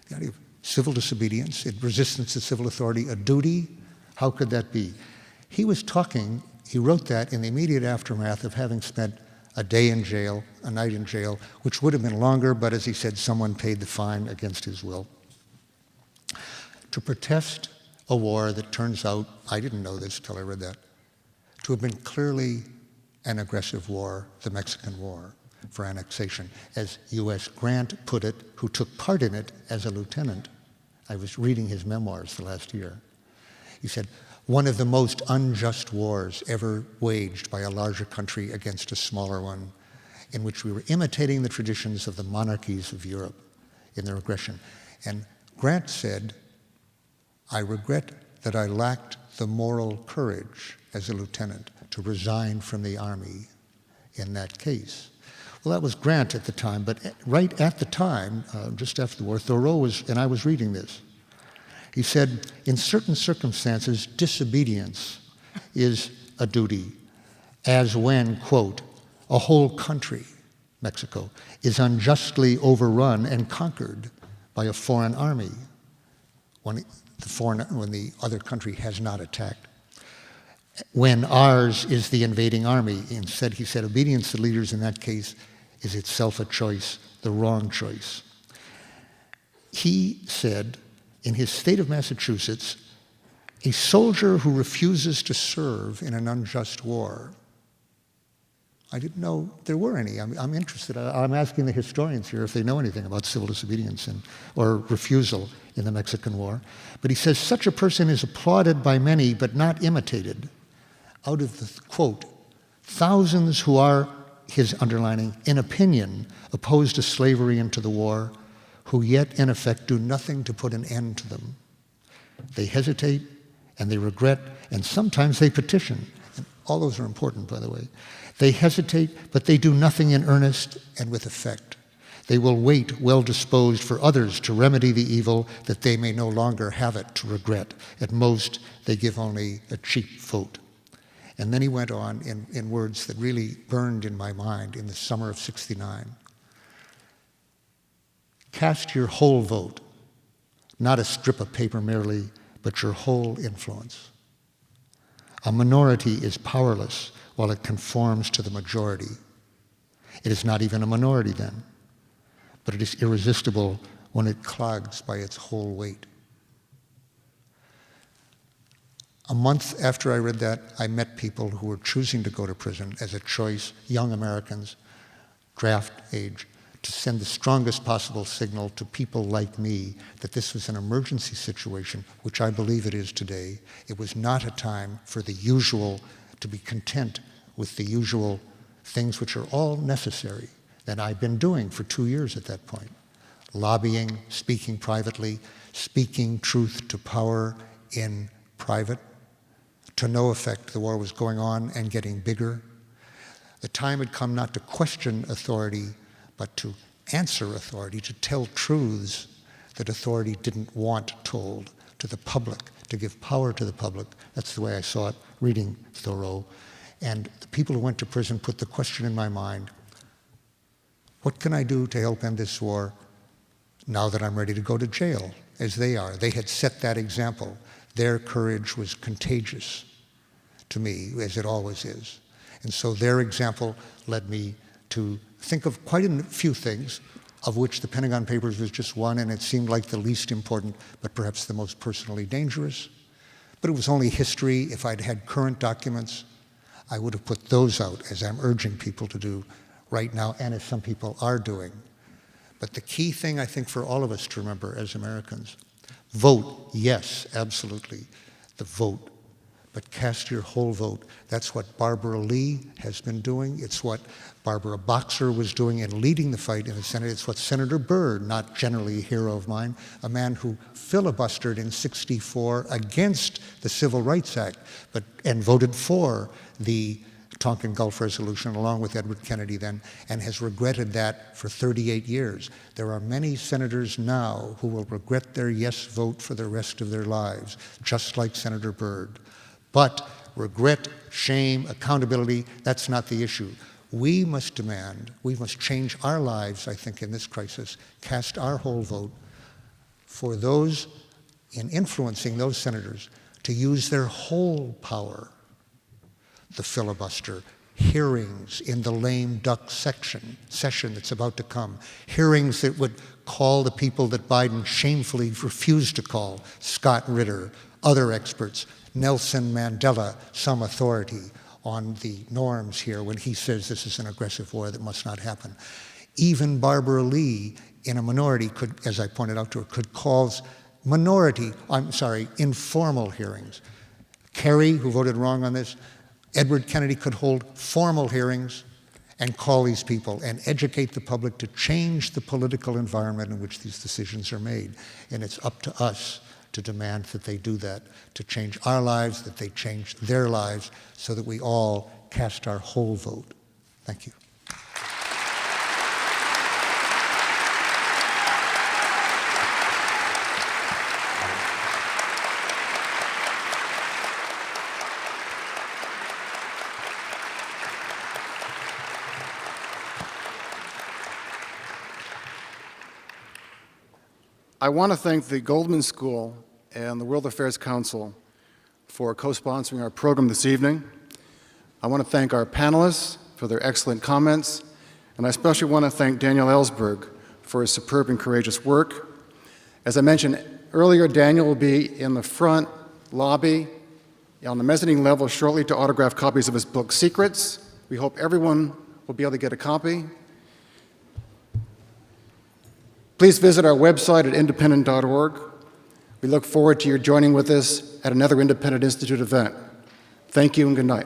The idea of civil disobedience, resistance to civil authority, a duty, how could that be? He wrote that in the immediate aftermath of having spent a day in jail, a night in jail, which would have been longer, but as he said, someone paid the fine against his will. To protest a war that turns out, I didn't know this till I read that, to have been clearly an aggressive war, the Mexican War for annexation. As U.S. Grant put it, who took part in it as a lieutenant. I was reading his memoirs the last year. He said, one of the most unjust wars ever waged by a larger country against a smaller one, in which we were imitating the traditions of the monarchies of Europe in their aggression. And Grant said, I regret that I lacked the moral courage as a lieutenant to resign from the Army in that case. Well, that was Grant at the time, but right at the time, just after the war, Thoreau was, and I was reading this, he said, in certain circumstances, disobedience is a duty as when, quote, a whole country, Mexico, is unjustly overrun and conquered by a foreign army when the other country has not attacked. When ours is the invading army. Instead, he said, obedience to leaders in that case is itself a choice, the wrong choice. He said, in his state of Massachusetts, a soldier who refuses to serve in an unjust war. I didn't know there were any. I'm interested. I'm asking the historians here if they know anything about civil disobedience or refusal in the Mexican War. But he says such a person is applauded by many but not imitated. Out of the, quote, thousands who are, his underlining, in opinion, opposed to slavery and to the war, who yet in effect do nothing to put an end to them. They hesitate and they regret and sometimes they petition. And all those are important, by the way. They hesitate, but they do nothing in earnest and with effect. They will wait well-disposed for others to remedy the evil that they may no longer have it to regret. At most, they give only a cheap vote. And then he went on in words that really burned in my mind in the summer of '69. Cast your whole vote, not a strip of paper merely, but your whole influence. A minority is powerless while it conforms to the majority. It is not even a minority then, but it is irresistible when it clogs by its whole weight. A month after I read that, I met people who were choosing to go to prison as a choice, young Americans, draft age, to send the strongest possible signal to people like me that this was an emergency situation, which I believe it is today. It was not a time for the usual, to be content with the usual things which are all necessary that I've been doing for 2 years at that point. Lobbying, speaking privately, speaking truth to power in private. To no effect, the war was going on and getting bigger. The time had come not to question authority, but to answer authority, to tell truths that authority didn't want told to the public, to give power to the public. That's the way I saw it, reading Thoreau. And the people who went to prison put the question in my mind, what can I do to help end this war now that I'm ready to go to jail, as they are? They had set that example. Their courage was contagious to me, as it always is. And so their example led me to think of quite a few things, of which the Pentagon Papers was just one, and it seemed like the least important, but perhaps the most personally dangerous. But it was only history. If I'd had current documents, I would have put those out, as I'm urging people to do right now, and as some people are doing. But the key thing, I think, for all of us to remember as Americans, vote, yes, absolutely, the vote. But cast your whole vote. That's what Barbara Lee has been doing. It's what Barbara Boxer was doing in leading the fight in the Senate. It's what Senator Byrd, not generally a hero of mine, a man who filibustered in '64 against the Civil Rights Act, and voted for the Tonkin Gulf Resolution along with Edward Kennedy then, and has regretted that for 38 years. There are many senators now who will regret their yes vote for the rest of their lives, just like Senator Byrd. But regret, shame, accountability, that's not the issue. We must demand, we must change our lives, I think, in this crisis, cast our whole vote for those in influencing those senators to use their whole power. The filibuster, hearings in the lame duck session that's about to come, hearings that would call the people that Biden shamefully refused to call, Scott Ritter, other experts, Nelson Mandela, some authority on the norms here when he says this is an aggressive war that must not happen. Even Barbara Lee, in a minority, could, as I pointed out to her, could call informal hearings. Kerry, who voted wrong on this, Edward Kennedy could hold formal hearings and call these people and educate the public to change the political environment in which these decisions are made. And it's up to us to demand that they do that, to change our lives, that they change their lives, so that we all cast our whole vote. Thank you. I want to thank the Goldman School and the World Affairs Council for co-sponsoring our program this evening. I want to thank our panelists for their excellent comments, and I especially want to thank Daniel Ellsberg for his superb and courageous work. As I mentioned earlier, Daniel will be in the front lobby on the mezzanine level shortly to autograph copies of his book, Secrets. We hope everyone will be able to get a copy. Please visit our website at independent.org. We look forward to your joining with us at another Independent Institute event. Thank you and good night.